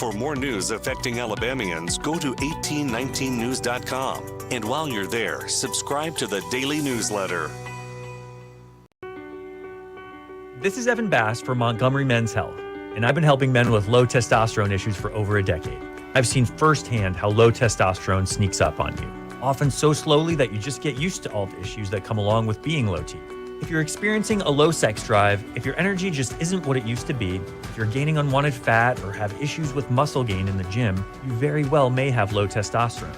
For more news affecting Alabamians, go to 1819news.com. And while you're there, subscribe to the daily newsletter. This is Evan Bass for Montgomery Men's Health, and I've been helping men with low testosterone issues for over a decade. I've seen firsthand how low testosterone sneaks up on you, often so slowly that you just get used to all the issues that come along with being low T. If you're experiencing a low sex drive, if your energy just isn't what it used to be, if you're gaining unwanted fat or have issues with muscle gain in the gym, you very well may have low testosterone.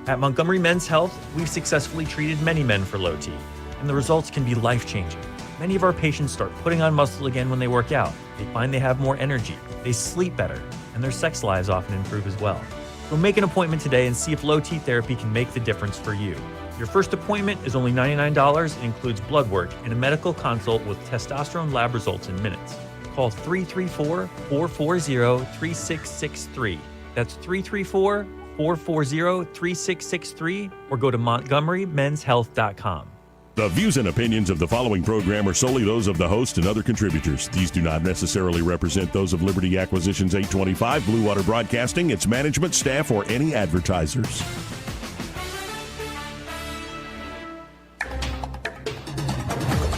At Montgomery Men's Health, we've successfully treated many men for low T, and the results can be life-changing. Many of our patients start putting on muscle again when they work out. They find they have more energy, they sleep better, and their sex lives often improve as well. So make an appointment today and see if low T therapy can make the difference for you. Your first appointment is only $99 and includes blood work and a medical consult with testosterone lab results in minutes. Call 334-440-3663. That's 334-440-3663 or go to montgomerymenshealth.com. The views and opinions of the following program are solely those of the host and other contributors. These do not necessarily represent those of Liberty Acquisitions 825, Blue Water Broadcasting, its management, staff, or any advertisers.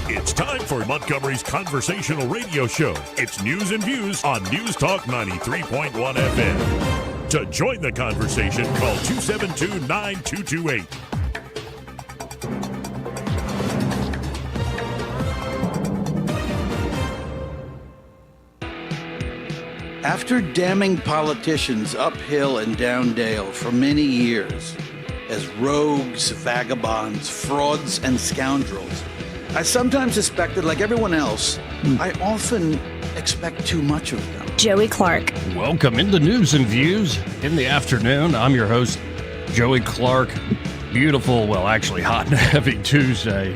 It's time for Montgomery's conversational radio show. It's News and Views on News Talk 93.1 FM. To join the conversation, call 272-9228. After damning politicians uphill and down dale for many years as rogues, vagabonds, frauds, and scoundrels, I sometimes suspect that, like everyone else, I often expect too much of them. Joey Clark. Welcome into News and Views in the afternoon. I'm your host, Joey Clark. Beautiful, well, actually hot and heavy Tuesday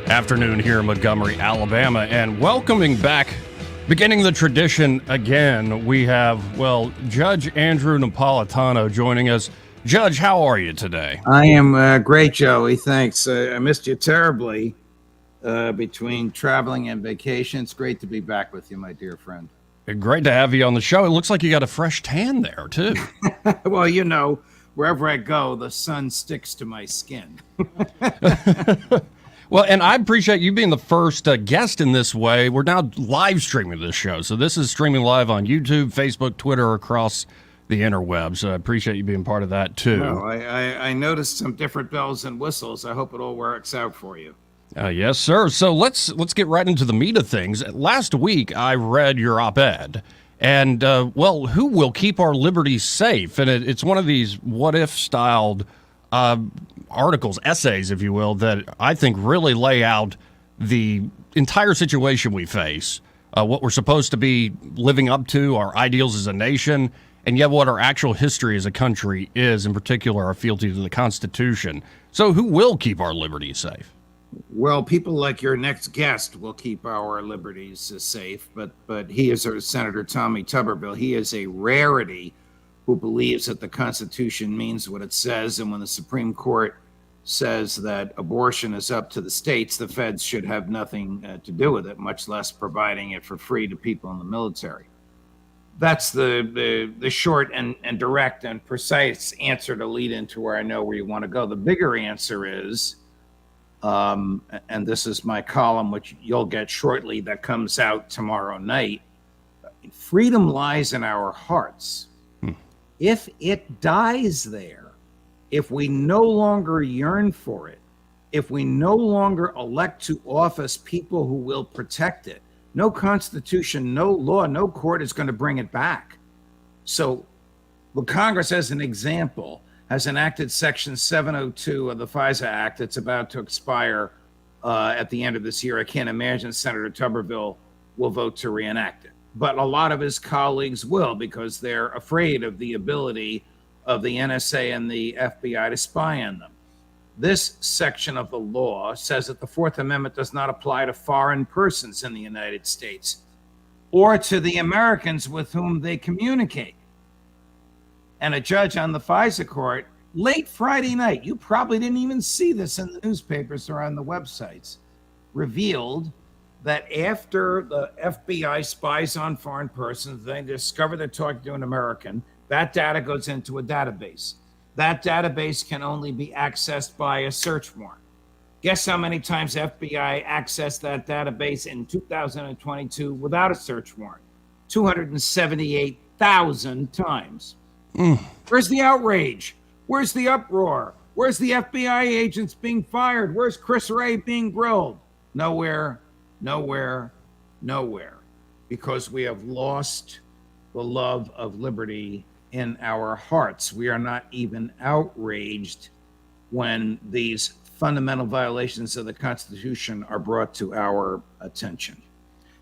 afternoon here in Montgomery, Alabama. And welcoming back, beginning the tradition again, we have, well, Judge Andrew Napolitano joining us. Judge, how are you today? I am great, Joey. Thanks. I missed you terribly between traveling and vacation. It's great to be back with you, my dear friend. Great to have you on the show. It looks like you got a fresh tan there, too. Well, you know, wherever I go, the sun sticks to my skin. Well, and I appreciate you being the first guest in this way. We're now live streaming this show. So this is streaming live on YouTube, Facebook, Twitter, across the interwebs. So I appreciate you being part of that, too. Well, I noticed some different bells and whistles. I hope it all works out for you. Yes, sir. So let's get right into the meat of things. Last week, I read your op-ed. And, well, who will keep our liberties safe? And it's one of these what-if-styled articles, essays, if you will, that I think really lay out the entire situation we face, what we're supposed to be living up to, our ideals as a nation, and yet what our actual history as a country is, in particular our fealty to the Constitution. So who will keep our liberties safe? Well, people like your next guest will keep our liberties safe, but he is Senator Tommy Tuberville. He is a rarity who believes that the Constitution means what it says, and when the Supreme Court says that abortion is up to the states, the feds should have nothing to do with it, much less providing it for free to people in the military. That's the short and direct and precise answer to lead into where I know where you want to go. The bigger answer is, and this is my column, which you'll get shortly, that comes out tomorrow night. Freedom lies in our hearts. If it dies there, if we no longer yearn for it, if we no longer elect to office people who will protect it, no constitution, no law, no court is going to bring it back. So the Congress, as an example, has enacted Section 702 of the FISA Act. It's about to expire at the end of this year. I can't imagine Senator Tuberville will vote to reenact it. But a lot of his colleagues will, because they're afraid of the ability of the NSA and the FBI to spy on them. This section of the law says that the Fourth Amendment does not apply to foreign persons in the United States or to the Americans with whom they communicate. And a judge on the FISA court, late Friday night, you probably didn't even see this in the newspapers or on the websites, revealed that after the FBI spies on foreign persons, they discover they're talking to an American, that data goes into a database. That database can only be accessed by a search warrant. Guess how many times FBI accessed that database in 2022 without a search warrant? 278,000 times. Where's the outrage? Where's the uproar? Where's the FBI agents being fired? Where's Chris Wray being grilled? Nowhere, nowhere, nowhere. Because we have lost the love of liberty in our hearts. We are not even outraged when these fundamental violations of the Constitution are brought to our attention.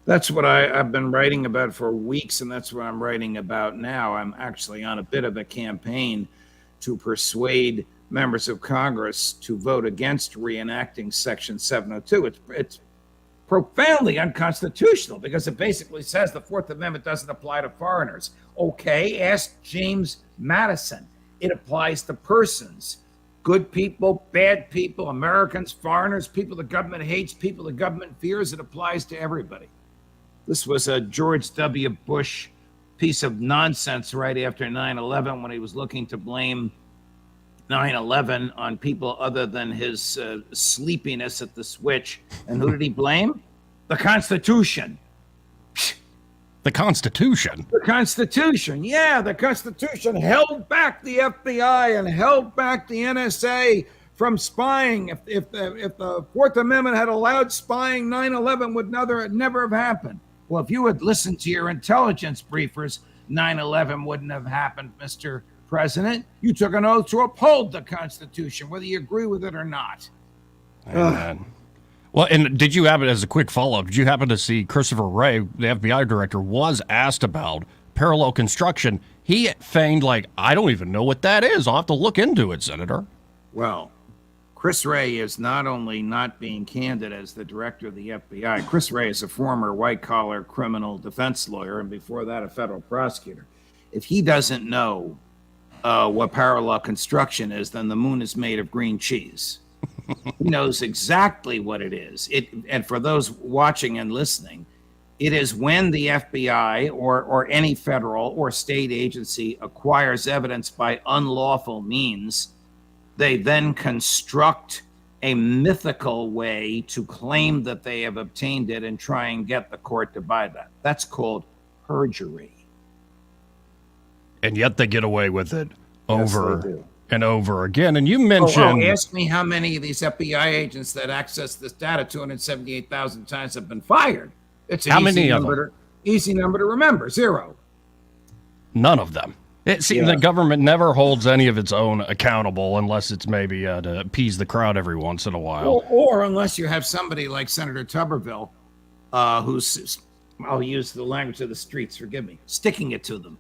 That's what I've been writing about for weeks, and that's what I'm writing about now. I'm actually on a bit of a campaign to persuade members of Congress to vote against reenacting Section 702. It's profoundly unconstitutional because it basically says the Fourth Amendment doesn't apply to foreigners. Okay, ask James Madison. It applies to persons. Good people, bad people, Americans, foreigners, people the government hates, people the government fears. It applies to everybody. This was a George W. Bush piece of nonsense right after 9/11 when he was looking to blame 9/11 on people other than his sleepiness at the switch. And who did he blame? The Constitution. The Constitution? The Constitution, yeah. The Constitution held back the FBI and held back the NSA from spying. If the Fourth Amendment had allowed spying, 9/11 would never have happened. Well, if you had listened to your intelligence briefers, 9/11 wouldn't have happened, Mr. President. You took an oath to uphold the Constitution, whether you agree with it or not. Amen. Well, and did you happen, as a quick follow-up, did you happen to see Christopher Wray, the FBI director, was asked about parallel construction? He feigned like, I don't even know what that is. I'll have to look into it, Senator. Well, Chris Wray is not only not being candid as the director of the FBI. Chris Wray is a former white-collar criminal defense lawyer, and before that, a federal prosecutor. If he doesn't know what parallel construction is, then the moon is made of green cheese. He knows exactly what it is. And for those watching and listening, it is when the FBI or any federal or state agency acquires evidence by unlawful means, they then construct a mythical way to claim that they have obtained it and try and get the court to buy that. That's called perjury. And yet they get away with it over and over again. And you mentioned... ask me how many of these FBI agents that access this data 278,000 times have been fired. It's an easy number to remember. 0. None of them. The government never holds any of its own accountable unless it's maybe to appease the crowd every once in a while. Or unless you have somebody like Senator Tuberville, who's, I'll use the language of the streets, forgive me, sticking it to them.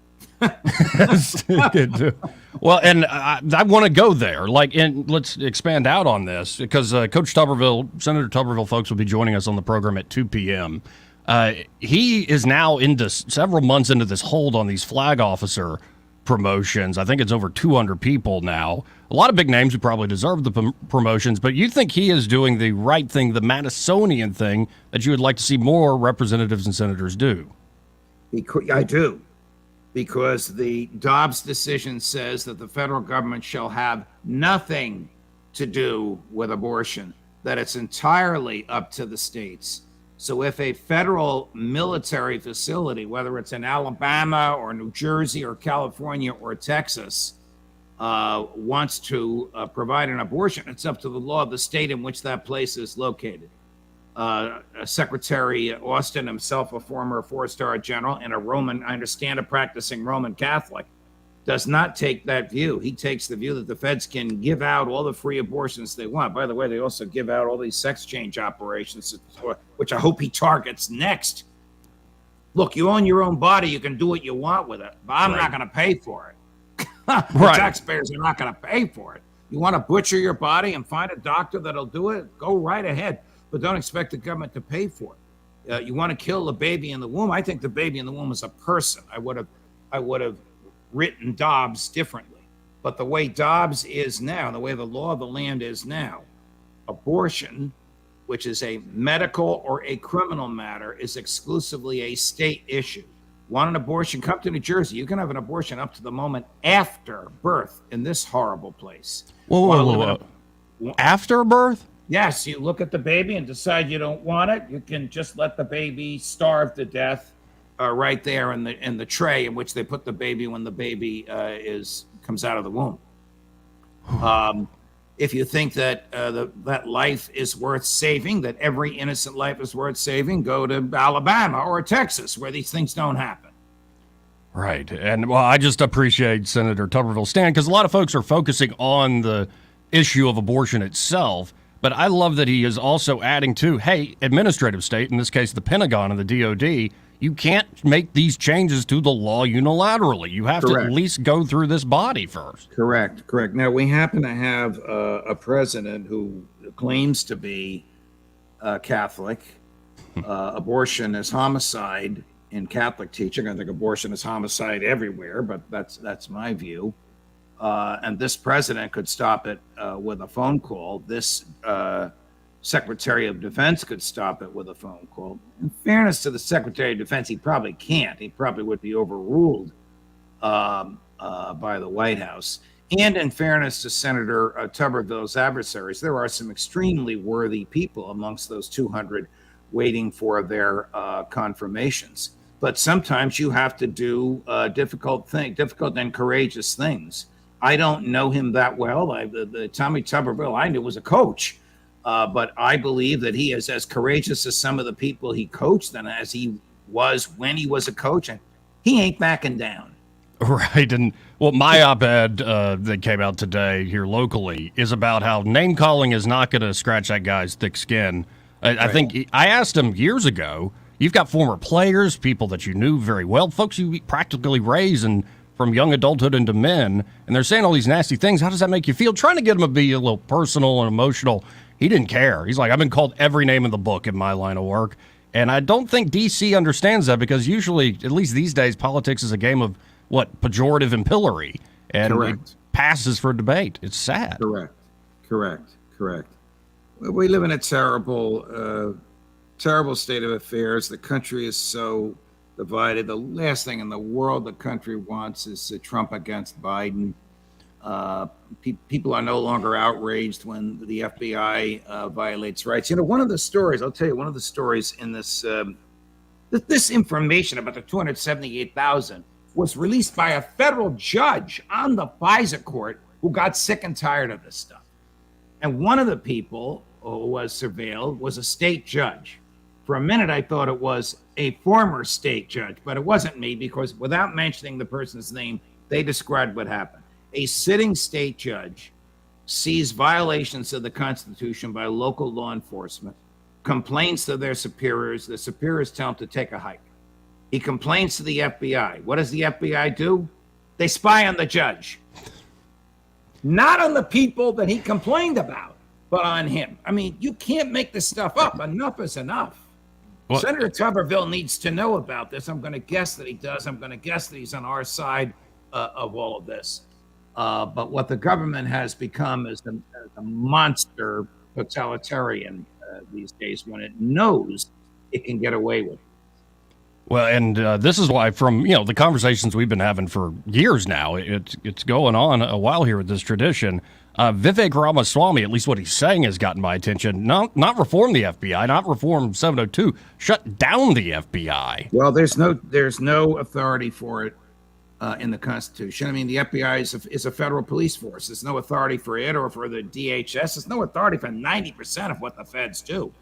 Well, and I want to go there. Let's expand out on this because Coach Tuberville, Senator Tuberville, folks, will be joining us on the program at 2 p.m. He is now into several months into this hold on these flag officer promotions. I think it's over 200 people now. A lot of big names who probably deserve the promotions, but you think he is doing the right thing, the Madisonian thing that you would like to see more representatives and senators do? I do. Because the Dobbs decision says that the federal government shall have nothing to do with abortion, that it's entirely up to the states. So if a federal military facility, whether it's in Alabama or New Jersey or California or Texas, wants to provide an abortion, it's up to the law of the state in which that place is located. Secretary Austin, himself a former 4-star general and I understand a practicing Roman Catholic, does not take that view. He takes the view that the feds can give out all the free abortions they want. By the way, they also give out all these sex change operations, which I hope he targets next. Look, you own your own body. You can do what you want with it, but I'm not going to pay for it. The taxpayers are not going to pay for it. You want to butcher your body and find a doctor that'll do it? Go right ahead. But don't expect the government to pay for it. You want to kill the baby in the womb? I think the baby in the womb is a person. I would have written Dobbs differently. But the way Dobbs is now, the way the law of the land is now, abortion which is a medical or a criminal matter, is exclusively a state issue. Want an abortion? Come to New Jersey. You can have an abortion up to the moment after birth in this horrible place. Whoa. After birth? Yes, you look at the baby and decide you don't want it. You can just let the baby starve to death right there in the tray in which they put the baby when the baby comes out of the womb. If you think that that life is worth saving, that every innocent life is worth saving, go to Alabama or Texas, where these things don't happen. Right. And well, I just appreciate Senator Tuberville's stand, because a lot of folks are focusing on the issue of abortion itself. But I love that he is also adding to, hey, administrative state, in this case, the Pentagon and the DOD, you can't make these changes to the law unilaterally. You have to at least go through this body first. Correct. Now, we happen to have a president who claims to be Catholic. Abortion is homicide in Catholic teaching. I think abortion is homicide everywhere, but that's my view. And this president could stop it with a phone call. This Secretary of Defense could stop it with a phone call. In fairness to the Secretary of Defense, he probably can't. He probably would be overruled by the White House. And in fairness to Senator Tuberville's adversaries, there are some extremely worthy people amongst those 200 waiting for their confirmations. But sometimes you have to do difficult and courageous things. I don't know him that well. The Tommy Tuberville I knew was a coach. But I believe that he is as courageous as some of the people he coached and as he was when he was a coach. And he ain't backing down. Right. And well, my op-ed that came out today here locally is about how name calling is not going to scratch that guy's thick skin. I think I asked him years ago, you've got former players, people that you knew very well, folks you practically raised and from young adulthood into men, and they're saying all these nasty things. How does that make you feel? Trying to get him to be a little personal and emotional. He didn't care. He's like, I've been called every name in the book in my line of work. And I don't think D.C. understands that, because usually, at least these days, politics is a game of, pejorative and pillory. And it passes for debate. It's sad. Correct. We live in a terrible state of affairs. The country is so divided. The last thing in the world the country wants is Trump against Biden. People are no longer outraged when the FBI violates rights. One of the stories in this this information about the 278,000 was released by a federal judge on the FISA court who got sick and tired of this stuff. And one of the people who was surveilled was a state judge. For a minute, I thought it was a former state judge, but it wasn't me, because without mentioning the person's name, they described what happened. A sitting state judge sees violations of the Constitution by local law enforcement, complains to their superiors. The superiors tell him to take a hike. He complains to the FBI. What does the FBI do? They spy on the judge. Not on the people that he complained about, but on him. I mean, you can't make this stuff up. Enough is enough. Well, Senator Tuberville needs to know about this. I'm going to guess that he does. I'm going to guess that he's on our side of all of this. But what the government has become is a monster totalitarian these days, when it knows it can get away with it. Well, and this is why, from the conversations we've been having for years now, it's going on a while here with this tradition. Vivek Ramaswamy, at least what he's saying, has gotten my attention. Not reform the FBI, not reform 702, shut down the FBI. Well, there's no authority for it in the Constitution. I mean, the FBI is a federal police force. There's no authority for it or for the DHS. There's no authority for 90% of what the feds do.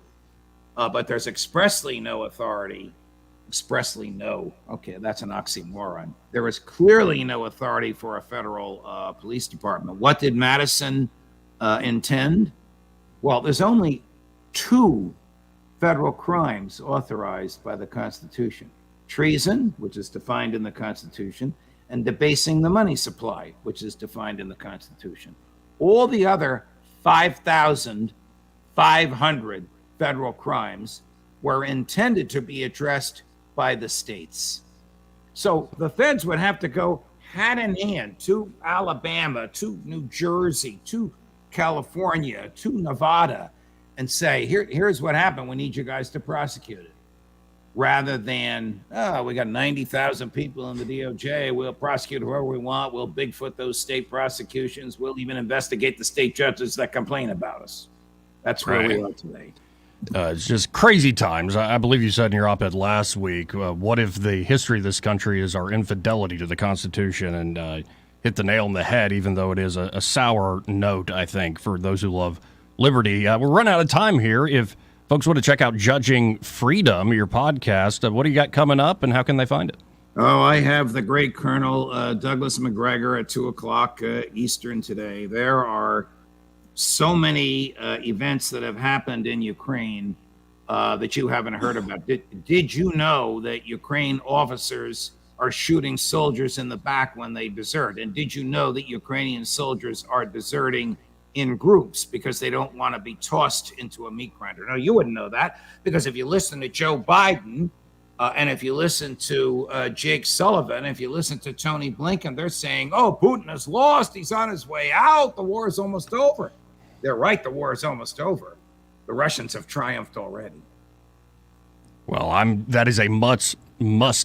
But there's expressly no authority. Expressly no. Okay, that's an oxymoron. There is clearly no authority for a federal police department. What did Madison intend? Well, there's only 2 federal crimes authorized by the Constitution: treason, which is defined in the Constitution, and debasing the money supply, which is defined in the Constitution. All the other 5,500 federal crimes were intended to be addressed by the states. So the feds would have to go hand in hand to Alabama, to New Jersey, to California, to Nevada, and say, here's what happened. We need you guys to prosecute it. Rather than, we got 90,000 people in the DOJ. We'll prosecute whoever we want. We'll Bigfoot those state prosecutions. We'll even investigate the state judges that complain about us. That's where we are today. It's just crazy times. I believe you said in your op-ed last week, what if the history of this country is our infidelity to the Constitution, and hit the nail on the head, even though it is a sour note, I think, for those who love liberty. We're running out of time here. If folks want to check out Judging Freedom, your podcast, what do you got coming up, and how can they find it? Oh, I have the great Colonel Douglas McGregor at 2:00 Eastern today. There are so many events that have happened in Ukraine that you haven't heard about. Did you know that Ukraine officers are shooting soldiers in the back when they desert? And did you know that Ukrainian soldiers are deserting in groups because they don't want to be tossed into a meat grinder? No, you wouldn't know that, because if you listen to Joe Biden and if you listen to Jake Sullivan, if you listen to Tony Blinken, they're saying, oh, Putin has lost. He's on his way out. The war is almost over. They're right. The war is almost over. The Russians have triumphed already. Well, that is a must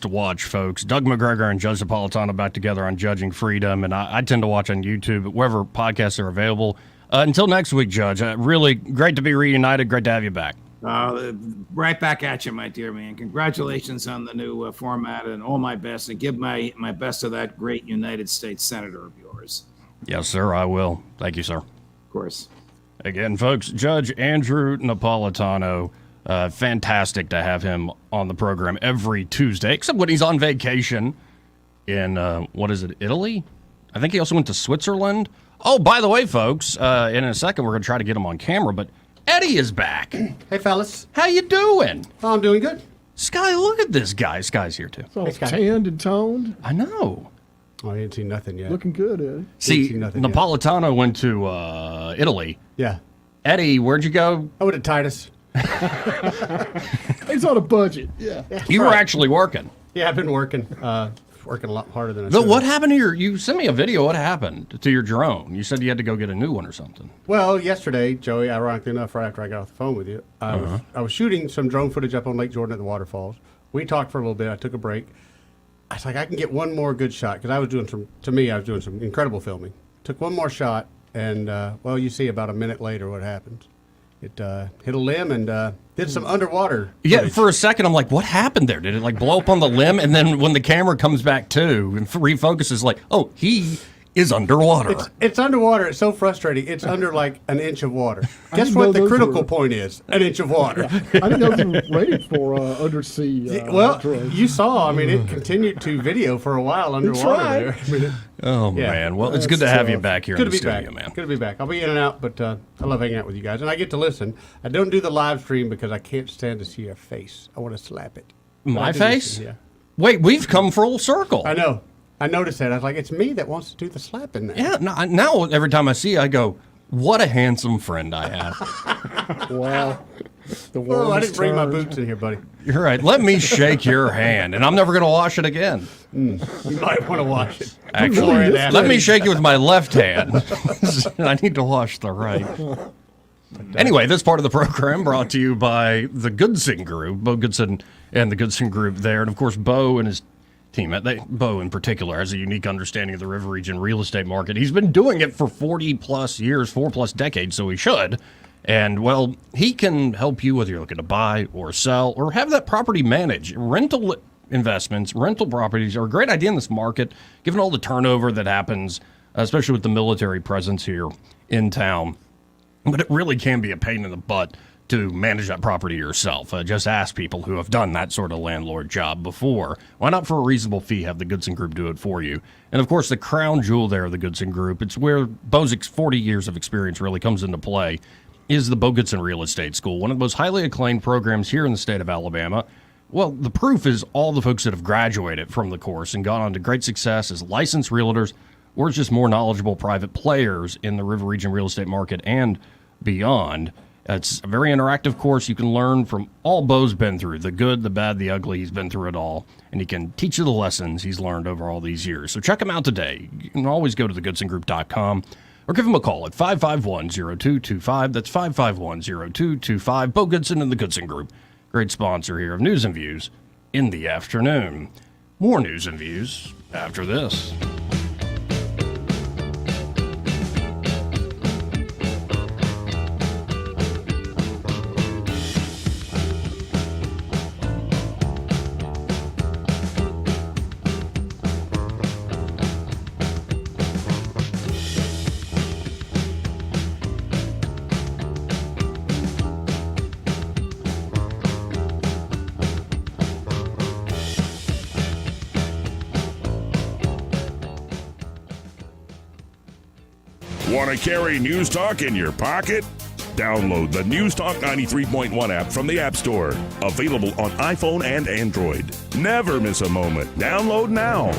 watch, folks. Doug McGregor and Judge Napolitano back together on Judging Freedom, and I tend to watch on YouTube, wherever podcasts are available. Until next week, Judge, really great to be reunited. Great to have you back. Right back at you, my dear man. Congratulations on the new format, and all my best. And give my best to that great United States Senator of yours. Yes, sir, I will. Thank you, sir. Of course. Again, folks, Judge Andrew Napolitano. Fantastic to have him on the program every Tuesday, except when he's on vacation in, Italy? I think he also went to Switzerland. Oh, by the way, folks, in a second we're going to try to get him on camera, but Eddie is back. Hey, fellas. How you doing? Oh, I'm doing good. Sky, look at this guy. Sky's here, too. It's all tanned and toned. I know. Oh, I didn't see nothing yet. Looking good, Eddie. See, Napolitano went to Italy. Yeah. Eddie, where'd you go? I went to Titus. He's on a budget. Yeah. You were actually working. Yeah, I've been working. Working a lot harder than I But should. what happened to you sent me a video. What happened to your drone? You said you had to go get a new one or something. Well, yesterday, Joey, ironically enough, right after I got off the phone with you, I was shooting some drone footage up on Lake Jordan at the waterfalls. We talked for a little bit. I took a break. I was like, I can get one more good shot, because I was doing some incredible filming. Took one more shot, and, you see about a minute later what happened. It hit a limb and did some underwater footage. Yeah, for a second, I'm like, what happened there? Did it, blow up on the limb? And then when the camera comes back, too, and refocuses, like, oh, he is underwater. It's underwater. It's so frustrating. It's under, like, an inch of water. Guess what the critical point is? An inch of water. Yeah. I didn't know they were rated for undersea drones. You saw. I mean, it continued to video for a while underwater there. Man. Well, it's good to have you back here in the studio, man. Good to be back. I'll be in and out, but I love hanging out with you guys. And I get to listen. I don't do the live stream because I can't stand to see your face. I want to slap it. My face? Yeah. Wait, we've come full circle. I know. I noticed that. I was like, it's me that wants to do the slapping there. Yeah, now every time I see you, I go, what a handsome friend I have. Wow. I didn't bring my boots in here, buddy. You're right. Let me shake your hand, and I'm never going to wash it again. You might want to wash it. Actually, let me shake you with my left hand. I need to wash the right. Anyway, this part of the program brought to you by the Goodson Group, Bo Goodson and the Goodson Group there. And, of course, Bo and his team, Bo in particular, has a unique understanding of the river region real estate market. He's been doing it for 40-plus years, 4-plus decades, so he should. And, well, he can help you whether you're looking to buy or sell or have that property managed. Rental investments, rental properties are a great idea in this market, given all the turnover that happens, especially with the military presence here in town. But it really can be a pain in the butt to manage that property yourself. Just ask people who have done that sort of landlord job before. Why not, for a reasonable fee, have the Goodson Group do it for you? And, of course, the crown jewel there of the Goodson Group, it's where Bo's 40 years of experience really comes into play, is the Bo Goodson Real Estate School, one of the most highly acclaimed programs here in the state of Alabama. Well, the proof is all the folks that have graduated from the course and gone on to great success as licensed realtors or just more knowledgeable private players in the river region real estate market and beyond. It's a very interactive course. You can learn from all Bo's been through, the good, the bad, the ugly. He's been through it all, and he can teach you the lessons he's learned over all these years. So check him out today. You can always go to theGoodsonGroup.com or give them a call at 551-0225. That's 551-0225. Bo Goodson and the Goodson Group, great sponsor here of News and Views in the afternoon. More News and Views after this. Want to carry News Talk in your pocket? Download the News Talk 93.1 app from the App Store. Available on iPhone and Android. Never miss a moment. Download now.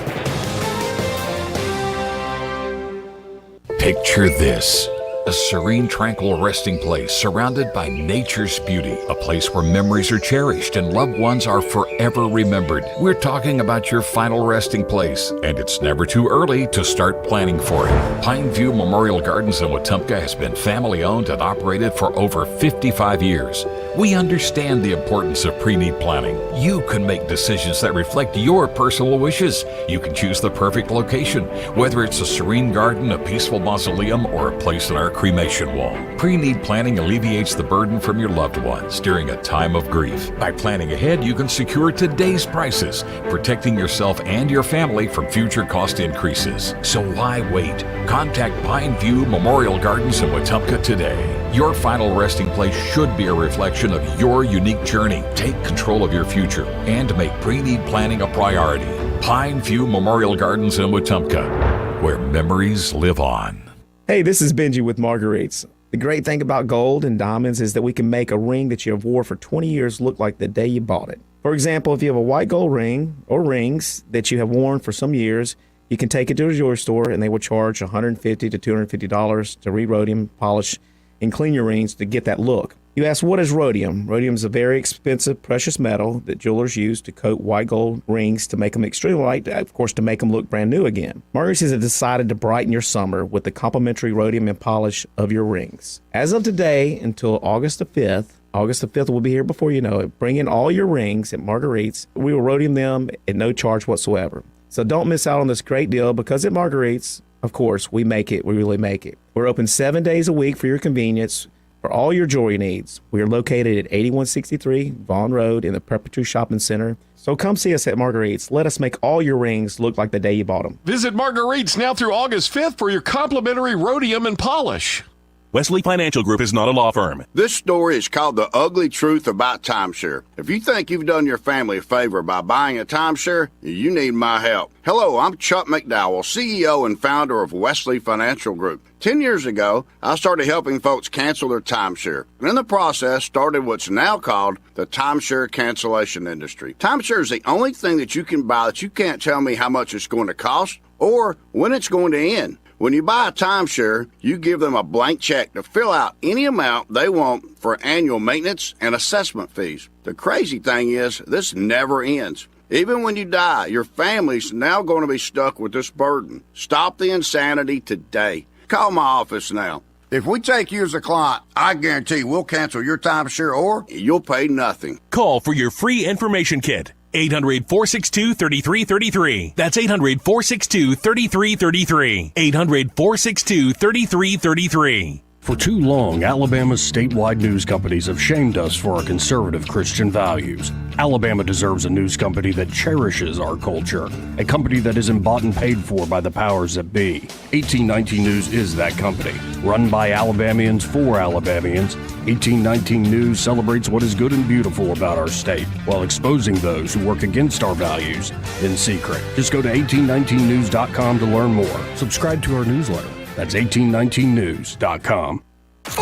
Picture this. A serene, tranquil resting place surrounded by nature's beauty. A place where memories are cherished and loved ones are forever remembered. We're talking about your final resting place, and it's never too early to start planning for it. Pineview Memorial Gardens in Wetumpka has been family-owned and operated for over 55 years. We understand the importance of pre-need planning. You can make decisions that reflect your personal wishes. You can choose the perfect location, whether it's a serene garden, a peaceful mausoleum, or a place in our cremation wall. Pre-need planning alleviates the burden from your loved ones during a time of grief. By planning ahead, you can secure today's prices, protecting yourself and your family from future cost increases. So why wait? Contact Pineview Memorial Gardens in Wetumpka today. Your final resting place should be a reflection of your unique journey. Take control of your future and make pre-need planning a priority. Pineview Memorial Gardens in Wetumpka, where memories live on. Hey, this is Benji with Marguerites. The great thing about gold and diamonds is that we can make a ring that you have wore for 20 years look like the day you bought it. For example, if you have a white gold ring or rings that you have worn for some years, you can take it to a jewelry store and they will charge $150 to $250 to re-rhodium, polish, and clean your rings to get that look. You ask, what is rhodium? Rhodium is a very expensive precious metal that jewelers use to coat white gold rings to make them extremely light, of course, to make them look brand new again. Marguerites has decided to brighten your summer with the complimentary rhodium and polish of your rings. As of today until August the 5th will be here before you know it. Bring in all your rings at Marguerites. We will rhodium them at no charge whatsoever. So don't miss out on this great deal because at Marguerites, of course, we make it. We really make it. We're open 7 days a week for your convenience. For all your jewelry needs, we are located at 8163 Vaughn Road in the Perpetual Shopping Center. So come see us at Marguerites. Let us make all your rings look like the day you bought them. Visit Marguerites now through August 5th for your complimentary rhodium and polish. Wesley Financial Group is not a law firm. This story is called The Ugly Truth About Timeshare. If you think you've done your family a favor by buying a timeshare, you need my help. Hello, I'm Chuck McDowell, CEO and founder of Wesley Financial Group. 10 years ago, I started helping folks cancel their timeshare. And in the process, started what's now called the timeshare cancellation industry. Timeshare is the only thing that you can buy that you can't tell me how much it's going to cost or when it's going to end. When you buy a timeshare, you give them a blank check to fill out any amount they want for annual maintenance and assessment fees. The crazy thing is, this never ends. Even when you die, your family's now going to be stuck with this burden. Stop the insanity today. Call my office now. If we take you as a client, I guarantee we'll cancel your timeshare or you'll pay nothing. Call for your free information kit. 800-462-3333. That's 800-462-3333. 800-462-3333. For too long, Alabama's statewide news companies have shamed us for our conservative Christian values. Alabama deserves a news company that cherishes our culture, a company that isn't bought and paid for by the powers that be. 1819 News is that company. Run by Alabamians for Alabamians, 1819 News celebrates what is good and beautiful about our state, while exposing those who work against our values in secret. Just go to 1819news.com to learn more. Subscribe to our newsletter. That's 1819news.com.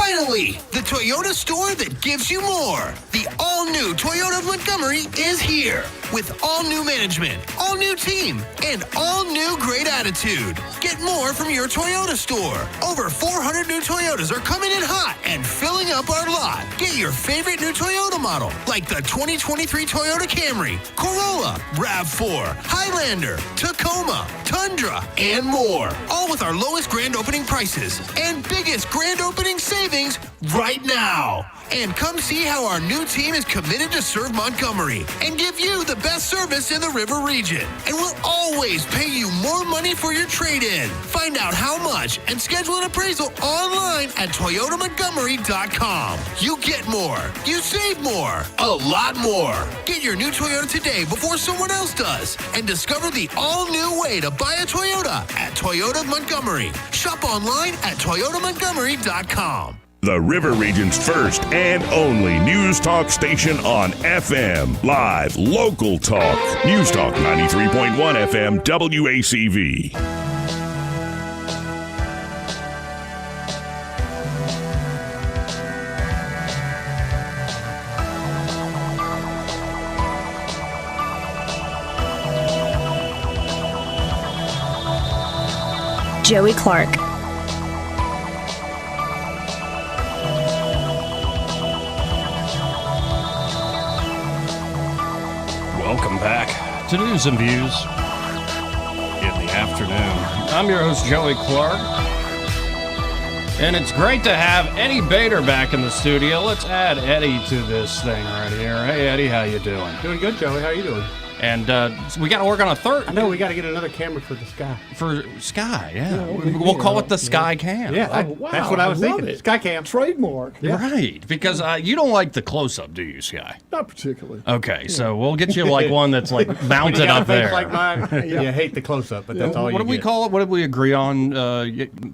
Finally, the Toyota store that gives you more. The all-new Toyota of Montgomery is here with all-new management, all-new team, and all-new great attitude. Get more from your Toyota store. Over 400 new Toyotas are coming in hot and filling up our lot. Get your favorite new Toyota model, like the 2023 Toyota Camry, Corolla, RAV4, Highlander, Tacoma, Tundra, and more. All with our lowest grand opening prices and biggest grand opening savings right now. And come see how our new team is committed to serve Montgomery and give you the best service in the River region. And we'll always pay you more money for your trade-in. Find out how much and schedule an appraisal online at ToyotaMontgomery.com. You get more. You save more. A lot more. Get your new Toyota today before someone else does. And discover the all-new way to buy a Toyota at Toyota Montgomery. Shop online at ToyotaMontgomery.com. The River Region's first and only news talk station on FM. Live, local talk. News Talk 93.1 FM WACV. Joey Clark. Welcome back to News and Views in the afternoon. I'm your host, Joey Clark. And it's great to have Eddie Bader back in the studio. Let's add Eddie to this thing right here. Hey, Eddie, how you doing? Doing good, Joey. How you doing? And so we got to work on a third. I know, we got to get another camera for the sky. For Sky, yeah. We'll call it the Sky Cam. Yeah, wow, that's what I was thinking. it. Sky Cam. Trademark. Yeah. Right, because you don't like the close-up, do you, Sky? Not particularly. Okay, so we'll get you like one that's like mounted up there. Like mine, you hate the close-up, but that's all you What did we get. call it? What did we agree on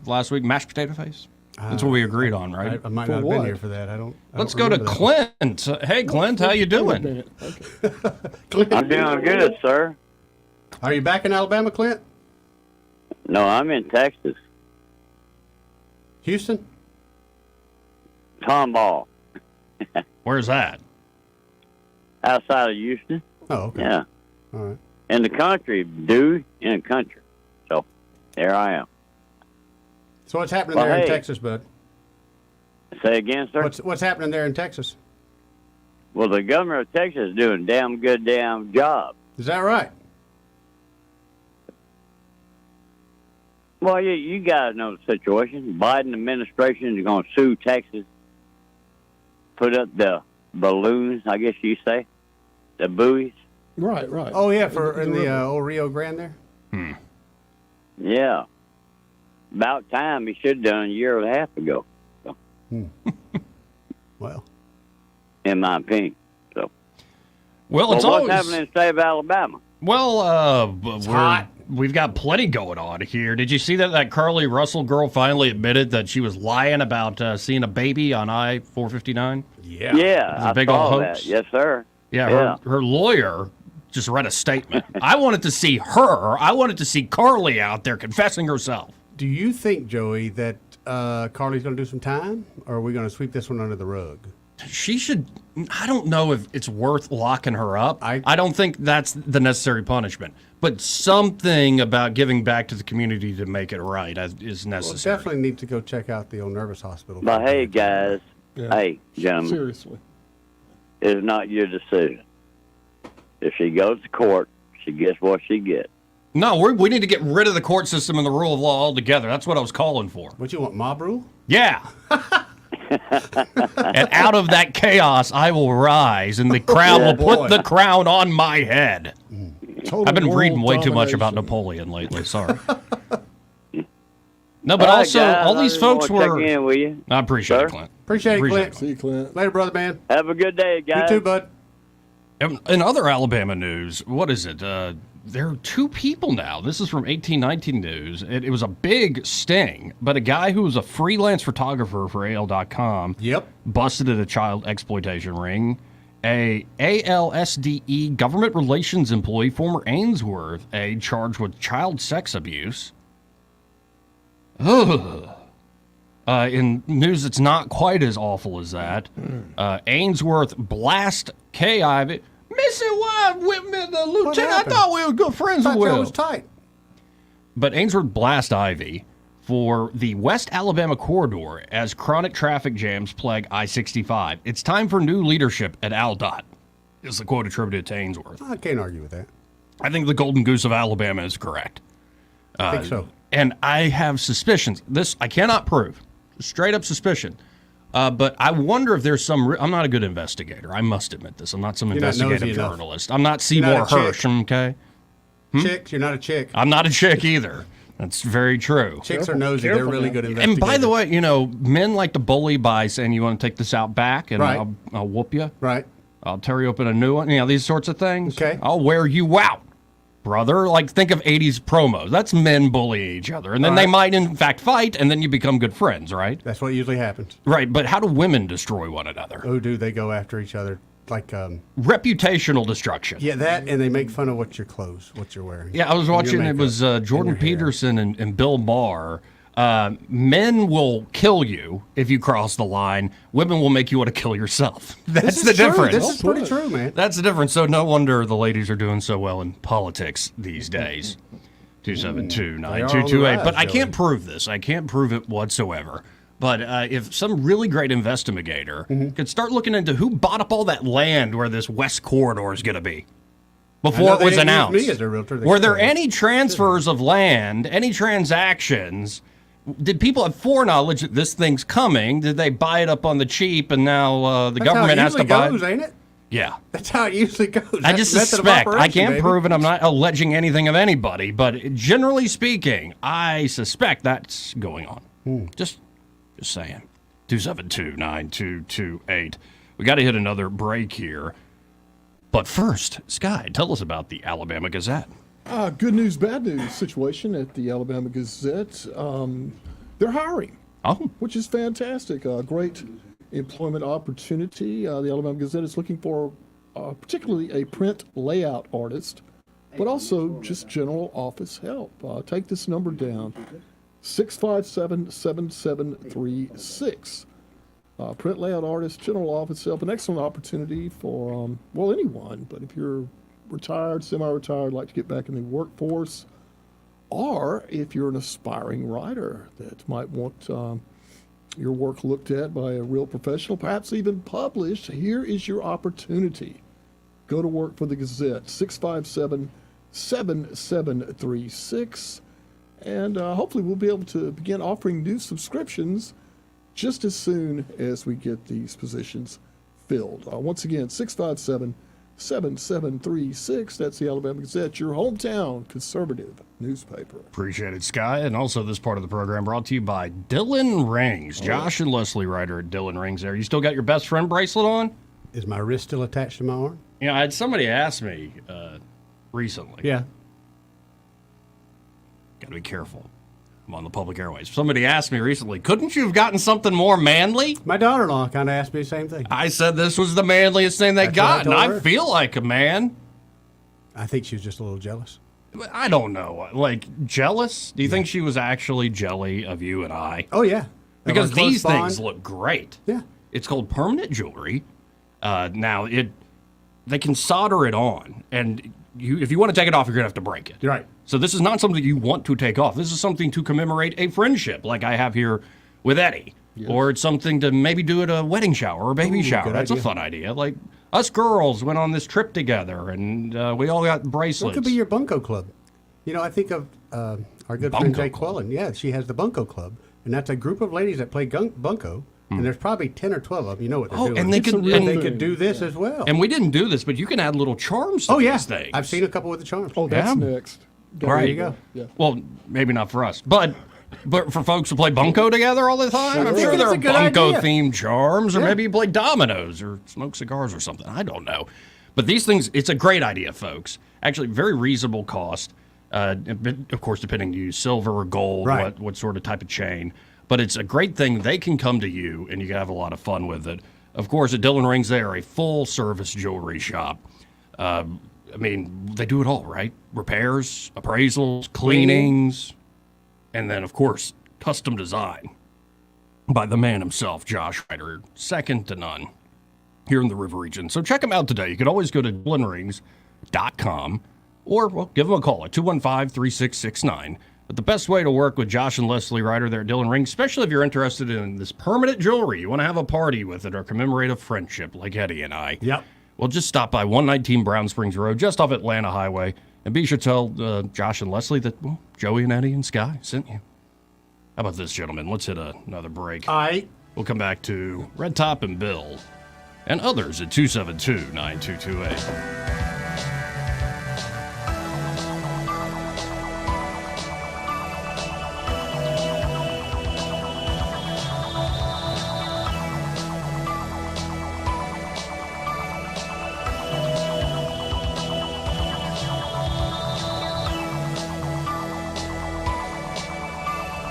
last week? Mashed potato face? That's what we agreed on, right? I might not have been here for that. I don't Let's go to Clint. Hey, Clint, how you doing? Clint. I'm doing good, sir. Are you back in Alabama, Clint? No, I'm in Texas. Houston? Tomball. Where's that? Outside of Houston. Oh, okay. Yeah. All right. In the country, dude. In the country. So, there I am. So what's happening Well, there in hey. Texas, bud? Say again, sir? What's happening there in Texas? Well, the governor of Texas is doing a damn good job. Is that right? Well, you guys know the situation. Biden administration is going to sue Texas, put up the balloons, I guess you say, the buoys. Right. Oh, yeah, for in the old Rio Grande there? Yeah. About time. He should have done a year and a half ago. So. Well. In my opinion. So. Well, it's what's always happening in the state of Alabama? Well, we've got plenty going on here. Did you see that Carly Russell girl finally admitted that she was lying about seeing a baby on I-459? Yeah. Yeah, It was a I big saw old that. hoax. Yes, sir. Yeah, her lawyer just read a statement. I wanted to see her. I wanted to see Carly out there confessing herself. Do you think, Joey, that Carly's going to do some time, or are we going to sweep this one under the rug? She should. I don't know if it's worth locking her up. I don't think that's the necessary punishment. But something about giving back to the community to make it right is necessary. Well, definitely need to go check out the old Nervous Hospital. But hey, guys, hey, gentlemen, Seriously. it's not your decision. If she goes to court, she gets what she gets. No, we need to get rid of the court system and the rule of law altogether. That's what I was calling for. What, you want, mob rule? Yeah. And out of that chaos, I will rise, and the crowd will put the crown on my head. I've been reading way too much about Napoleon lately. Sorry. No, but All right, also, guys, all these I just folks wanna were. check in with you. I appreciate Sir? it, Clint. Appreciate it, Clint. See you, Clint. Later, brother man. Have a good day, guys. You too, bud. In other Alabama news, what is it? There are two people now. This is from 1819 News. It was a big sting, but a guy who was a freelance photographer for AL.com busted at a child exploitation ring. A ALSDE government relations employee, former Ainsworth aide, charged with child sex abuse. Ugh. In news that's not quite as awful as that, Ainsworth Blast K. Ivy. Missy, why with me, the lieutenant? I thought we were good friends with Will. Was tight. But Ainsworth Blast Ivy for the West Alabama corridor as chronic traffic jams plague I-65. It's time for new leadership at AlDOT, is the quote attributed to Ainsworth. I can't argue with that. I think the Golden Goose of Alabama is correct. I think so. And I have suspicions. This I cannot prove. Straight up suspicion. But I wonder if there's some... I'm not a good investigator. I must admit this. I'm not some investigative journalist. I'm not Seymour Hersh, okay? Chicks, you're not a chick. I'm not a chick either. That's very true. Chicks are nosy. They're really good investigators. And by the way, men like to bully by saying, you want to take this out back and Right. I'll whoop you. Right. I'll tear you open a new one. These sorts of things. Okay. I'll wear you out, brother. Like, think of 80s promos. That's men bullying each other. And then they might, in fact, fight, and then you become good friends, right? That's what usually happens. Right, but how do women destroy one another? Oh, do they go after each other? Like, reputational destruction. Yeah, that, and they make fun of what you're wearing. Yeah, I was watching, it was Jordan Peterson and Bill Maher. Men will kill you if you cross the line. Women will make you want to kill yourself. That's the difference. This is pretty true, man. That's the difference. So no wonder the ladies are doing so well in politics these days. 272-9228. But I can't prove this. I can't prove it whatsoever. But if some really great investigator could start looking into who bought up all that land where this West Corridor is going to be before it was announced. Me as a realtor. Were there any transfers of land, any transactions? Did people have foreknowledge that this thing's coming? Did they buy it up on the cheap and now the government has to buy it? That's how it usually goes, ain't it? Yeah. That's how it usually goes. I just suspect. I can't prove it. I'm not alleging anything of anybody. But generally speaking, I suspect that's going on. Just saying. 272-9228. We got to hit another break here. But first, Sky, tell us about the Alabama Gazette. Good news, bad news situation at the Alabama Gazette. They're hiring, which is fantastic. Great employment opportunity. The Alabama Gazette is looking for particularly a print layout artist, but also just general office help. Take this number down, 657-7736. Print layout artist, general office help, an excellent opportunity for, anyone. But if you're retired, semi-retired, like to get back in the workforce, or if you're an aspiring writer that might want your work looked at by a real professional, perhaps even published, here is your opportunity. Go to work for the Gazette, 657-7736, and hopefully we'll be able to begin offering new subscriptions just as soon as we get these positions filled. Once again, 657-7736. That's the Alabama Gazette, your hometown conservative newspaper. Appreciate it, Sky. And also this part of the program brought to you by Dylan Rings. Josh and Leslie Ryder at Dylan Rings there. You still got your best friend bracelet on? Is my wrist still attached to my arm? I had somebody ask me recently. Yeah. Got to be careful. I'm on the public airways. Somebody asked me recently, couldn't you have gotten something more manly? My daughter-in-law kind of asked me the same thing. I said this was the manliest thing they got, and I feel like a man. I think she was just a little jealous. I don't know. Like, jealous? Do you think she was actually jelly of you and I? Oh, yeah. Because these things look great. Yeah. It's called permanent jewelry. Now, they can solder it on, and if you want to take it off, you're going to have to break it. You're right. So this is not something you want to take off. This is something to commemorate a friendship like I have here with Eddie. Yes. Or it's something to maybe do at a wedding shower or baby shower. That's a fun idea. Like, us girls went on this trip together, and we all got bracelets. What could be your bunco club? I think of our good friend Jay Quillen. Yeah, she has the bunco club, and that's a group of ladies that play bunco. And there's probably 10 or 12 of them. You know what they're doing. And they could do this as well. And we didn't do this, but you can add little charms to these things. I've seen a couple with the charms. Oh, that's next. Right. There you go. Yeah. Well, maybe not for us, but for folks who play bunco together all the time, I'm sure there are bunco-themed charms, or maybe you play dominoes or smoke cigars or something. I don't know. But these things, it's a great idea, folks. Actually, very reasonable cost. Of course, depending, you use silver or gold, what sort of type of chain. But it's a great thing. They can come to you, and you can have a lot of fun with it. Of course, at Dylan Rings, they are a full-service jewelry shop. They do it all, right? Repairs, appraisals, cleanings, and then, of course, custom design. by the man himself, Josh Ryder, second to none here in the River region. So check him out today. You can always go to DylanRings.com or give him a call at 215-3669. But the best way to work with Josh and Leslie Ryder there at Dylan Rings, especially if you're interested in this permanent jewelry, you want to have a party with it or commemorate a friendship like Eddie and I. Yep. Well, just stop by 119 Brown Springs Road, just off Atlanta Highway, and be sure to tell Josh and Leslie that Joey and Eddie and Sky sent you. How about this, gentlemen? Let's hit another break. All right. We'll come back to Red Top and Bill and others at 272-9228.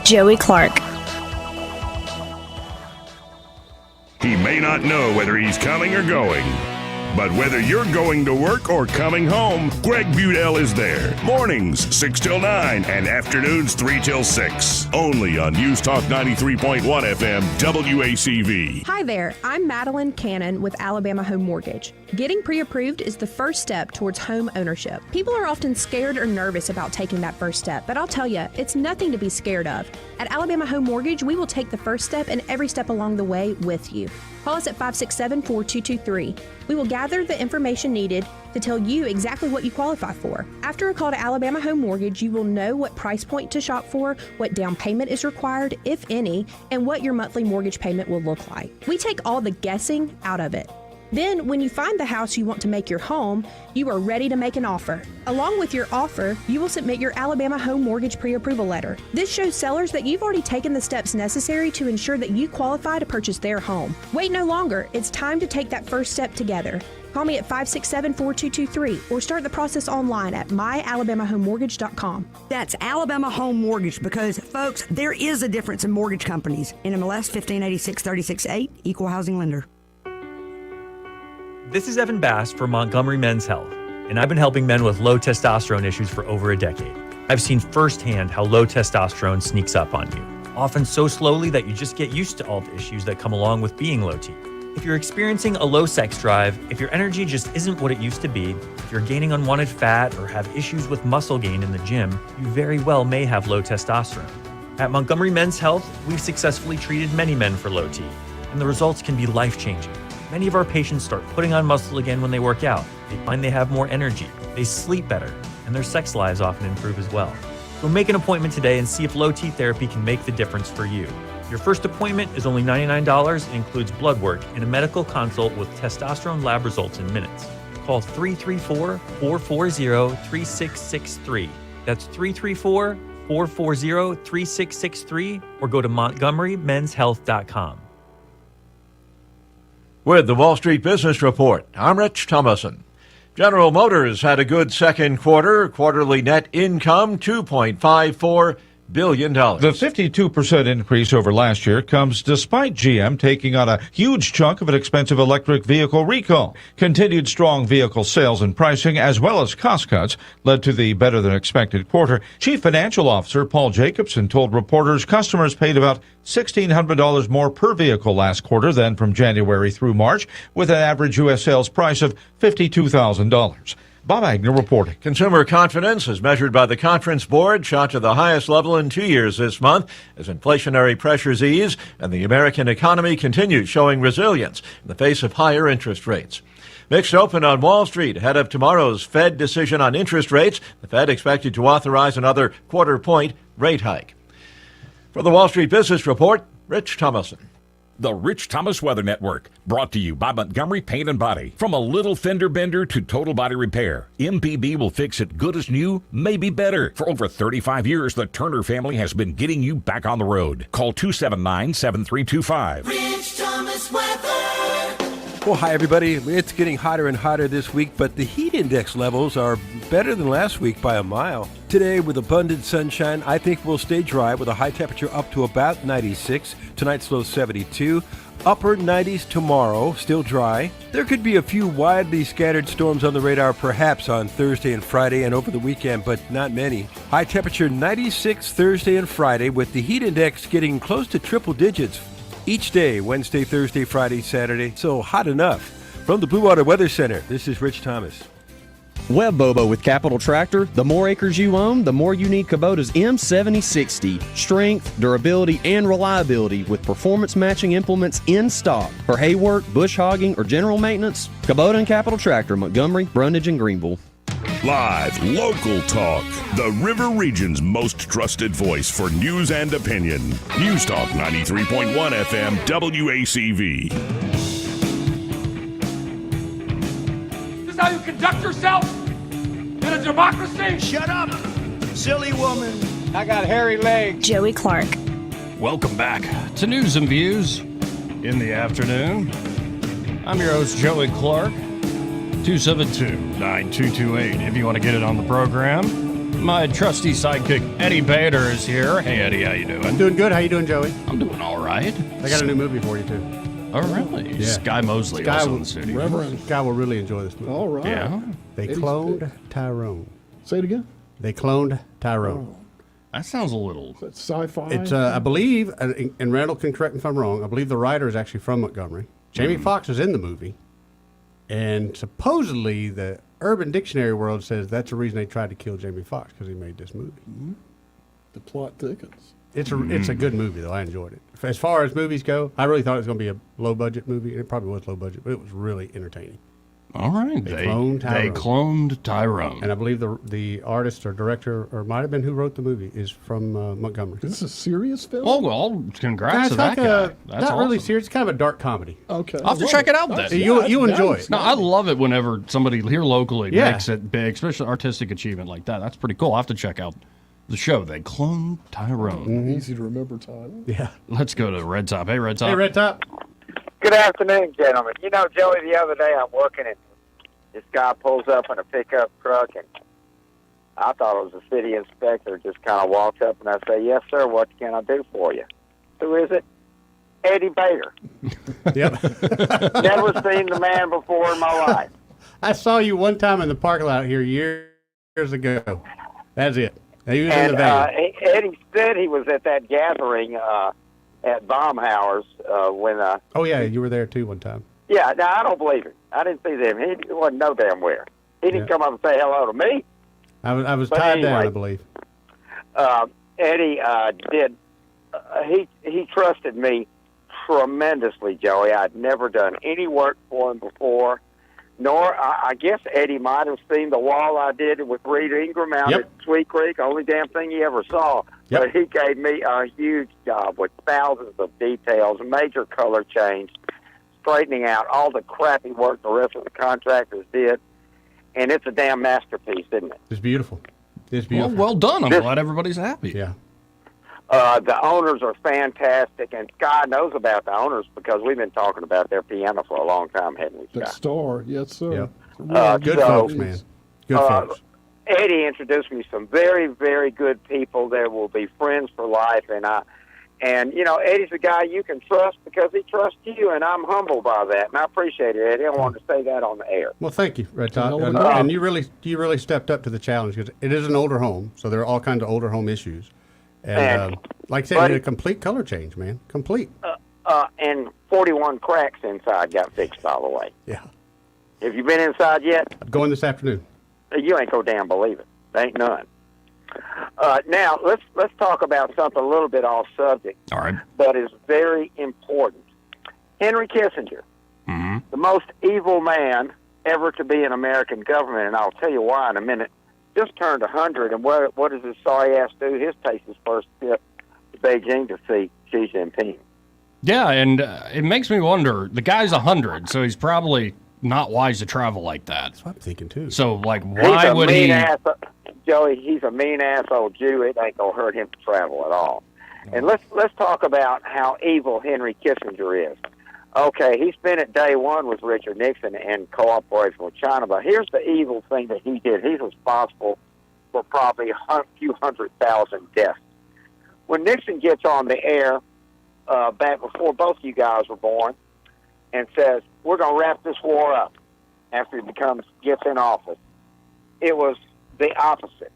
Joey Clark. He may not know whether he's coming or going, but whether you're going to work or coming home, Greg Budell is there. Mornings, 6 till 9, and afternoons, 3 till 6. Only on News Talk 93.1 FM, WACV. Hi there, I'm Madeline Cannon with Alabama Home Mortgage. Getting pre-approved is the first step towards home ownership. People are often scared or nervous about taking that first step, but I'll tell you, it's nothing to be scared of. At Alabama Home Mortgage, we will take the first step and every step along the way with you. Call us at 567-4223. We will gather the information needed to tell you exactly what you qualify for. After a call to Alabama Home Mortgage, you will know what price point to shop for, what down payment is required, if any, and what your monthly mortgage payment will look like. We take all the guessing out of it. Then, when you find the house you want to make your home, you are ready to make an offer. Along with your offer, you will submit your Alabama Home Mortgage pre-approval letter. This shows sellers that you've already taken the steps necessary to ensure that you qualify to purchase their home. Wait no longer. It's time to take that first step together. Call me at 567-4223 or start the process online at myalabamahomemortgage.com. That's Alabama Home Mortgage because, folks, there is a difference in mortgage companies. NMLS 1586-368, Equal Housing Lender. This is Evan Bass for Montgomery Men's Health, and I've been helping men with low testosterone issues for over a decade. I've seen firsthand how low testosterone sneaks up on you, often so slowly that you just get used to all the issues that come along with being low T. If you're experiencing a low sex drive, if your energy just isn't what it used to be, if you're gaining unwanted fat or have issues with muscle gain in the gym, you very well may have low testosterone. At Montgomery Men's Health, we've successfully treated many men for low T, and the results can be life-changing. Many of our patients start putting on muscle again when they work out. They find they have more energy, they sleep better, and their sex lives often improve as well. So make an appointment today and see if low T therapy can make the difference for you. Your first appointment is only $99 and includes blood work and a medical consult with testosterone lab results in minutes. Call 334-440-3663. That's 334-440-3663 or go to montgomerymenshealth.com. With the Wall Street Business Report, I'm Rich Thomason. General Motors had a good second quarter. Quarterly net income, $2.54 billion. The 52% increase over last year comes despite GM taking on a huge chunk of an expensive electric vehicle recall. Continued strong vehicle sales and pricing, as well as cost cuts, led to the better-than-expected quarter. Chief Financial Officer Paul Jacobson told reporters customers paid about $1,600 more per vehicle last quarter than from January through March, with an average U.S. sales price of $52,000. Bob Agnew reporting. Consumer confidence, as measured by the Conference Board, shot to the highest level in 2 years this month as inflationary pressures ease and the American economy continues showing resilience in the face of higher interest rates. Mixed open on Wall Street ahead of tomorrow's Fed decision on interest rates. The Fed expected to authorize another quarter-point rate hike. For the Wall Street Business Report, Rich Thomason. The Rich Thomas Weather Network, brought to you by Montgomery Paint and Body. From a little fender bender to total body repair, MPB will fix it good as new, maybe better. For over 35 years, the Turner family has been getting you back on the road. Call 279-7325. Rich Thomas Weather. Well, hi, everybody. It's getting hotter and hotter this week, but the heat index levels are better than last week by a mile. Today, with abundant sunshine, I think we'll stay dry with a high temperature up to about 96. Tonight's low 72. Upper 90s tomorrow, still dry. There could be a few widely scattered storms on the radar perhaps on Thursday and Friday and over the weekend, but not many. High temperature 96 Thursday and Friday with the heat index getting close to triple digits Each day, Wednesday, Thursday, Friday, Saturday, so hot enough. From the Blue Water Weather Center, this is Rich Thomas. Web Bobo with Capital Tractor. The more acres you own, the more you need Kubota's M7060. Strength, durability, and reliability with performance matching implements in stock. For hay work, bush hogging, or general maintenance, Kubota and Capital Tractor, Montgomery, Brundage, and Greenville. Live, local talk. The River Region's most trusted voice for news and opinion. News Talk 93.1 FM WACV. This is how you conduct yourself in a democracy? Shut up, silly woman. I got hairy legs. Joey Clark. Welcome back to News and Views in the afternoon. I'm your host, Joey Clark. 272-9228 if you want to get it on the program. My trusty sidekick, Eddie Bader, is here. Hey, Eddie, how you doing? Doing good. How you doing, Joey? I'm doing all right. I got a new movie for you, too. Oh, really? Yeah. Sky Mosley also in the studio. Reverend. Guy will really enjoy this movie. All right. Yeah. They Eddie's cloned pick. Tyrone. Say it again. They cloned Tyrone. That sounds a little... Is that sci-fi? It's, I believe, and Randall can correct me if I'm wrong, I believe the writer is actually from Montgomery. Jamie Foxx is in the movie. And supposedly the Urban Dictionary world says that's the reason they tried to kill Jamie Foxx, because he made this movie. Mm-hmm. The plot thickens. It's a good movie, though. I enjoyed it. As far as movies go, I really thought it was going to be a low-budget movie. It probably was low-budget, but it was really entertaining. All right. They cloned Tyrone. And I believe the artist or director, or might have been who wrote the movie, is from Montgomery. Is this a serious film? Oh, well, congrats to that guy. That's not really awesome. serious. It's kind of a dark comedy. Okay. I'll have to check it out then. You enjoy it. No, I love it whenever somebody here locally Yeah. makes it big, especially artistic achievement like that. That's pretty cool. I'll have to check out the show. They cloned Tyrone. Easy to remember title. Yeah. Let's go to Red Top. Hey, Red Top. Hey, Red Top. Good afternoon, gentlemen. You know, Joey, the other day I'm working and this guy pulls up in a pickup truck, and I thought it was a city inspector. Just kind of walks up, and I say, "Yes, sir. What can I do for you?" Who is it? Eddie Bader. Yep. Never seen the man before in my life. I saw you one time in the parking lot here years ago. That's it. He was in the van. Eddie said he was at that gathering at Baumhauer's when. Oh yeah, you were there too one time. Yeah, no, I don't believe it. I didn't see them. He wasn't no damn where. He didn't come up and say hello to me. I was But tied down, anyway, I believe. Eddie did. He trusted me tremendously, Joey. I'd never done any work for him before. Nor, I guess Eddie might have seen the wall I did with Reed Ingram out at Sweet Creek. Only damn thing he ever saw. Yep. But he gave me a huge job with thousands of details, major color change, straightening out all the crappy work the rest of the contractors did. And it's a damn masterpiece, isn't it? It's beautiful. It's beautiful. Well done. I'm glad everybody's happy. Yeah. The owners are fantastic, and Sky knows about the owners because we've been talking about their piano for a long time, haven't we, Sky? That star, yes, sir. Good folks, man. Good folks. Eddie introduced me some very, very good people. There will be friends for life, and you know, Eddie's a guy you can trust because he trusts you, and I'm humbled by that, and I appreciate it, Eddie. I wanted to say that on the air. Well, thank you, Red Top. hell of And, a job. and you really stepped up to the challenge because it is an older home, so there are all kinds of older home issues. And like I said, buddy- you did a complete color change, man. Complete. And 41 cracks inside got fixed, by the way. Yeah. Have you been inside yet? I'm going this afternoon. You ain't go damn believe it. There ain't none. Now let's talk about something a little bit off subject, All right. but is very important. Henry Kissinger, the most evil man ever to be in American government, and I'll tell you why in a minute. Just turned 100, and what does his sorry ass do? His takes his first trip to Beijing to see Xi Jinping. Yeah, and it makes me wonder. The guy's 100, so he's probably not wise to travel like that. That's what I'm thinking, too. So, like, He's why a would mean he... ass, Joey. He's a mean asshole Jew. It ain't gonna hurt him to travel at all. And let's talk about how evil Henry Kissinger is. Okay, he spent it day one with Richard Nixon and cooperation with China, but here's the evil thing that he did. He's responsible for probably a few 100,000 deaths. When Nixon gets on the air back before both you guys were born and says, we're going to wrap this war up after he gets in office, it was the opposite.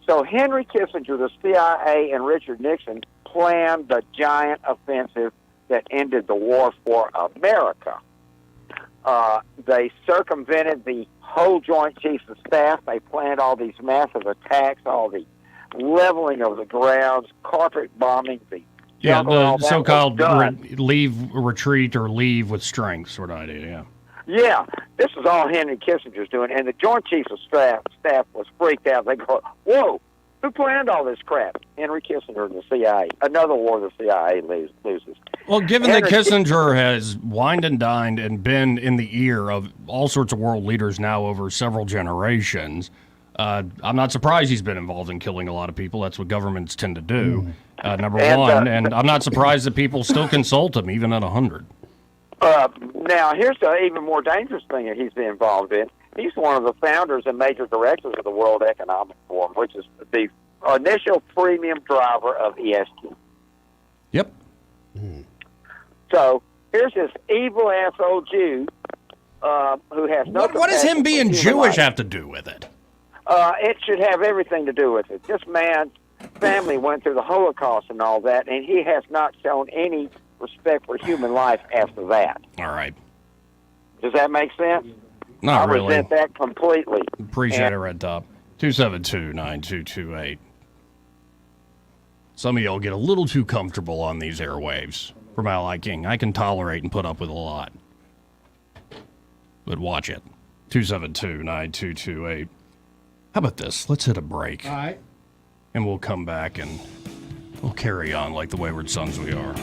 So Henry Kissinger, the CIA, and Richard Nixon planned the giant offensive that ended the war for America. They circumvented the whole Joint Chiefs of Staff. They planned all these massive attacks, all the leveling of the grounds, carpet bombing, the the so-called retreat or leave with strength sort of idea, yeah. Yeah, this is all Henry Kissinger's doing, and the Joint Chiefs of Staff was freaked out. They go, whoa, who planned all this crap? Henry Kissinger and the CIA. Another war the CIA loses. Well, given that Kissinger has wined and dined and been in the ear of all sorts of world leaders now over several generations, I'm not surprised he's been involved in killing a lot of people. That's what governments tend to do, number one. And I'm not surprised that people still consult him, even at 100. Now, here's the even more dangerous thing that he's been involved in. He's one of the founders and major directors of the World Economic Forum, which is the initial premium driver of ESG. Yep. So here's this evil-ass old Jew who has no... What does him being Jewish have to do with it? It should have everything to do with it. This man's family went through the Holocaust and all that, and he has not shown any respect for human life after that. All right. Does that make sense? Not really. I resent that completely. Appreciate it, Red Top. 272-9228. Some of y'all get a little too comfortable on these airwaves for my liking. I can tolerate and put up with a lot. But watch it. 272-9228. How about this? Let's hit a break. All right. And we'll come back and we'll carry on like the wayward sons we are.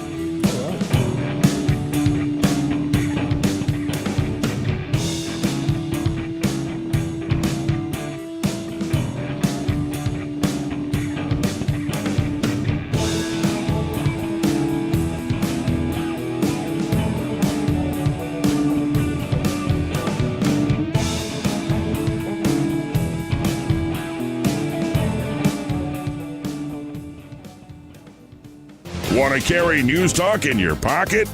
Want to carry News Talk in your pocket?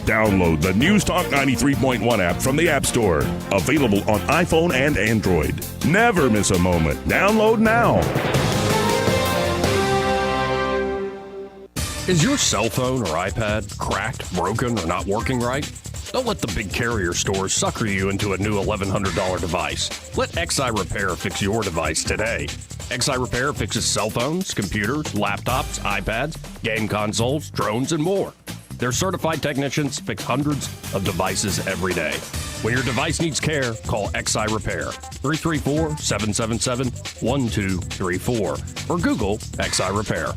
Download the News Talk 93.1 app from the App Store. Available on iPhone and Android. Never miss a moment. Download now. Is your cell phone or iPad cracked, broken, or not working right? Don't let the big carrier stores sucker you into a new $1,100 device. Let XI Repair fix your device today. XI Repair fixes cell phones, computers, laptops, iPads, game consoles, drones, and more. Their certified technicians fix hundreds of devices every day. When your device needs care, call XI Repair, 334-777-1234, or Google XI Repair.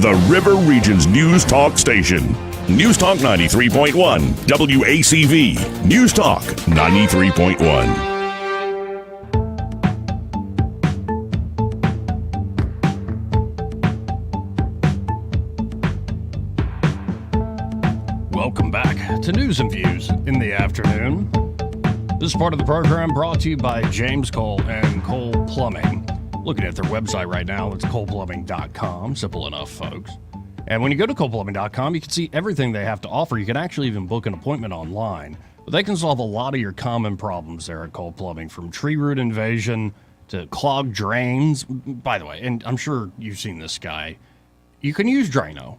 The River Region's News Talk station. News Talk 93.1, WACV. News Talk 93.1. Welcome back to News and Views in the afternoon. This part of the program brought to you by James Cole and Cole Plumbing. Looking at their website right now, it's coleplumbing.com. Simple enough, folks. And when you go to coleplumbing.com, you can see everything they have to offer. You can actually even book an appointment online. But they can solve a lot of your common problems there at Cole Plumbing, from tree root invasion to clogged drains. By the way, and I'm sure you've seen this guy, you can use Drano.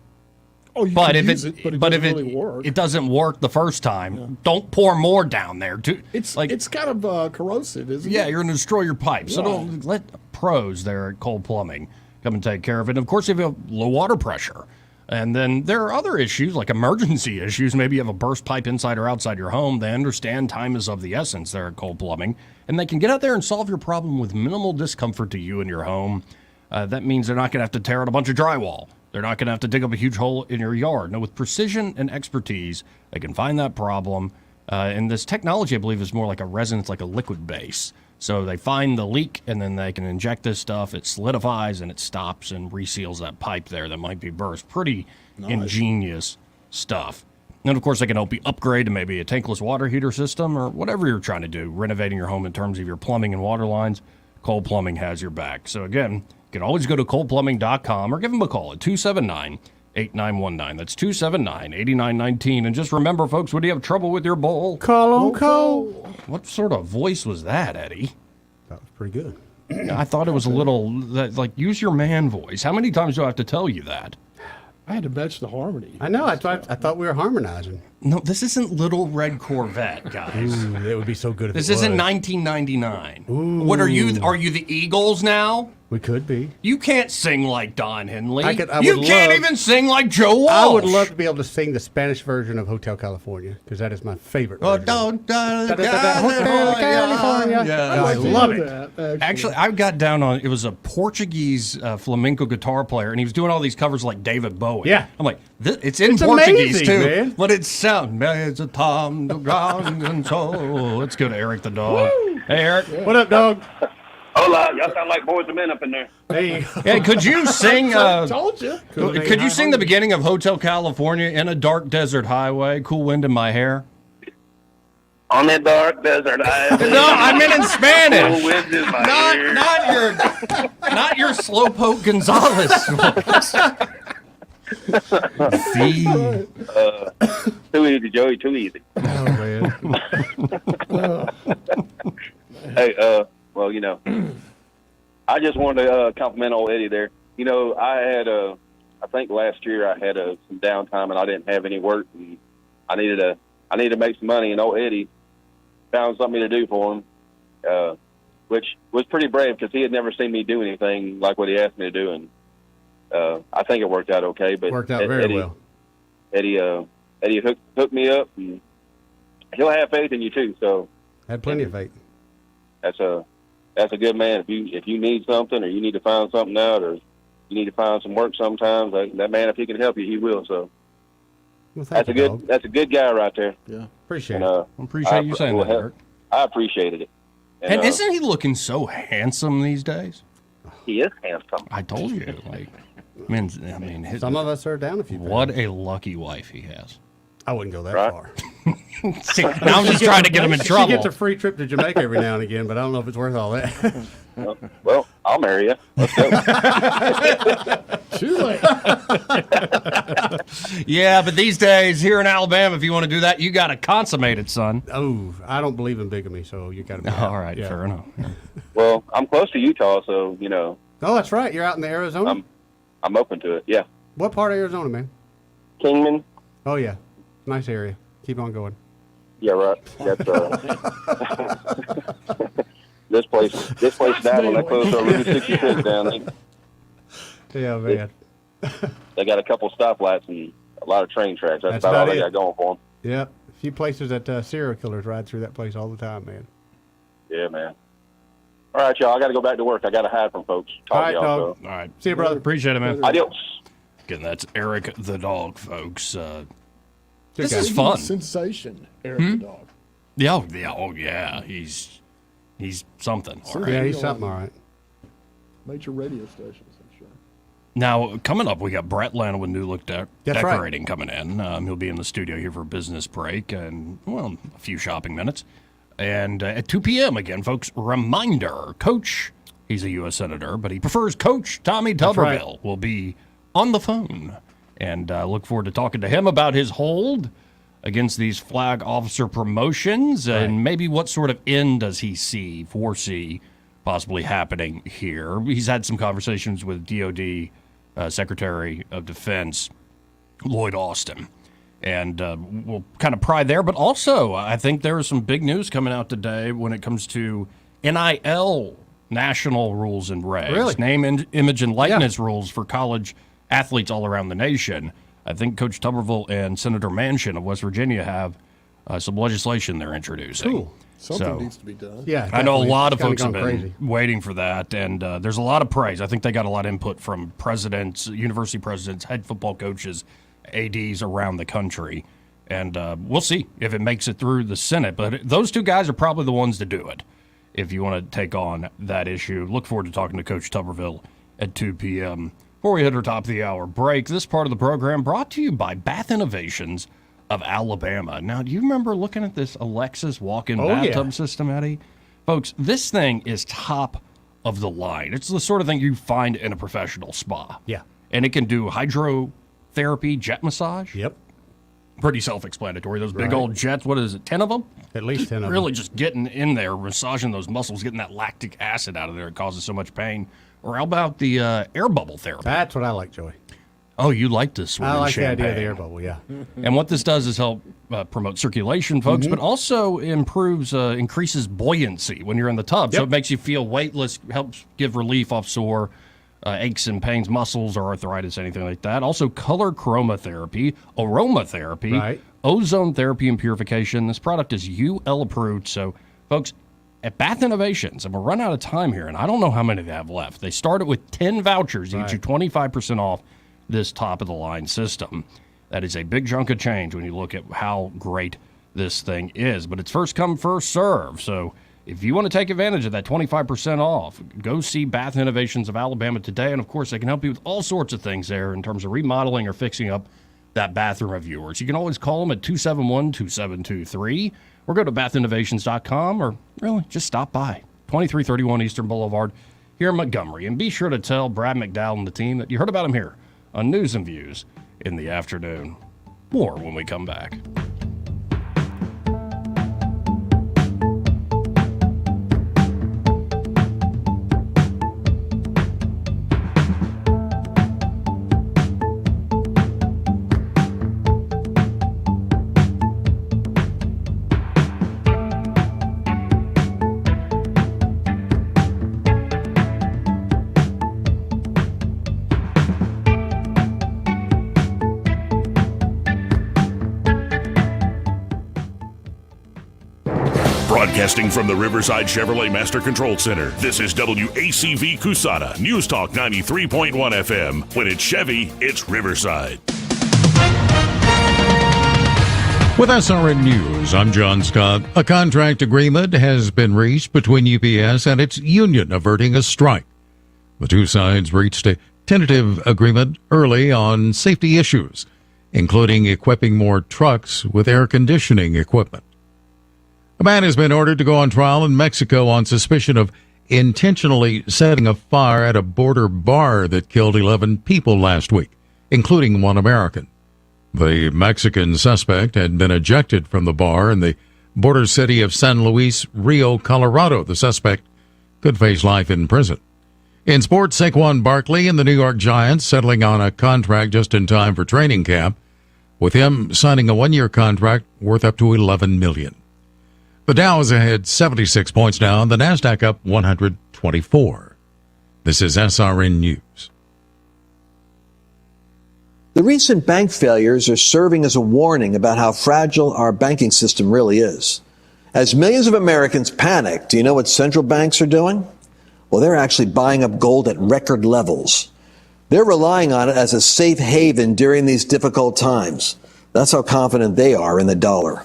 Oh, you but can if use it, but it doesn't really work. It doesn't work the first time, don't pour more down there. It's kind of corrosive, isn't it? Yeah, you're going to destroy your pipe. So Yeah. don't let pros there at Cole Plumbing come and take care of it. And of course, if you have low water pressure, and then there are other issues like emergency issues. Maybe you have a burst pipe inside or outside your home. They understand time is of the essence there at Cole Plumbing, and they can get out there and solve your problem with minimal discomfort to you and your home. That means they're not going to have to tear out a bunch of drywall. They're not going to have to dig up a huge hole in your yard. No, with precision and expertise, they can find that problem. And this technology, I believe, is more like a resin. It's like a liquid base. So they find the leak, and then they can inject this stuff. It solidifies, and it stops and reseals that pipe there that might be burst. Pretty ingenious stuff. And, of course, they can help you upgrade to maybe a tankless water heater system or whatever you're trying to do, renovating your home in terms of your plumbing and water lines. Cole Plumbing has your back. So, again, you can always go to coleplumbing.com or give them a call at 279-8919. That's 279-8919. And just remember, folks, when you have trouble with your bowl, call on Cole. What sort of voice was that, Eddie? That was pretty good. I thought it was a little, like, use your man voice. How many times do I have to tell you that? I had to match the harmony. I know. I thought we were harmonizing. No, this isn't Little Red Corvette, guys. Ooh, it would be so good if This it was. isn't 1999. Ooh. What are you? Are you the Eagles now? We could be. You can't sing like Don Henley. I you would can't love- even sing like Joe Walsh. I would love to be able to sing the Spanish version of Hotel California because that is my favorite. Oh, version. don't, Hotel California. Yeah. I love it. Actually, I got down on it was a Portuguese flamenco guitar player, and he was doing all these covers like David Bowie. Yeah. I'm like, it's in It's Portuguese amazing, too, man. but it sounds. It's a Tom the ground and so. Let's go to Eric the dog. Hey, Eric. What up, dog? Hola, y'all sound like boys and men up in there. There you go. Hey, could you sing? Told you. Could you sing the beginning of Hotel California in a dark desert highway? Cool wind in my hair. On that dark desert highway. No, I meant in Spanish. Cool wind in my ear. Not your Slowpoke Gonzalez. See. Too easy, Joey. Too easy. Oh man. Hey, well, you know, I just wanted to compliment old Eddie there. You know, I had I think last year I had some downtime and I didn't have any work and I needed to make some money, and old Eddie found something to do for him, which was pretty brave because he had never seen me do anything like what he asked me to do, and I think it worked out okay. But Worked out very well. Eddie hooked me up, and he'll have faith in you too. So Had plenty of faith. That's a good man. If you need something or you need to find something out or you need to find some work sometimes, that man, if he can help you, he will. So Well, that's a good guy right there. Yeah, appreciate it. I appreciate you saying that, Eric. I appreciated it. And isn't he looking so handsome these days? He is handsome. I told you. Like, I mean, Some of us are down a few. What a lucky wife he has. I wouldn't go that Right. far. See, now I'm just trying to get him in trouble. She gets a free trip to Jamaica every now and again, but I don't know if it's worth all that. Well, I'll marry you. Let's go. Too late. Yeah, but these days here in Alabama, if you want to do that, you got to consummate it, son. Oh, I don't believe in bigamy, so you got to be All right, fair enough. Well, I'm close to Utah, so you know. Oh, that's right. You're out in the Arizona. I'm open to it. Yeah. What part of Arizona, man? Kingman. Oh yeah, nice area. Keep on going. Yeah, right. That's this place died when they closed our Route 66 down there. Yeah, man. They got a couple stoplights and a lot of train tracks. That's about all they got going for them. Yeah, a few places that serial killers ride through that place all the time, man. Yeah, man. All right, y'all. I got to go back to work. I got to hide from folks. Talk All right, to y'all. dog. So. All right. See you, brother. Appreciate it, man. Adios. Again, that's Eric the dog, folks. Good This guy. is fun. Sensation, Eric the dog. Yeah, he's something. All right. Yeah, he's something, all right. Major radio stations, I'm sure. Now, coming up, we got Brett Lana with New Look That's Decorating coming in. He'll be in the studio here for a business break and, well, a few shopping minutes. And at 2 p.m., again, folks, reminder, Coach, he's a U.S. Senator, but he prefers Coach Tommy Tuberville will be on the phone. And look forward to talking to him about his hold against these flag officer promotions and maybe what sort of end does he foresee possibly happening here. He's had some conversations with DOD Secretary of Defense Lloyd Austin, and we'll kind of pry there. But also, I think there is some big news coming out today when it comes to NIL national rules and regs, Really? name, image, and likeness rules for college athletes all around the nation. I think Coach Tuberville and Senator Manchin of West Virginia have some legislation they're introducing. Cool. Something needs to be done. Yeah, I know a definitely. lot It's of kinda folks have gone been crazy. waiting for that, and there's a lot of praise. I think they got a lot of input from presidents, university presidents, head football coaches, ADs around the country, and we'll see if it makes it through the Senate. But those two guys are probably the ones to do it if you want to take on that issue. Look forward to talking to Coach Tuberville at 2 p.m. Before we hit our top of the hour break, this part of the program brought to you by Bath Innovations of Alabama. Now, do you remember looking at this Alexis walk-in bathtub system, Eddie? Folks, this thing is top of the line. It's the sort of thing you find in a professional spa. Yeah. And it can do hydrotherapy, jet massage. Yep. Pretty self-explanatory. Those big Right. old jets, what is it, 10 of them? At least 10 of them. Really just getting in there, massaging those muscles, getting that lactic acid out of there. It causes so much pain. Or how about the air bubble therapy? That's what I like, Joey. Oh, you like to swim I in like champagne. the idea of the air bubble, yeah. And what this does is help promote circulation, folks, Mm-hmm. but also increases buoyancy when you're in the tub. So Yep. it makes you feel weightless, helps give relief off sore aches and pains, muscles or arthritis, anything like that. Also, color chromotherapy, aromatherapy, Right. ozone therapy and purification. This product is UL approved. So, folks, at Bath Innovations, and we're running out of time here, and I don't know how many they have left. They started with 10 vouchers to get you 25% off this top-of-the-line system. That is a big chunk of change when you look at how great this thing is. But it's first come, first serve. So if you want to take advantage of that 25% off, go see Bath Innovations of Alabama today. And, of course, they can help you with all sorts of things there in terms of remodeling or fixing up that bathroom of yours. You can always call them at 271-2723 or go to bathinnovations.com or really just stop by 2331 Eastern Boulevard here in Montgomery. And be sure to tell Brad McDowell and the team that you heard about him here on News and Views in the afternoon. More when we come back. Broadcasting from the Riverside Chevrolet Master Control Center, this is WACV Cusana, News Talk 93.1 FM. When it's Chevy, it's Riverside. With SRN News, I'm John Scott. A contract agreement has been reached between UPS and its union averting a strike. The two sides reached a tentative agreement early on safety issues, including equipping more trucks with air conditioning equipment. A man has been ordered to go on trial in Mexico on suspicion of intentionally setting a fire at a border bar that killed 11 people last week, including one American. The Mexican suspect had been ejected from the bar in the border city of San Luis Rio, Colorado. The suspect could face life in prison. In sports, Saquon Barkley and the New York Giants settling on a contract just in time for training camp, with him signing a one-year contract worth up to $11 million. The Dow is ahead 76 points now, and the NASDAQ up 124. This is SRN News. The recent bank failures are serving as a warning about how fragile our banking system really is. As millions of Americans panic, do you know what central banks are doing? Well, they're actually buying up gold at record levels. They're relying on it as a safe haven during these difficult times. That's how confident they are in the dollar.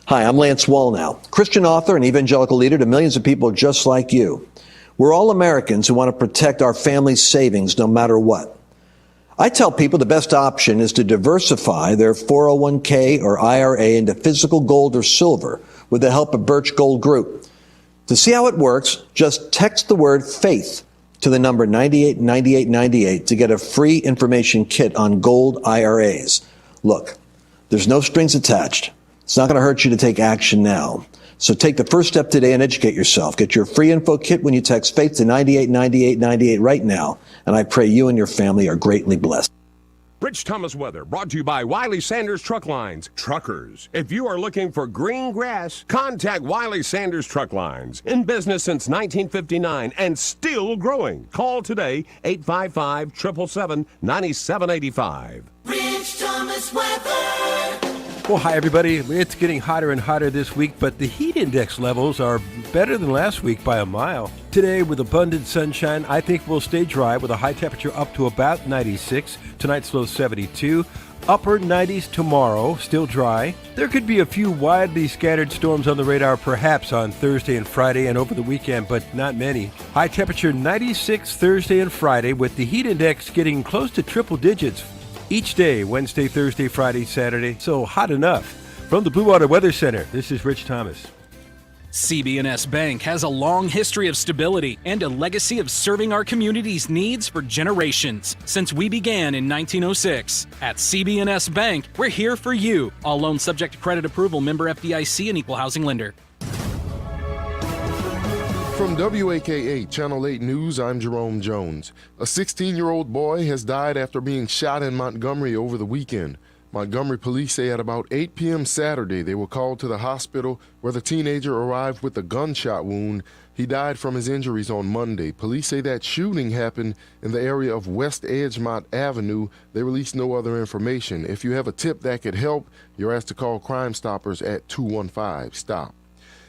Hi, I'm Lance Wallnow, Christian author and evangelical leader to millions of people just like you. We're all Americans who want to protect our family's savings no matter what. I tell people the best option is to diversify their 401k or IRA into physical gold or silver with the help of Birch Gold Group. To see how it works, just text the word FAITH to the number 989898 to get a free information kit on gold IRAs. Look, there's no strings attached. It's not going to hurt you to take action now. So take the first step today and educate yourself. Get your free info kit when you text FAITH to 989898 right now. And I pray you and your family are greatly blessed. Rich Thomas weather brought to you by Wiley Sanders Truck Lines. Truckers, if you are looking for green grass, contact Wiley Sanders Truck Lines. In business since 1959 and still growing. Call today, 855-777-9785. Rich Thomas weather. Well, hi, everybody. It's getting hotter and hotter this week, but the heat index levels are better than last week by a mile. Today, with abundant sunshine, I think we'll stay dry with a high temperature up to about 96. Tonight's low 72. Upper 90s tomorrow, still dry. There could be a few widely scattered storms on the radar, perhaps on Thursday and Friday and over the weekend, but not many. High temperature 96 Thursday and Friday, with the heat index getting close to triple digits each day, Wednesday, Thursday, Friday, Saturday. So hot enough. From the Blue Water Weather Center, this is Rich Thomas. CB&S Bank has a long history of stability and a legacy of serving our community's needs for generations. Since we began in 1906, at CB&S Bank, we're here for you. All loans subject to credit approval, member FDIC and equal housing lender. From WAKA Channel 8 News, I'm Jerome Jones. A 16-year-old boy has died after being shot in Montgomery over the weekend. Montgomery police say at about 8 p.m. Saturday they were called to the hospital where the teenager arrived with a gunshot wound. He died from his injuries on Monday. Police say that shooting happened in the area of West Edgemont Avenue. They released no other information. If you have a tip that could help, you're asked to call Crime Stoppers at 215-STOP.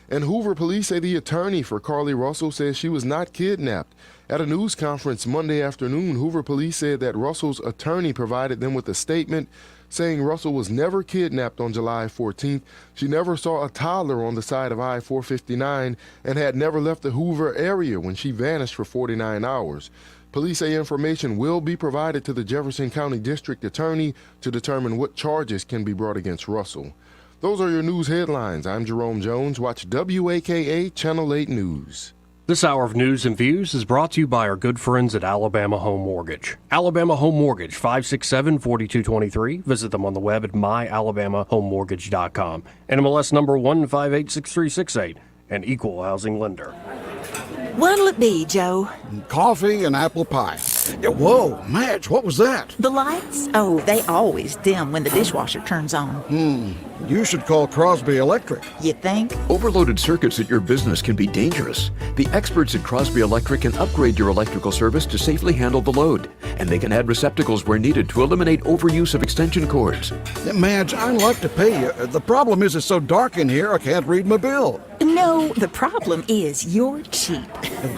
And Hoover police say the attorney for Carly Russell says she was not kidnapped. At a news conference Monday afternoon, Hoover police said that Russell's attorney provided them with a statement saying Russell was never kidnapped on July 14th. She never saw a toddler on the side of I-459 and had never left the Hoover area when she vanished for 49 hours. Police say information will be provided to the Jefferson County District Attorney to determine what charges can be brought against Russell. Those are your news headlines. I'm Jerome Jones. Watch WAKA Channel 8 News. This hour of news and views is brought to you by our good friends at Alabama Home Mortgage. Alabama Home Mortgage, 567-4223. Visit them on the web at myalabamahomemortgage.com. NMLS number 1586368, an equal housing lender. What'll it be, Joe? Coffee and apple pie. Whoa, Madge, what was that? The lights? Oh, they always dim when the dishwasher turns on. You should call Crosby Electric. You think? Overloaded circuits at your business can be dangerous. The experts at Crosby Electric can upgrade your electrical service to safely handle the load. And they can add receptacles where needed to eliminate overuse of extension cords. Madge, I'd like to pay you. The problem is it's so dark in here I can't read my bill. No, the problem is you're cheap.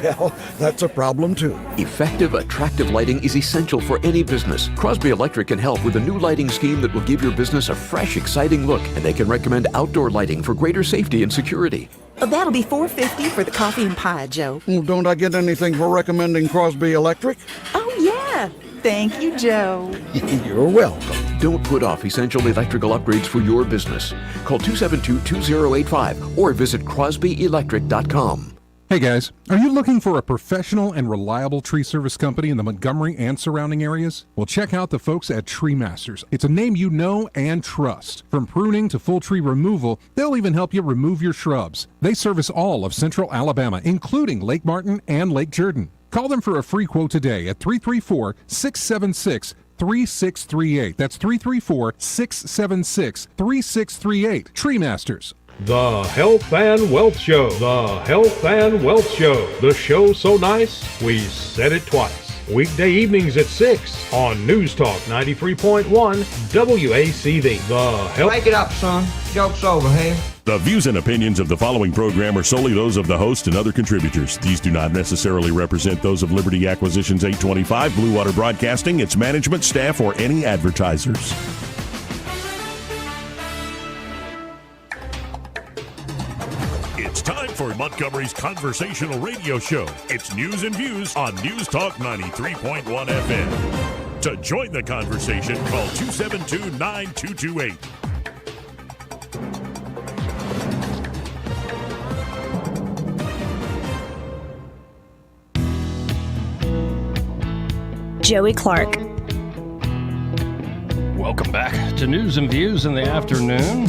Well, that's a problem too. Effective, attractive lighting is essential for any business. Crosby Electric can help with a new lighting scheme that will give your business a fresh, exciting look, and they can recommend outdoor lighting for greater safety and security. That'll be $4.50 for the coffee and pie, Joe. Well, don't I get anything for recommending Crosby Electric? Oh, yeah. Thank you, Joe. You're welcome. Don't put off essential electrical upgrades for your business. Call 272-2085 or visit crosbyelectric.com. Hey guys, are you looking for a professional and reliable tree service company in the Montgomery and surrounding areas? Well, check out the folks at Tree Masters. It's a name you know and trust. From pruning to full tree removal, they'll even help you remove your shrubs. They service all of Central Alabama, including Lake Martin and Lake Jordan. Call them for a free quote today at 334-676-3638. That's 334-676-3638. Tree Masters. The Health and Wealth Show. The Health and Wealth Show. The show so nice, we said it twice. Weekday evenings at 6 on News Talk 93.1 WACV. The Health. Wake it up, son. Joke's over, hey? The views and opinions of the following program are solely those of the host and other contributors. These do not necessarily represent those of Liberty Acquisitions 825, Blue Water Broadcasting, its management, staff, or any advertisers. It's time for Montgomery's conversational radio show. It's news and views on News Talk 93.1 FM. To join the conversation, call 272-9228. Joey Clark. Welcome back to News and Views in the afternoon.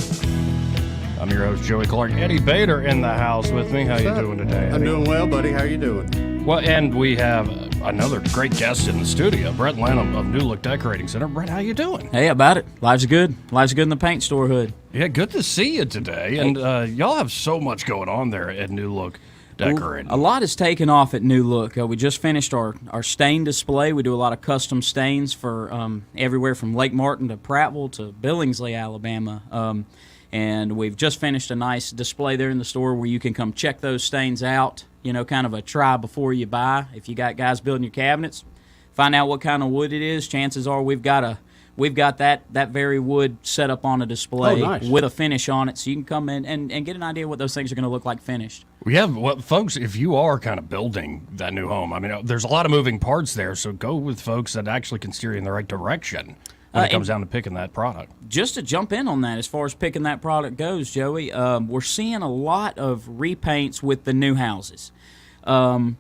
I'm your host, Joey Clark. Eddie Bader in the house with me. How you doing today, Eddie? I'm doing well, buddy. How you doing? Well, and we have another great guest in the studio, Brett Lanham of New Look Decorating Center. Brett, how you doing? Hey, about it. Life's good. Life's good in the paint store hood. Yeah, good to see you today. And y'all have so much going on there at New Look Decorating. A lot has taken off at New Look. We just finished our stain display. We do a lot of custom stains for everywhere from Lake Martin to Prattville to Billingsley, Alabama. And we've just finished a nice display there in the store where you can come check those stains out, you know, kind of a try before you buy. If you got guys building your cabinets, find out what kind of wood it is. Chances are we've got that very wood set up on a display with a finish on it, so you can come in and get an idea of what those things are going to look like finished. Folks, if you are kind of building that new home, I mean, there's a lot of moving parts there, so go with folks that actually can steer you in the right direction when it comes down to picking that product. Just to jump in on that, as far as picking that product goes, Joey, we're seeing a lot of repaints with the new houses. Because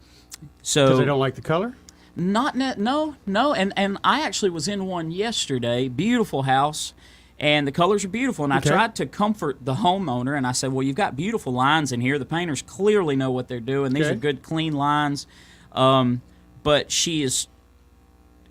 they don't like the color? No. And I actually was in one yesterday, beautiful house, And the colors are beautiful. And I tried to comfort the homeowner, and I said, well, you've got beautiful lines in here. The painters clearly know what they're doing. These are good, clean lines. But she is,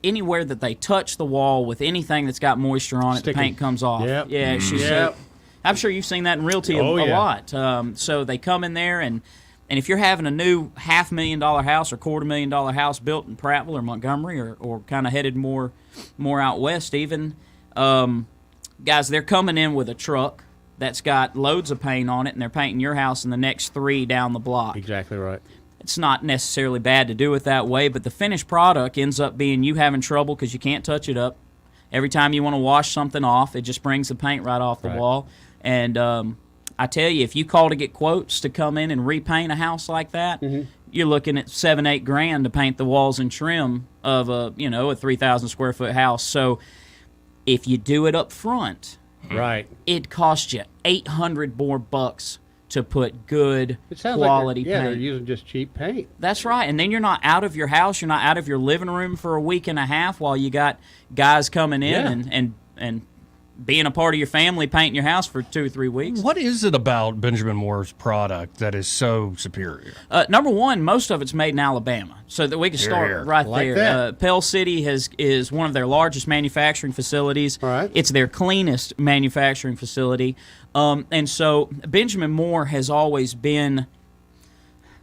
anywhere that they touch the wall with anything that's got moisture on it, the paint comes off. Yep. Yeah, she said, I'm sure you've seen that in realty a lot. So they come in there, and if you're having a new $500,000 house or $250,000 house built in Prattville or Montgomery or kind of headed more out west even, guys, they're coming in with a truck that's got loads of paint on it, and they're painting your house and the next 3 down the block. Exactly right. It's not necessarily bad to do it that way, but the finished product ends up being you having trouble because you can't touch it up. Every time you want to wash something off, it just brings the paint right off the wall. And I tell you, if you call to get quotes to come in and repaint a house like that, you're looking at $7-8 grand to paint the walls and trim of a 3,000 square foot house. So if you do it up front, it costs you $800 more bucks to put good quality paint. They're using just cheap paint. That's right. And then you're not out of your house. You're not out of your living room for a week and a half while you got guys coming in and being a part of your family painting your house for 2 or 3 weeks. What is it about Benjamin Moore's product that is so superior? Number one, most of it's made in Alabama, so that we can start right there. Pell City is one of their largest manufacturing facilities. It's their cleanest manufacturing facility, and so Benjamin Moore has always been,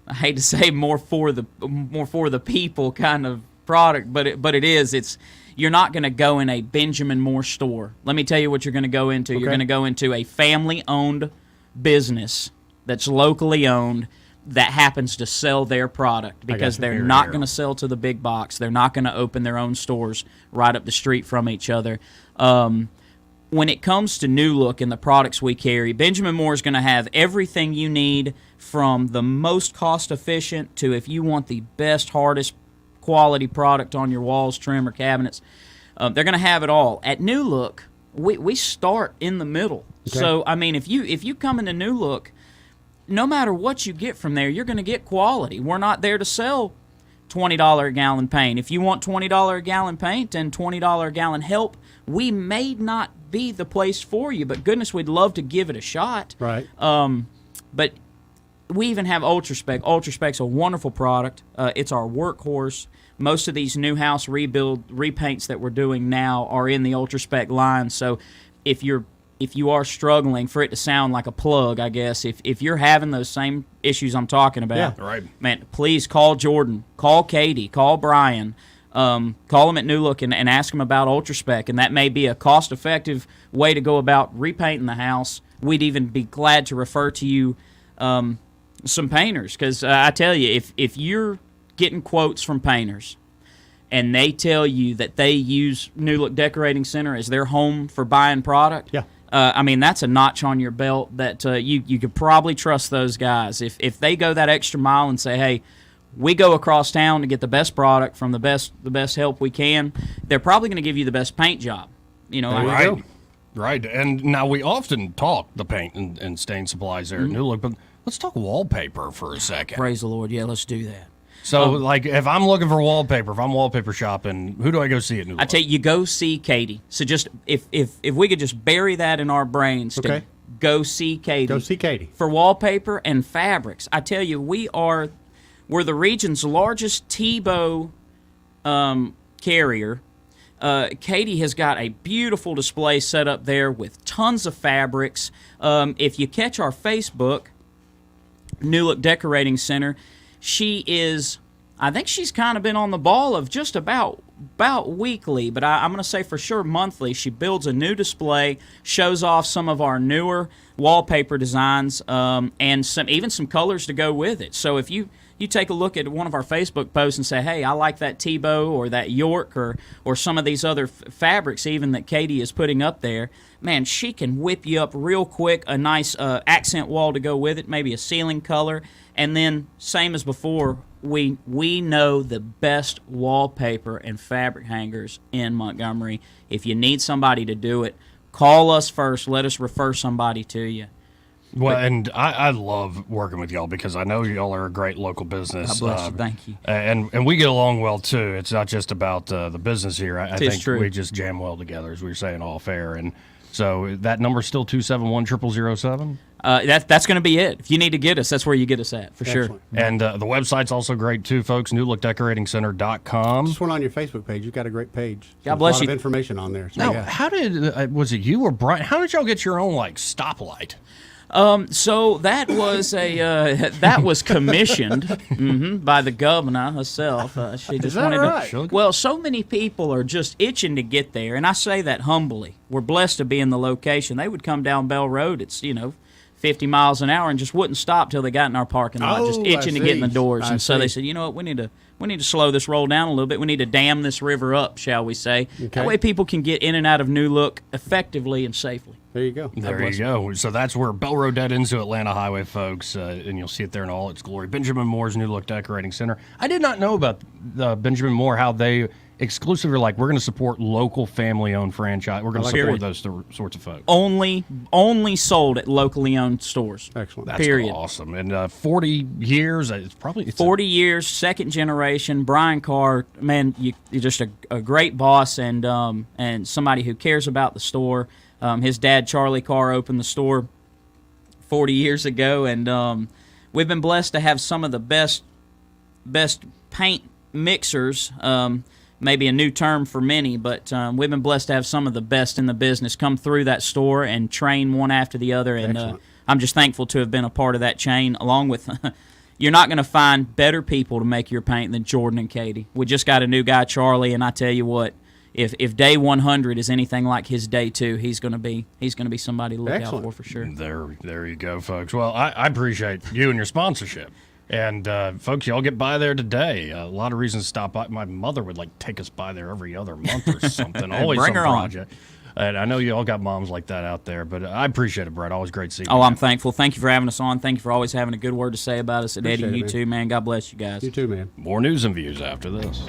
I hate to say, more for the people kind of product, but it is. You're not going to go in a Benjamin Moore store. Let me tell you what you're going to go into. You're going to go into a family-owned business that's locally owned that happens to sell their product, because they're not going to sell to the big box. They're not going to open their own stores right up the street from each other. When it comes to New Look and the products we carry, Benjamin Moore is going to have everything you need, from the most cost-efficient to, if you want the best, hardest quality product on your walls, trim, or cabinets. They're going to have it all. At New Look, we start in the middle. So, I mean, if you come into New Look, no matter what you get from there, you're going to get quality. We're not there to sell $20 a gallon paint. If you want $20 a gallon paint and $20 a gallon help, we may not be the place for you, but goodness, we'd love to give it a shot. Right. But we even have UltraSpec. UltraSpec's a wonderful product. It's our workhorse. Most of these new house repaints that we're doing now are in the UltraSpec line. So if you are struggling, for it to sound like a plug, I guess, if you're having those same issues I'm talking about, man, please call Jordan, call Katie, call Brian, call them at New Look and ask them about UltraSpec, and that may be a cost-effective way to go about repainting the house. We'd even be glad to refer to you some painters, because I tell you, if you're getting quotes from painters and they tell you that they use New Look Decorating Center as their home for buying product, I mean, that's a notch on your belt that you could probably trust those guys. If they go that extra mile and say, hey, we go across town to get the best product from the best help we can, they're probably going to give you the best paint job. Right. And now we often talk the paint and stain supplies there at New Look, but let's talk wallpaper for a second. Praise the Lord. Yeah, let's do that. So, like, if I'm looking for wallpaper, if I'm wallpaper shopping, who do I go see at New Look? I tell you, go see Katie. So just if we could just bury that in our brains, to go see Katie. Go see Katie. For wallpaper and fabrics. I tell you, we're the region's largest T-bow carrier. Katie has got a beautiful display set up there with tons of fabrics. If you catch our Facebook, New Look Decorating Center, I think she's kind of been on the ball of just about weekly, but I'm going to say for sure monthly. She builds a new display, shows off some of our newer wallpaper designs, and even some colors to go with it. So if you take a look at one of our Facebook posts and say, hey, I like that T-bow or that York or some of these other fabrics even that Katie is putting up there, man, she can whip you up real quick, a nice accent wall to go with it, maybe a ceiling color, and then same as before, we know the best wallpaper and fabric hangers in Montgomery. If you need somebody to do it, call us first. Let us refer somebody to you. Well, and I love working with y'all because I know y'all are a great local business. God bless you. Thank you. And we get along well, too. It's not just about the business here. I think true. we just jam well together, as we were saying, all fair. And So that number's still 271-0007? That's going to be it. If you need to get us, that's where you get us at, for sure. And the website's also great, too, folks, newlookdecoratingcenter.com. Just went on your Facebook page. You've got a great page. God bless you. A lot you. of information on there. So Now, yeah. how did, was it you or Brian, how did y'all get your own, stoplight? So that was that was commissioned by the governor herself. She just wanted to. Well, so many people are just itching to get there, and I say that humbly. We're blessed to be in the location. They would come down Bell Road. It's 50 miles an hour and just wouldn't stop till they got in our parking lot, just itching to get in the doors. And so they said, you know what, we need to slow this roll down a little bit. We need to dam this river up, shall we say? Okay. That way people can get in and out of New Look effectively and safely. There you go. There you go. So that's where Bell Road dead ends to Atlanta Highway, folks, and you'll see it there in all its glory. Benjamin Moore's New Look Decorating Center. I did not know about Benjamin Moore, how they exclusively we're going to support local family-owned franchise. We're going to support those sorts of folks. Only sold at locally owned stores. Excellent. That's awesome. And 40 years, it's 40 years, second generation. Brian Carr, man, you're just a great boss and somebody who cares about the store. His dad, Charlie Carr, opened the store 40 years ago, and we've been blessed to have some of the best paint mixers. Maybe a new term for many, but we've been blessed to have some of the best in the business come through that store and train one after the other. And I'm just thankful to have been a part of that chain, along with you're not going to find better people to make your paint than Jordan and Katie. We just got a new guy, Charlie, and I tell you what, if day 100 is anything like his day 2, he's going to be somebody to look out for sure. There you go, folks. Well, I appreciate you and your sponsorship. And, folks, y'all get by there today. A lot of reasons to stop by. My mother would, take us by there every other month or something. Always Bring some her project. And I know you all got moms like that out there, but I appreciate it, Brett. Always great seeing you. Oh, I'm thankful. Thank you for having us on. Thank you for always having a good word to say about us. And Appreciate Eddie, you it, too, man. God bless you guys. You too, man. More news and views after this.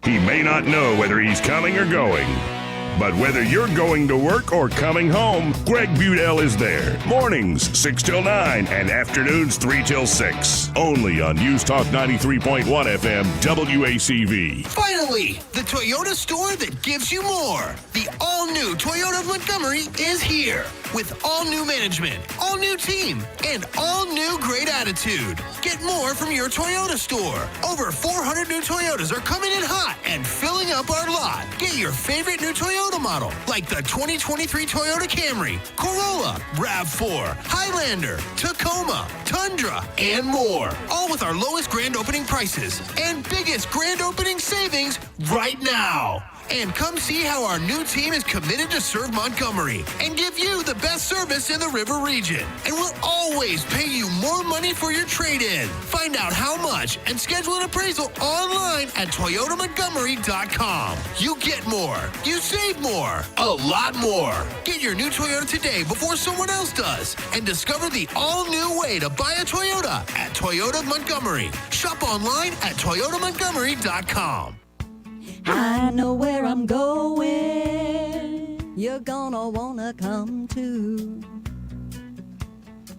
He may not know whether he's coming or going, but whether you're going to work or coming home, Greg Budell is there. Mornings 6 till 9 and afternoons 3 till 6. Only on News Talk 93.1 FM WACV. Finally, the Toyota store that gives you more. The all-new Toyota of Montgomery is here. With all-new management, all-new team, and all-new great attitude. Get more from your Toyota store. Over 400 new Toyotas are coming in hot and filling up our lot. Get your favorite new Toyota model, like the 2023 Toyota Camry, Corolla, RAV4, Highlander, Tacoma, Tundra, and more. All with our lowest grand opening prices and biggest grand opening savings right now. And come see how our new team is committed to serve Montgomery and give you the best service in the River region. And we'll always pay you more money for your trade-in. Find out how much and schedule an appraisal online at ToyotaMontgomery.com. You get more. You save more. A lot more. Get your new Toyota today before someone else does. And discover the all-new way to buy a Toyota at Toyota Montgomery. Shop online at ToyotaMontgomery.com. I know where I'm going. You're gonna wanna come too.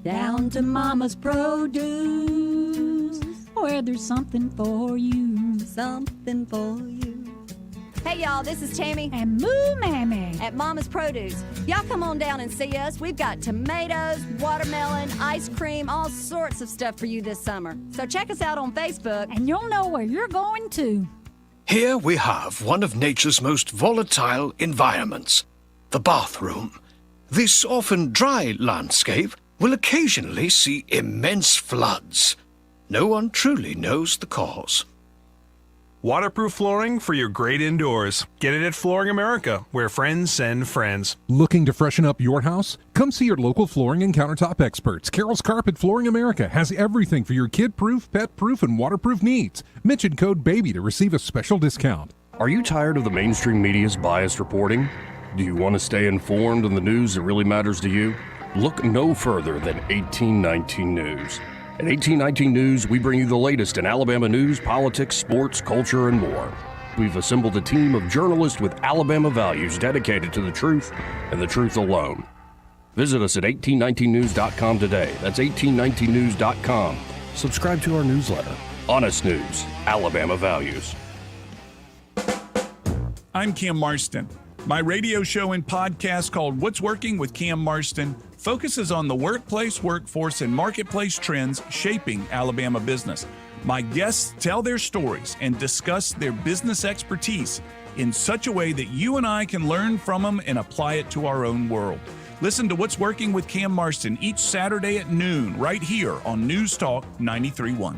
Down to Mama's Produce, where there's something for you. Something for you. Hey y'all, this is Tammy and Moo Mammy at Mama's Produce. Y'all come on down and see us. We've got tomatoes, watermelon, ice cream, all sorts of stuff for you this summer. So check us out on Facebook and you'll know where you're going to. Here we have one of nature's most volatile environments, the bathroom. This often dry landscape will occasionally see immense floods. No one truly knows the cause. Waterproof flooring for your great indoors. Get it at Flooring America, where friends send friends. Looking to freshen up your house? Come see your local flooring and countertop experts. Carol's Carpet Flooring America has everything for your kid-proof, pet-proof, and waterproof needs. Mention code BABY to receive a special discount. Are you tired of the mainstream media's biased reporting? Do you want to stay informed on the news that really matters to you? Look no further than 1819 News. At 1819 News, we bring you the latest in Alabama news, politics, sports, culture, and more. We've assembled a team of journalists with Alabama values dedicated to the truth and the truth alone. Visit us at 1819news.com today. That's 1819news.com. Subscribe to our newsletter. Honest News, Alabama Values. I'm Cam Marston. My radio show and podcast called What's Working with Cam Marston focuses on the workplace, workforce, and marketplace trends shaping Alabama business. My guests tell their stories and discuss their business expertise in such a way that you and I can learn from them and apply it to our own world. Listen to What's Working with Cam Marston each Saturday at noon right here on News Talk 93.1.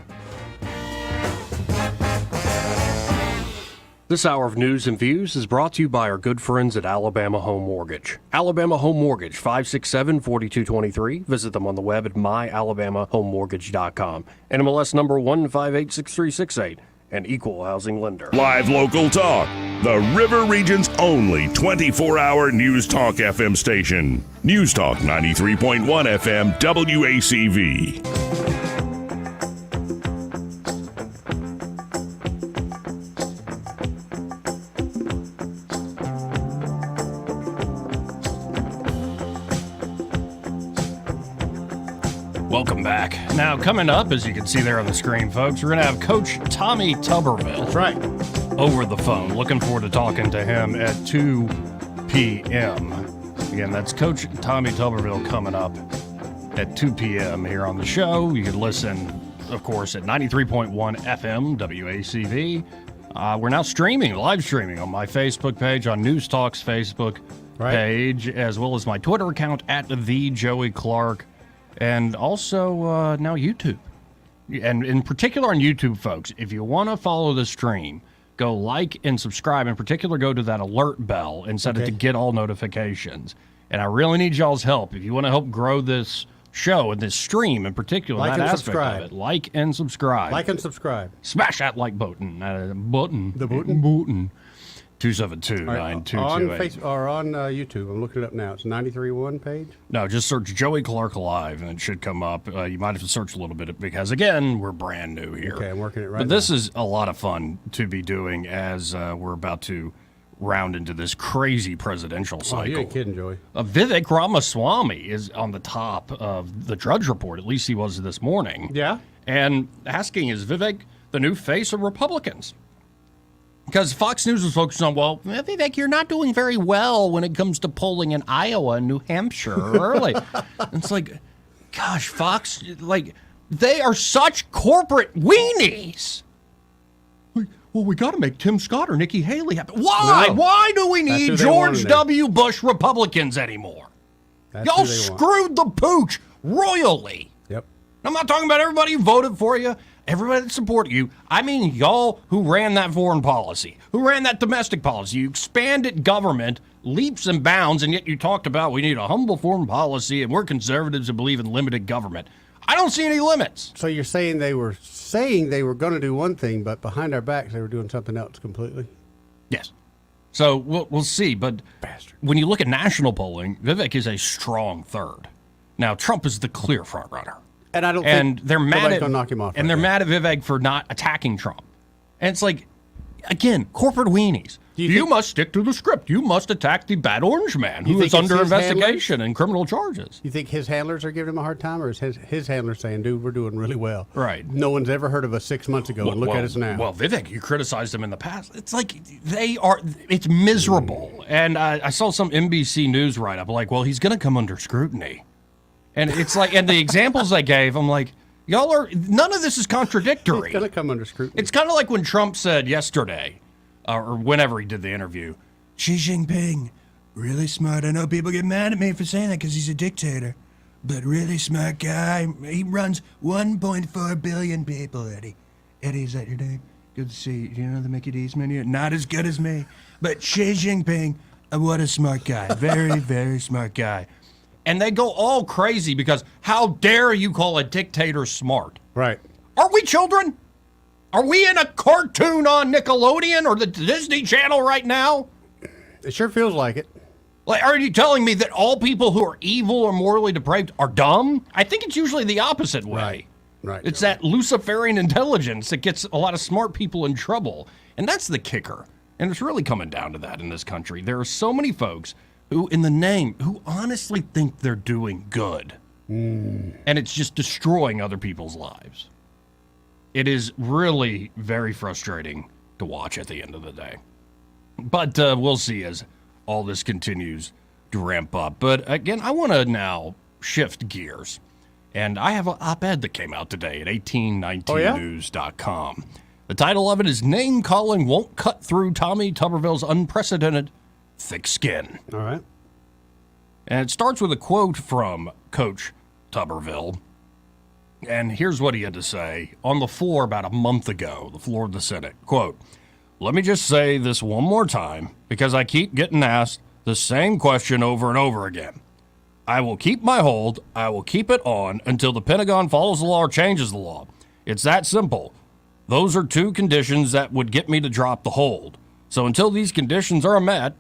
This hour of news and views is brought to you by our good friends at Alabama Home Mortgage. Alabama Home Mortgage, 567-4223. Visit them on the web at myalabamahomemortgage.com. NMLS number 1586368. An equal housing lender. Live local talk. The River Region's only 24-hour News Talk FM station. News Talk 93.1 FM WACV. Welcome back. Now, coming up, as you can see there on the screen, folks, we're going to have Coach Tommy Tuberville. That's right. Over the phone. Looking forward to talking to him at 2 p.m. Again, that's Coach Tommy Tuberville coming up at 2 p.m. here on the show. You can listen, of course, at 93.1 FM WACV. We're now live streaming on my Facebook page, on News Talk's Facebook page, as well as my Twitter account at the Joey Clark. And also now YouTube. And in particular on YouTube, folks, if you want to follow the stream, go like and subscribe. In particular, go to that alert bell and set it to get all notifications. And I really need y'all's help. If you want to help grow this show and this stream in particular, like that and aspect subscribe. of it, like and subscribe. Like and subscribe. Smash that like button. The button? Button. 272-9228. On Facebook or on YouTube, I'm looking it up now. It's 93.1 page. No, just search Joey Clark Live, and it should come up. You might have to search a little bit because, again, we're brand new here. Okay, I'm working it right But now. this is a lot of fun to be doing as we're about to round into this crazy presidential cycle. Oh, you ain't kidding, Joey. Vivek Ramaswamy is on the top of the Drudge Report. At least he was this morning. Yeah. And asking, is Vivek the new face of Republicans? Because Fox News was focused on, well, Vivek, you're not doing very well when it comes to polling in Iowa and New Hampshire early. It's like, gosh, Fox, like, they are such corporate weenies. Well, we got to make Tim Scott or Nikki Haley happy. Why? No. Why do we That's need who they want George in there. W. Bush Republicans anymore? That's Y'all who they want. screwed the pooch royally. Yep. I'm not talking about everybody who voted for you, everybody that supported you. I mean y'all who ran that foreign policy, who ran that domestic policy. You expanded government leaps and bounds, and yet you talked about we need a humble foreign policy, and we're conservatives who believe in limited government. I don't see any limits. So you're saying they were going to do one thing, but behind our backs they were doing something else completely? Yes. So we'll see. But when you look at national polling, Vivek is a strong third. Now, Trump is the clear front runner. And I don't And think they're mad nobody's at going to knock him off. and they're mad at Vivek for not attacking Trump. And it's like, again, corporate weenies. You must stick to the script. You must attack the bad orange man You who think is it's under his investigation and criminal charges. You think his handlers are giving him a hard time, or is his handlers saying, dude, we're doing really well? Right. No one's ever heard of us 6 months ago, and look at us now. Well, Vivek, you criticized him in the past. It's like it's miserable. And I saw some NBC News write-up like, well, he's going to come under scrutiny. And it's like, and the examples I gave, I'm like, none of this is contradictory. He's going to come under scrutiny. It's kind of like when Trump said yesterday, or whenever he did the interview, Xi Jinping, really smart. I know people get mad at me for saying that because he's a dictator, but really smart guy. He runs 1.4 billion people, Eddie. Eddie, is that your name? Good to see you. Do you know the Mickey D's menu? Not as good as me, but Xi Jinping, what a smart guy. Very, very smart guy. And they go all crazy because how dare you call a dictator smart? Right. Are we children? Are we in a cartoon on Nickelodeon or the Disney Channel right now? It sure feels like it. Like, are you telling me that all people who are evil or morally depraved are dumb? I think it's usually the opposite way. Right. It's that Luciferian intelligence that gets a lot of smart people in trouble. And that's the kicker. And it's really coming down to that in this country. There are so many folks who, in the name, who honestly think they're doing good. And it's just destroying other people's lives. It is really very frustrating to watch at the end of the day. But we'll see as all this continues to ramp up. But again, I want to now shift gears. And I have an op-ed that came out today at 1819news.com. The title of it is Name Calling Won't Cut Through Tommy Tuberville's Unprecedented Thick Skin. All right. And it starts with a quote from Coach Tuberville. And here's what he had to say on the floor about a month ago, the floor of the Senate. Quote, "Let me just say this one more time, because I keep getting asked the same question over and over again. I will keep my hold. I will keep it on until the Pentagon follows the law or changes the law. It's that simple. Those are two conditions that would get me to drop the hold. So until these conditions are met,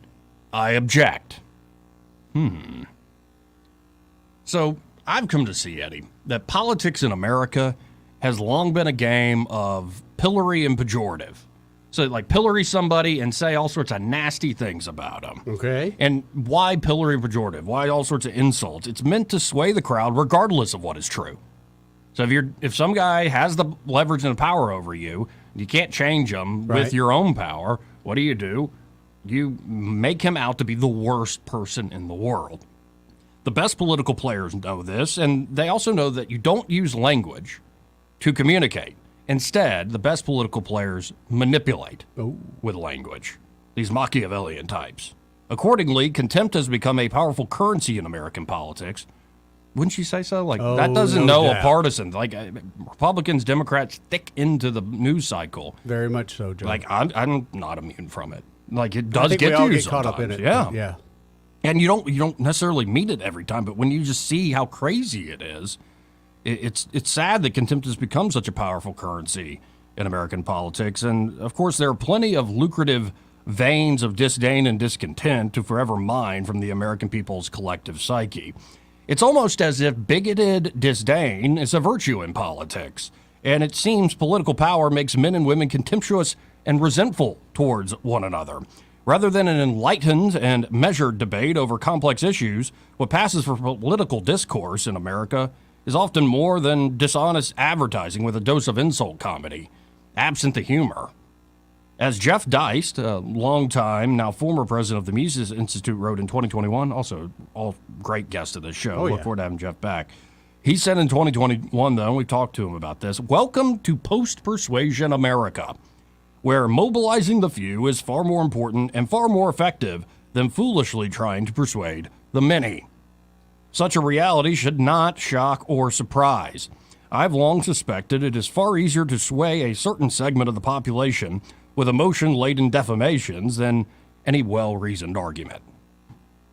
I object." So I've come to see, Eddie, that politics in America has long been a game of pillory and pejorative. So, like, pillory somebody and say all sorts of nasty things about them. Okay. And why pillory and pejorative? Why all sorts of insults? It's meant to sway the crowd regardless of what is true. So if some guy has the leverage and the power over you, you can't change him with your own power, what do? You make him out to be the worst person in the world. The best political players know this, and they also know that you don't use language to communicate. Instead, the best political players manipulate with language, these Machiavellian types. Accordingly, contempt has become a powerful currency in American politics. Wouldn't you say so? Like, that doesn't know a partisan. Like, Republicans, Democrats thick into the news cycle. Very much so, Joe. Like, I'm not immune from it. Like, it does I think get we to all you get caught up in it. Yeah. And you don't necessarily meet it every time, but when you just see how crazy it is, it's sad that contempt has become such a powerful currency in American politics. And, of course, there are plenty of lucrative veins of disdain and discontent to forever mine from the American people's collective psyche. It's almost as if bigoted disdain is a virtue in politics. And it seems political power makes men and women contemptuous and resentful towards one another. Rather than an enlightened and measured debate over complex issues, what passes for political discourse in America is often more than dishonest advertising with a dose of insult comedy, absent the humor. As Jeff Deist, a longtime, now former president of the Mises Institute, wrote in 2021, also all great guest of this show. Look forward to having Jeff back. He said in 2021, though, and we talked to him about this, "Welcome to post-persuasion America, where mobilizing the few is far more important and far more effective than foolishly trying to persuade the many. Such a reality should not shock or surprise. I've long suspected it is far easier to sway a certain segment of the population with emotion-laden defamations than any well-reasoned argument.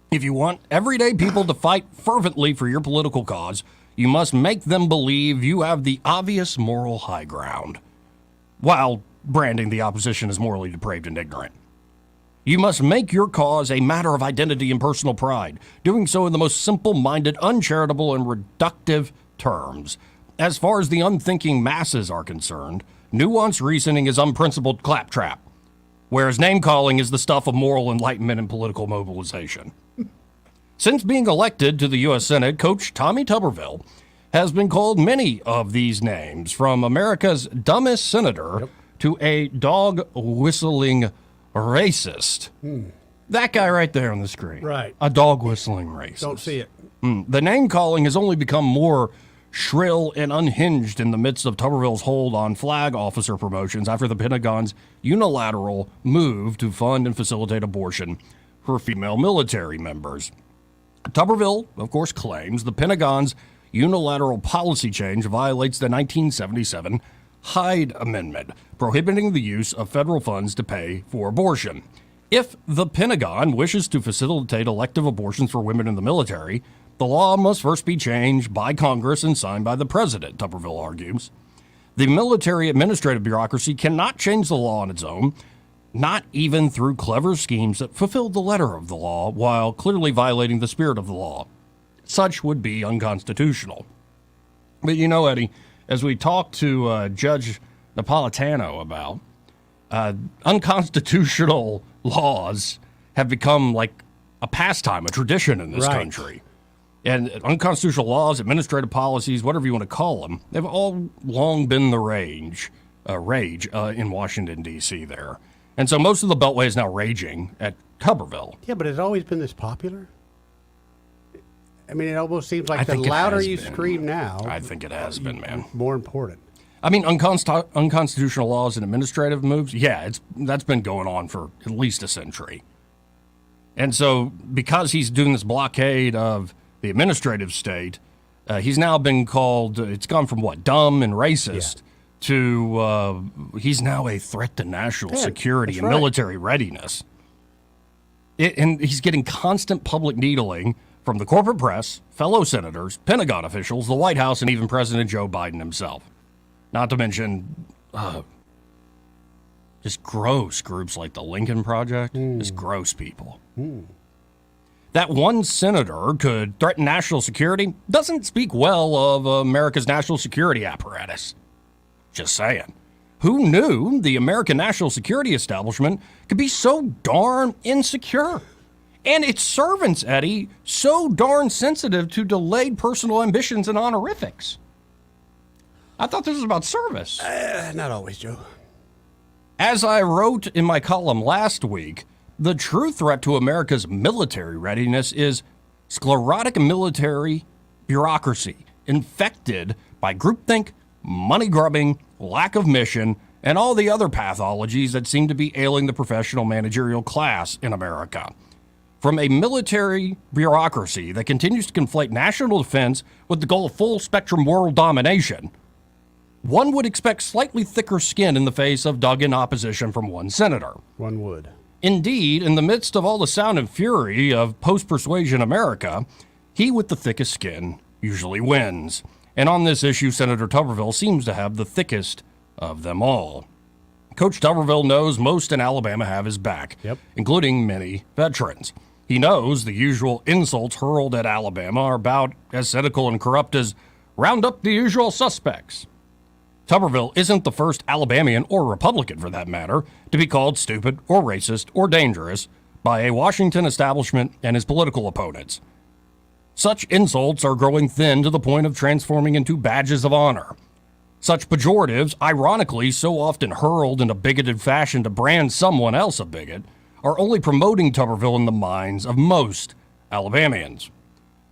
If you want everyday people to fight fervently for your political cause, you must make them believe you have the obvious moral high ground, while branding the opposition as morally depraved and ignorant. You must make your cause a matter of identity and personal pride, doing so in the most simple-minded, uncharitable, and reductive terms. As far as the unthinking masses are concerned, nuanced reasoning is unprincipled claptrap, whereas name-calling is the stuff of moral enlightenment and political mobilization." Since being elected to the U.S. Senate, Coach Tommy Tuberville has been called many of these names, from America's dumbest senator to a dog-whistling racist. That guy right there on the screen. Right. A dog-whistling racist. Don't see it. The name-calling has only become more shrill and unhinged in the midst of Tuberville's hold on flag officer promotions after the Pentagon's unilateral move to fund and facilitate abortion for female military members. Tuberville, of course, claims the Pentagon's unilateral policy change violates the 1977 Hyde Amendment, prohibiting the use of federal funds to pay for abortion. If the Pentagon wishes to facilitate elective abortions for women in the military, the law must first be changed by Congress and signed by the president, Tuberville argues. The military administrative bureaucracy cannot change the law on its own, not even through clever schemes that fulfill the letter of the law while clearly violating the spirit of the law. Such would be unconstitutional. But you know, Eddie, as we talked to Judge Napolitano about, unconstitutional laws have become like a pastime, a tradition in this country. And unconstitutional laws, administrative policies, whatever you want to call them, they've all long been the rage in Washington, D.C. there. And so most of the Beltway is now raging at Tuberville. Yeah, but it's always been this popular? I mean, it almost seems like the louder you scream now, I think it has been, man. More important. I mean, unconstitutional laws and administrative moves, yeah, that's been going on for at least a century. And so because he's doing this blockade of the administrative state, he's now been called, it's gone from what, dumb and racist to he's now a threat to national security and military readiness. And he's getting constant public needling from the corporate press, fellow senators, Pentagon officials, the White House, and even President Joe Biden himself. Not to mention just gross groups like the Lincoln Project, just gross people. That one senator could threaten national security doesn't speak well of America's national security apparatus. Just saying. Who knew the American national security establishment could be so darn insecure? And its servants, Eddie, so darn sensitive to delayed personal ambitions and honorifics. I thought this was about service. Not always, Joe. As I wrote in my column last week, the true threat to America's military readiness is sclerotic military bureaucracy, infected by groupthink, money-grubbing, lack of mission, and all the other pathologies that seem to be ailing the professional managerial class in America. From a military bureaucracy that continues to conflate national defense with the goal of full-spectrum world domination, one would expect slightly thicker skin in the face of dug-in opposition from one senator. One would. Indeed, in the midst of all the sound and fury of post-persuasion America, he with the thickest skin usually wins. And on this issue, Senator Tuberville seems to have the thickest of them all. Coach Tuberville knows most in Alabama have his back, including many veterans. He knows the usual insults hurled at Alabama are about as cynical and corrupt as round up the usual suspects. Tuberville isn't the first Alabamian, or Republican for that matter, to be called stupid or racist or dangerous by a Washington establishment and his political opponents. Such insults are growing thin to the point of transforming into badges of honor. Such pejoratives, ironically so often hurled in a bigoted fashion to brand someone else a bigot, are only promoting Tuberville in the minds of most Alabamians.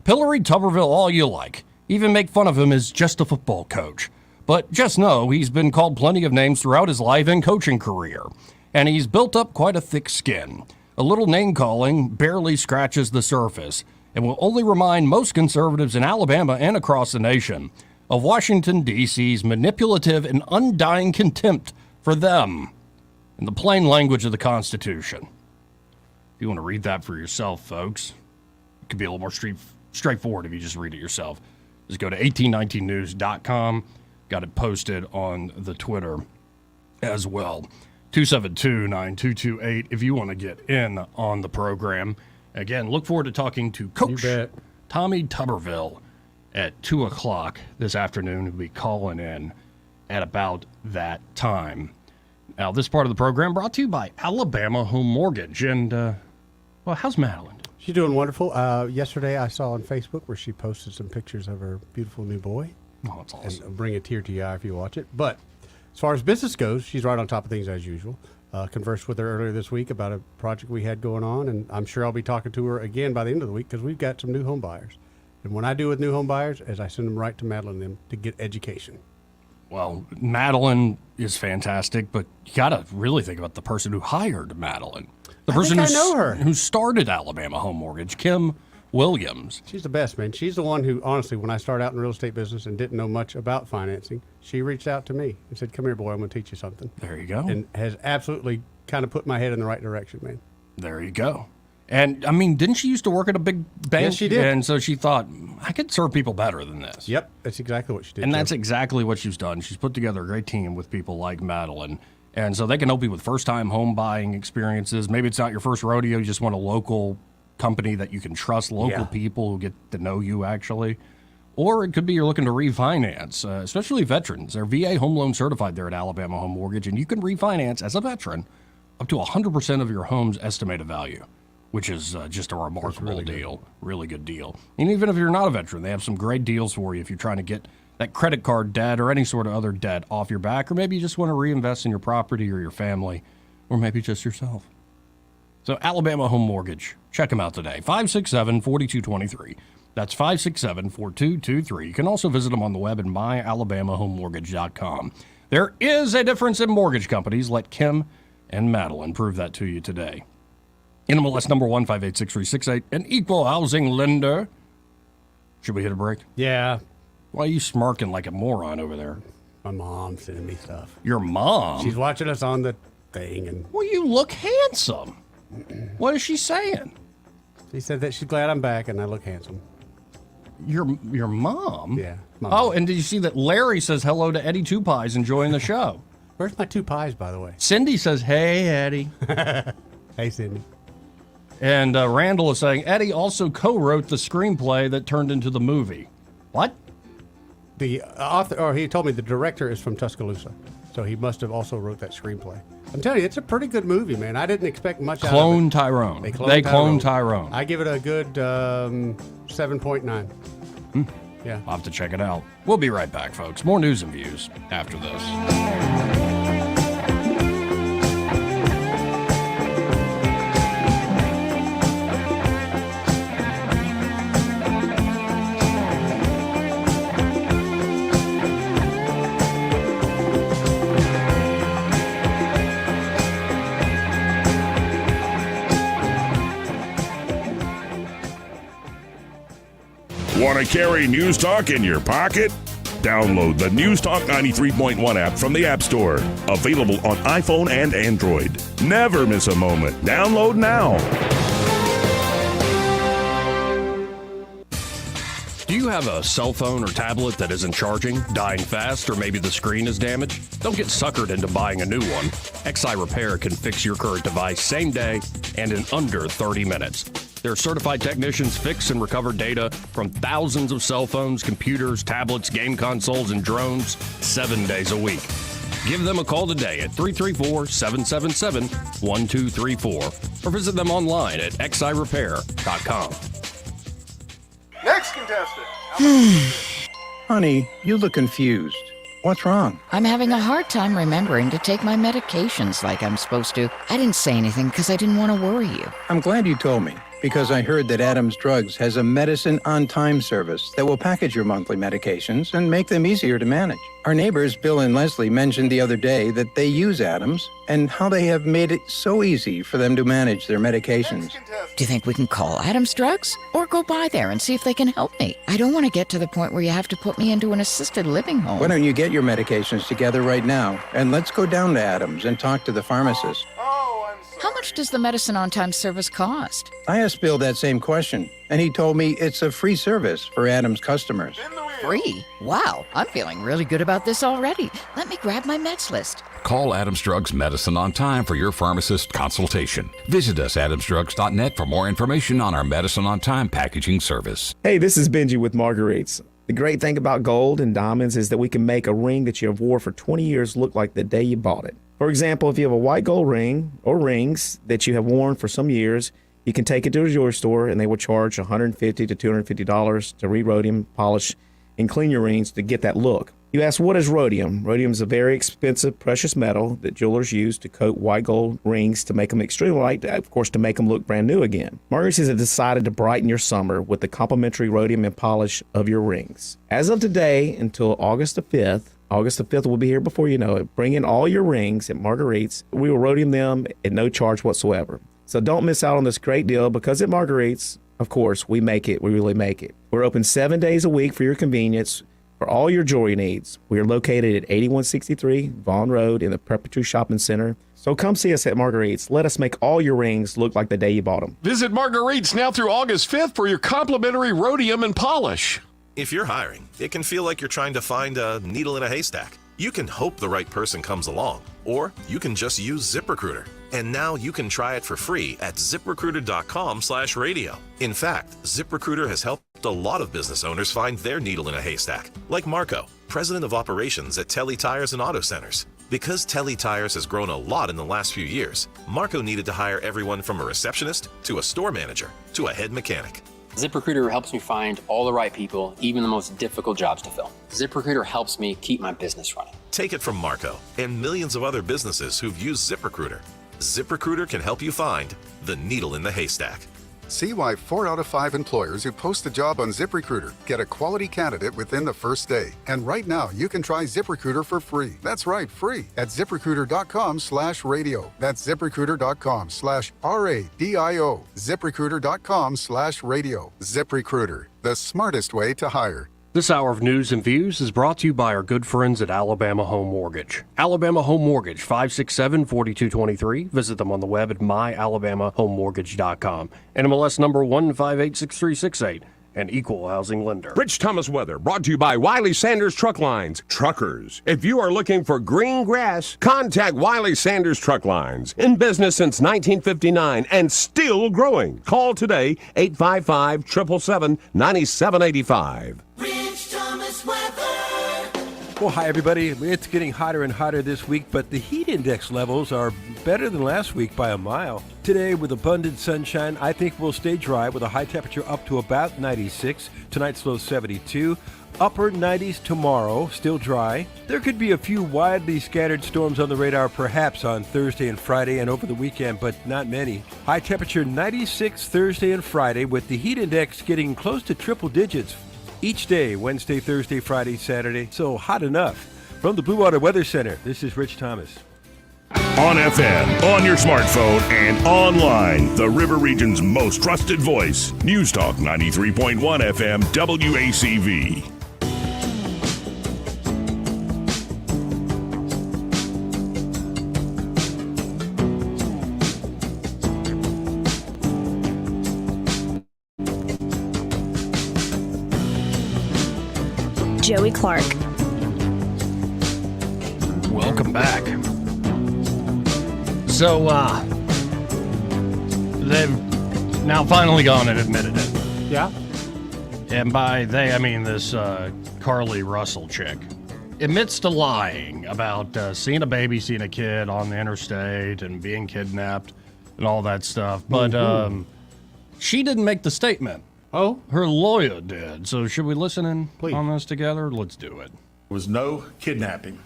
Pillory Tuberville all you like, even make fun of him as just a football coach. But just know he's been called plenty of names throughout his life and coaching career, and he's built up quite a thick skin. A little name-calling barely scratches the surface, and will only remind most conservatives in Alabama and across the nation of Washington, D.C.'s manipulative and undying contempt for them in the plain language of the Constitution. If you want to read that for yourself, folks, it could be a little more straightforward if you just read it yourself. Just go to 1819news.com. Got it posted on the Twitter as well. 272-9228 if you want to get in on the program. Again, look forward to talking to Coach Tommy Tuberville at 2 o'clock this afternoon. He'll be calling in at about that time. Now, this part of the program brought to you by Alabama Home Mortgage. And, well, how's Madeline? She's doing wonderful. Yesterday I saw on Facebook where she posted some pictures of her beautiful new boy. Oh, that's awesome. And bring a tear to your eye if you watch it. But as far as business goes, she's right on top of things as usual. Conversed with her earlier this week about a project we had going on, and I'm sure I'll be talking to her again by the end of the week because we've got some new home buyers. And what I do with new home buyers is I send them right to Madeline and them to get education. Well, Madeline is fantastic, but you got to really think about the person who hired Madeline. The person I know her. Who started Alabama Home Mortgage, Kim Williams. She's the best, man. She's the one who, honestly, when I started out in the real estate business and didn't know much about financing, she reached out to me and said, "Come here, boy, I'm going to teach you something." There you go. And has absolutely kind of put my head in the right direction, man. There you go. And, I mean, didn't she used to work at a big bank? Yes, she did. And so she thought, I could serve people better than this. Yep, that's exactly what she did. And that's exactly what she's done. She's put together a great team with people like Madeline. And so they can help you with first-time home buying experiences. Maybe it's not your first rodeo. You just want a local company that you can trust, local people who get to know you, actually. Or it could be you're looking to refinance, especially veterans. They're VA home loan certified there at Alabama Home Mortgage, and you can refinance as a veteran up to 100% of your home's estimated value, which is just a remarkable deal. Really good deal. And even if you're not a veteran, they have some great deals for you if you're trying to get that credit card debt or any sort of other debt off your back, or maybe you just want to reinvest in your property or your family, or maybe just yourself. So Alabama Home Mortgage, check them out today, 567-4223. That's 567-4223. You can also visit them on the web at myalabamahomemortgage.com. There is a difference in mortgage companies. Let Kim and Madeline prove that to you today. NMLS number 158638, an equal housing lender. Should we hit a break? Yeah. Why are you smirking like a moron over there? My mom's sending me stuff. Your mom? She's watching us on the thing. And well, you look handsome. What is she saying? She said that she's glad I'm back and I look handsome. Your mom? Yeah. Oh, and did you see that Larry says hello to Eddie Two Pies enjoying the show? Where's my 2 pies, by the way? Cindy says, hey, Eddie. Hey, Cindy. And Randall is saying, Eddie also co-wrote the screenplay that turned into the movie. What? The author, or he told me the director is from Tuscaloosa, so he must have also wrote that screenplay. I'm telling you, it's a pretty good movie, man. I didn't expect much out of it. Clone Tyrone. They clone Tyrone. I give it a good 7.9. Yeah. I'll have to check it out. We'll be right back, folks. More news and views after this. Want to carry News Talk in your pocket? Download the News Talk 93.1 app from the App Store. Available on iPhone and Android. Never miss a moment. Download now. Do you have a cell phone or tablet that isn't charging, dying fast, or maybe the screen is damaged? Don't get suckered into buying a new one. XI Repair can fix your current device same day and in under 30 minutes. Their certified technicians fix and recover data from thousands of cell phones, computers, tablets, game consoles, and drones 7 days a week. Give them a call today at 334-777-1234 or visit them online at xirepair.com. Next contestant. Honey, you look confused. What's wrong? I'm having a hard time remembering to take my medications like I'm supposed to. I didn't say anything because I didn't want to worry you. I'm glad you told me, because I heard that Adams Drugs has a medicine on time service that will package your monthly medications and make them easier to manage. Our neighbors, Bill and Leslie, mentioned the other day that they use Adams and how they have made it so easy for them to manage their medications. Do you think we can call Adams Drugs or go by there and see if they can help me? I don't want to get to the point where you have to put me into an assisted living home. Why don't you get your medications together right now, and let's go down to Adams and talk to the pharmacist. How much does the medicine on time service cost? I asked Bill that same question, and he told me it's a free service for Adams customers. Free? Wow, I'm feeling really good about this already. Let me grab my meds list. Call Adams Drugs Medicine on time for your pharmacist consultation. Visit us at adamsdrugs.net for more information on our Medicine on Time packaging service. Hey, this is Benji with Marguerite's. The great thing about gold and diamonds is that we can make a ring that you have wore for 20 years look like the day you bought it. For example, if you have a white gold ring or rings that you have worn for some years, you can take it to a jewelry store and they will charge $150 to $250 to re-rhodium, polish, and clean your rings to get that look. You ask, what is rhodium? Rhodium is a very expensive, precious metal that jewelers use to coat white gold rings to make them extremely light, of course, to make them look brand new again. Margaret's has decided to brighten your summer with the complimentary rhodium and polish of your rings. As of today, until August the 5th will be here before you know it. Bring in all your rings at Marguerite's. We will rhodium them at no charge whatsoever. So don't miss out on this great deal, because at Marguerite's, Of course, we make it. We really make it. We're open 7 days a week for your convenience for all your jewelry needs. We are located at 8163 Vaughn Road in the Perpetual Shopping Center. So come see us at Marguerite's. Let us make all your rings look like the day you bought them. Visit Marguerite's now through August 5th for your complimentary rhodium and polish. If you're hiring, it can feel like you're trying to find a needle in a haystack. You can hope the right person comes along, or you can just use ZipRecruiter. And now you can try it for free at ZipRecruiter.com/radio. In fact, ZipRecruiter has helped a lot of business owners find their needle in a haystack, like Marco, president of operations at Telly Tires and Auto Centers. Because Telly Tires has grown a lot in the last few years, Marco needed to hire everyone from a receptionist to a store manager to a head mechanic. ZipRecruiter helps me find all the right people, even the most difficult jobs to fill. ZipRecruiter helps me keep my business running. Take it from Marco and millions of other businesses who've used ZipRecruiter. ZipRecruiter can help you find the needle in the haystack. See why 4 out of 5 employers who post a job on ZipRecruiter get a quality candidate within the first day. And right now, you can try ZipRecruiter for free. That's right, free at ZipRecruiter.com/radio. That's ZipRecruiter.com/RADIO. ZipRecruiter.com/radio. ZipRecruiter, the smartest way to hire. This hour of news and views is brought to you by our good friends at Alabama Home Mortgage. Alabama Home Mortgage, 567-4223. Visit them on the web at myalabamahomemortgage.com. NMLS number 1586368. An equal housing lender. Rich Thomas weather brought to you by Wiley Sanders Truck Lines. Truckers, if you are looking for green grass, contact Wiley Sanders Truck Lines. In business since 1959 and still growing. Call today, 855-777-9785. Rich Thomas weather. Well, hi, everybody. It's getting hotter and hotter this week, but the heat index levels are better than last week by a mile. Today, with abundant sunshine, I think we'll stay dry with a high temperature up to about 96. Tonight's low 72. Upper 90s tomorrow, still dry. There could be a few widely scattered storms on the radar perhaps on Thursday and Friday and over the weekend, but not many. High temperature 96 Thursday and Friday with the heat index getting close to triple digits each day, Wednesday, Thursday, Friday, Saturday. So hot enough. From the Blue Water Weather Center, this is Rich Thomas. On FM, on your smartphone, and online, the River Region's most trusted voice. News Talk 93.1 FM WACV. Joey Clark. Welcome back. So, they've now finally gone and admitted it. Yeah? And by they, I mean this Carly Russell chick. Admits to lying about seeing a baby, seeing a kid on the interstate and being kidnapped and all that stuff. But she didn't make the statement. Oh? Her lawyer did. So should we listen in on this together? Let's do it. There was no kidnapping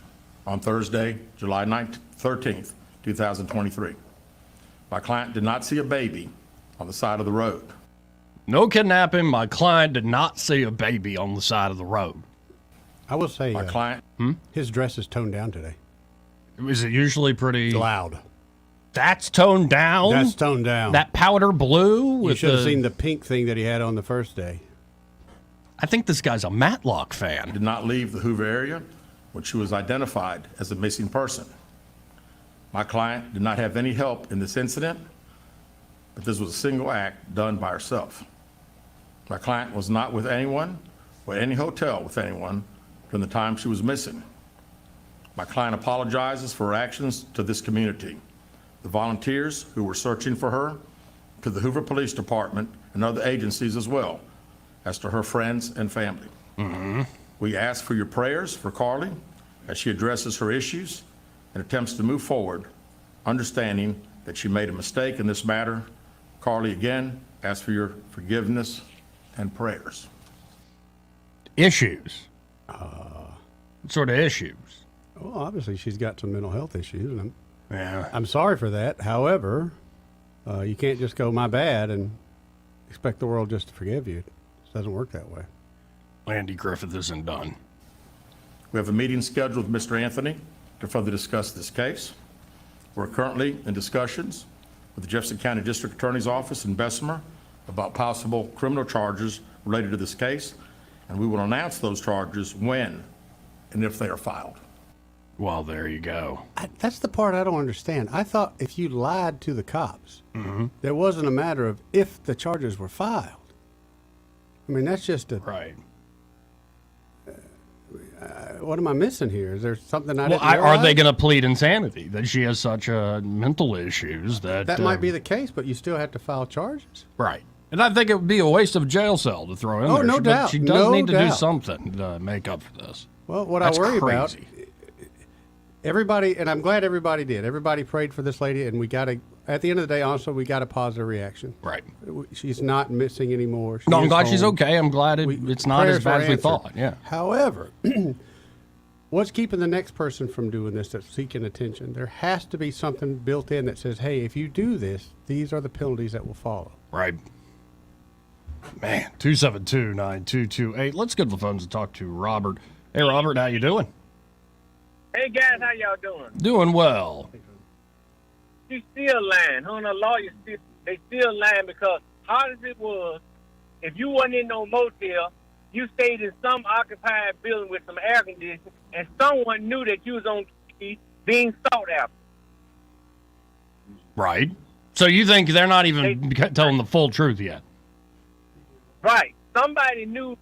on Thursday, July 13th, 2023. My client did not see a baby on the side of the road. No kidnapping. My client did not see a baby on the side of the road. I will say, my client, his dress is toned down today. Is it usually pretty loud? That's toned down? That's toned down. That powder blue? You should have seen the pink thing that he had on the first day. I think this guy's a Matlock fan. Did not leave the Hoover area when she was identified as a missing person. My client did not have any help in this incident, but this was a single act done by herself. My client was not with anyone or any hotel with anyone during the time she was missing. My client apologizes for her actions to this community, the volunteers who were searching for her, to the Hoover Police Department and other agencies as well, as to her friends and family. We ask for your prayers for Carly as she addresses her issues and attempts to move forward, understanding that she made a mistake in this matter. Carly, again, ask for your forgiveness and prayers. Issues? What sort of issues? Well, obviously she's got some mental health issues, and Yeah. I'm sorry for that. However, you can't just go, my bad, and expect the world just to forgive you. It doesn't work that way. Andy Griffith isn't done. We have a meeting scheduled with Mr. Anthony to further discuss this case. We're currently in discussions with the Jefferson County District Attorney's Office in Bessemer about possible criminal charges related to this case, and we will announce those charges when and if they are filed. Well, there you go. That's the part I don't understand. I thought if you lied to the cops, there wasn't a matter of if the charges were filed. I mean, that's just a... Right. What am I missing here? Is there something I Well, didn't realize? are they going to plead insanity, that she has such mental issues that... That might be the case, but you still have to file charges. Right. And I think it would be a waste of jail cell to throw in Oh, there. no But doubt. she does No need to do doubt. something to make up for this. Well, what That's I worry crazy. about, everybody, and I'm glad everybody did. Everybody prayed for this lady, and we got to, at the end of the day, also, we got a positive reaction. Right. She's not missing anymore. No, I'm is glad she's home. okay. I'm glad it's not as prayers bad were as we answered. thought. Yeah. However, what's keeping the next person from doing this that's seeking attention? There has to be something built in that says, hey, if you do this, these are the penalties that will follow. Right. Man, 272-9228. Let's go to the phones and talk to Robert. Hey, Robert, how you doing? Hey guys, how y'all doing? Doing well. She's still lying. Her and her lawyer they still lying because hard as it was, if you wasn't in no motel, you stayed in some occupied building with some air conditioning, and someone knew that you was on TV being sought after. Right. So you think they're not even telling the full truth yet? Right. Somebody knew.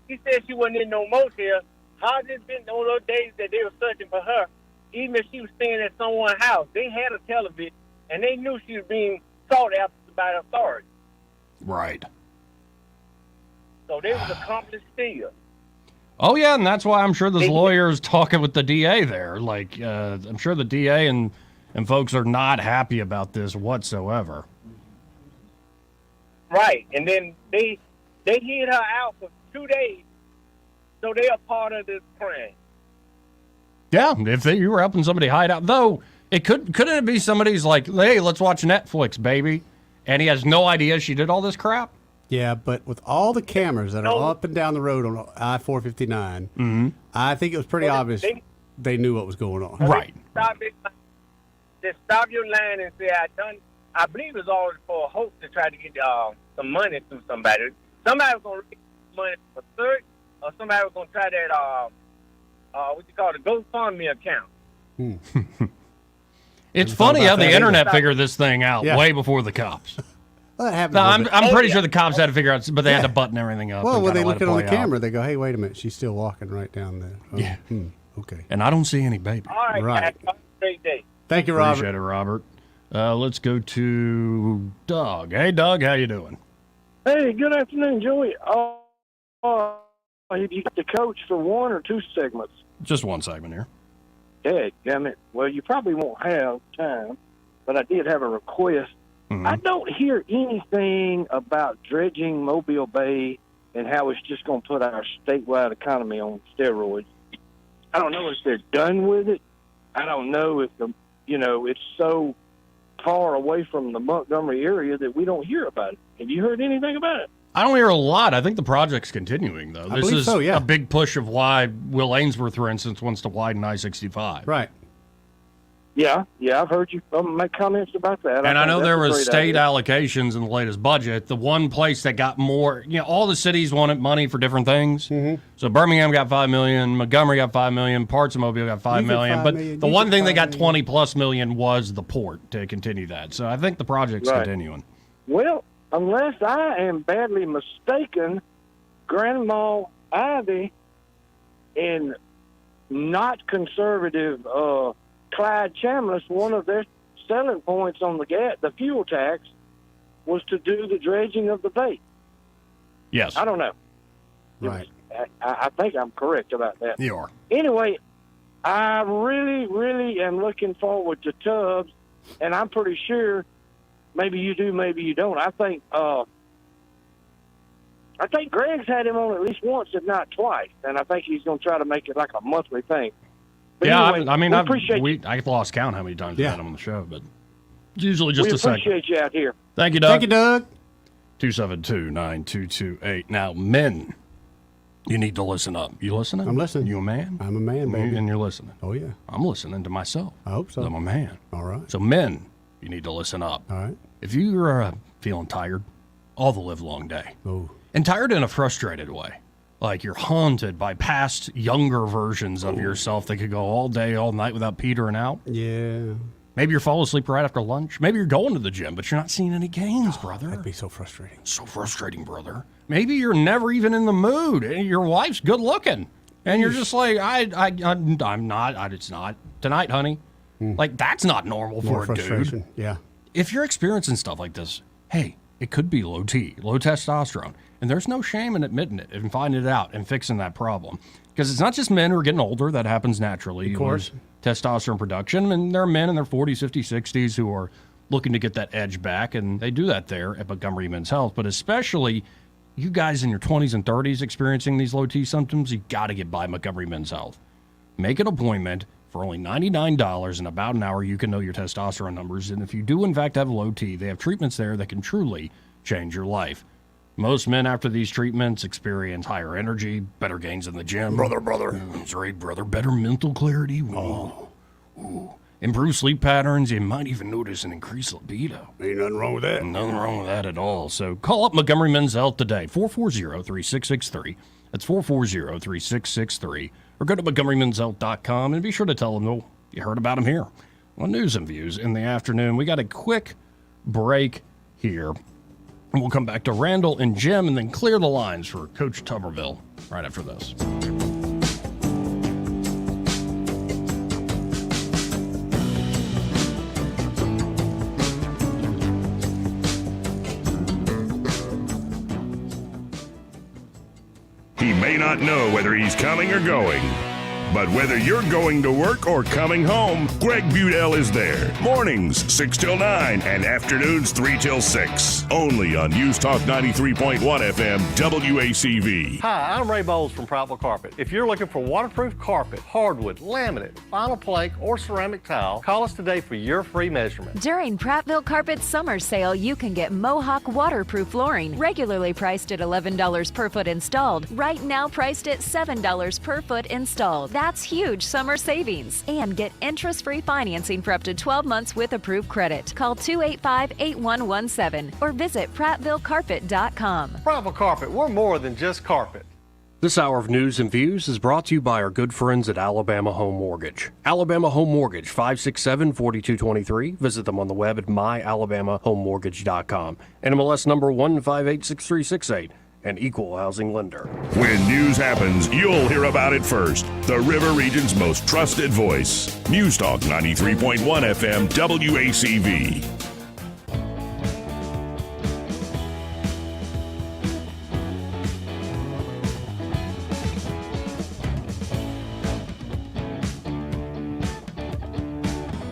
She said she wasn't in no motel. How's it been on those days that they were searching for her? Even if she was staying at someone's house, they had a television, and they knew she was being sought after by the authorities. Right. So they was accomplished steal. Oh, yeah, and that's why I'm sure this lawyer is talking with the DA there. Like, I'm sure the DA and folks are not happy about this whatsoever. Right. And then they hid her out for 2 days, so they are part of this crime. Yeah, if you were helping somebody hide out. Though, couldn't it be somebody's like, hey, let's watch Netflix, baby, and he has no idea she did all this crap? Yeah, but with all the cameras that are up and down the road on I-459, I think it was pretty obvious they knew what was going on. Right. Just stop your line and say, I believe it's always for a hoax to try to get some money from somebody. Somebody was going to raise money for search, or somebody was going to try that, what you call the GoFundMe account. It's funny how the internet figured this thing out way before the cops. Well, that happens. No, I'm pretty sure the cops had to figure out, but they had to button everything up. Well, and when they kinda look at it let on the play out. camera, they go, hey, wait a minute, she's still walking right down there. Oh, Yeah. Okay. And I don't see any baby. All right, Right. guys. Have a great day. Thank you, Robert. Appreciate it, Robert. Let's go to Doug. Hey, Doug, how you doing? Hey, good afternoon, Joey. You got the coach for one or two segments? Just one segment here. Damn it. Well, you probably won't have time, but I did have a request. I don't hear anything about dredging Mobile Bay and how it's just going to put our statewide economy on steroids. I don't know if they're done with it. I don't know if it's so far away from the Montgomery area that we don't hear about it. Have you heard anything about it? I don't hear a lot. I think the project's continuing, though. I This believe is so, yeah. a big push of why Will Ainsworth, for instance, wants to widen I-65. Right. Yeah, I've heard you make comments about that. And I think know that's there a was great state idea. allocations in the latest budget. The one place that got more, all the cities wanted money for different things. So Birmingham got $5 million, Montgomery got $5 million, parts of Mobile got $5 million. But the one thing they got $20+ million was the port to continue that. So I think the project's Right. continuing. Well, unless I am badly mistaken, Grandma Ivy and not conservative Clyde Chambliss, one of their selling points on the fuel tax was to do the dredging of the bay. Yes. I don't know. Right. I think I'm correct about that. You are. Anyway, I really, really am looking forward to Tubbs, and I'm pretty sure maybe you do, maybe you don't. I think Greg's had him on at least once, if not twice, and I think he's going to try to make it like a monthly thing. But Yeah, anyway, I lost count how many times we had him on the show, but it's usually just we a second. appreciate you out here. Thank you, Doug. Thank you, Doug. 272-9228. Now, men, you need to listen up. You listening? I'm listening. You a man? I'm a man, baby. And you're listening. Oh, yeah. I'm listening to myself. I hope so. I'm a man. All right. So, men, you need to listen up. All right. If you're feeling tired, all the livelong day. Oh. And tired in a frustrated way. Like you're haunted by past, younger versions of yourself that could go all day, all night without petering out. Yeah. Maybe you're falling asleep right after lunch. Maybe you're going to the gym, but you're not seeing any gains, brother. That'd be so frustrating. So frustrating, brother. Maybe you're never even in the mood, and your wife's good looking, and you're just like, I'm not. It's not tonight, honey. Like that's not normal for a dude. Yeah. If you're experiencing stuff like this, hey, it could be low testosterone, and there's no shame in admitting it and finding it out and fixing that problem. Because it's not just men who are getting older. That happens naturally. Of course. Testosterone production, and there are men in their 40s, 50s, 60s who are looking to get that edge back, and they do that there at Montgomery Men's Health. But especially you guys in your 20s and 30s experiencing these low T symptoms, you got to get by Montgomery Men's Health. Make an appointment for only $99 in about an hour. You can know your testosterone numbers, and if you do in fact have low T, they have treatments there that can truly change your life. Most men after these treatments experience higher energy, better gains in the gym. Brother. That's right, brother. Better mental clarity. Ooh. Improved sleep patterns. You might even notice an increased libido. Ain't nothing wrong with that. Nothing wrong with that at all. So call up Montgomery Men's Health today, 440-3663. That's 440-3663. Or go to MontgomeryMen'sHealth.com and be sure to tell them, oh, you heard about them here on News and Views in the afternoon. We got a quick break here. And we'll come back to Randall and Jim and then clear the lines for Coach Tuberville right after this. He may not know whether he's coming or going, but whether you're going to work or coming home, Greg Budell is there. Mornings, 6 till 9, and afternoons, 3 till 6. Only on News Talk 93.1 FM, WACV. Hi, I'm Ray Bowles from Prattville Carpet. If you're looking for waterproof carpet, hardwood, laminate, vinyl plank, or ceramic tile, call us today for your free measurement. During Prattville Carpet's summer sale, you can get Mohawk waterproof flooring, regularly priced at $11 per foot installed, right now priced at $7 per foot installed. That's huge summer savings. And get interest-free financing for up to 12 months with approved credit. Call 285-8117 or visit PrattvilleCarpet.com. Prattville Carpet, we're more than just carpet. This hour of News and Views is brought to you by our good friends at Alabama Home Mortgage. Alabama Home Mortgage, 567-4223. Visit them on the web at myalabamahomemortgage.com. NMLS number 1586368. An equal housing lender. When news happens, you'll hear about it first. The River Region's most trusted voice. News Talk 93.1 FM, WACV.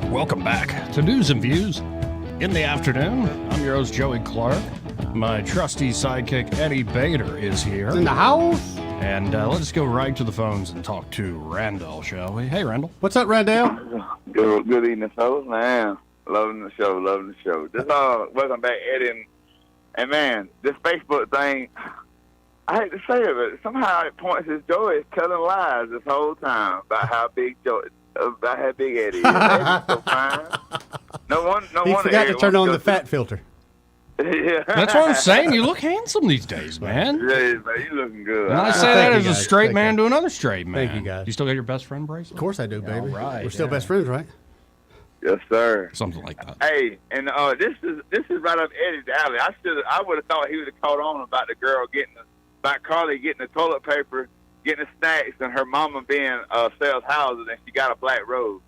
Welcome back to News and Views in the afternoon. I'm your host, Joey Clark. My trusty sidekick, Eddie Bader, is here. In the house. And let's go right to the phones and talk to Randall, shall we? Hey, Randall. What's up, Randall? Good evening, fellas. Man, loving the show. Just welcome back, Eddie. And man, this Facebook thing, I hate to say it, but somehow it points as Joey is telling lies this whole time about how big Eddie is. Eddie's so fine. No one. He forgot to turn on the fat filter. Yeah. That's what I'm saying. You look handsome these days, man. Yeah, man, you looking good. And I say that as a straight man to another straight man. Thank you, guys. You still got your best friend bracelet? Of course I do, baby. All right, We're still best friends, right? Yes, sir. Something like that. Hey, and this is right up Eddie's alley. I would have thought he would have caught on about the girl about Carly getting the toilet paper, getting the snacks, and her mama being sells houses, and she got a black robe.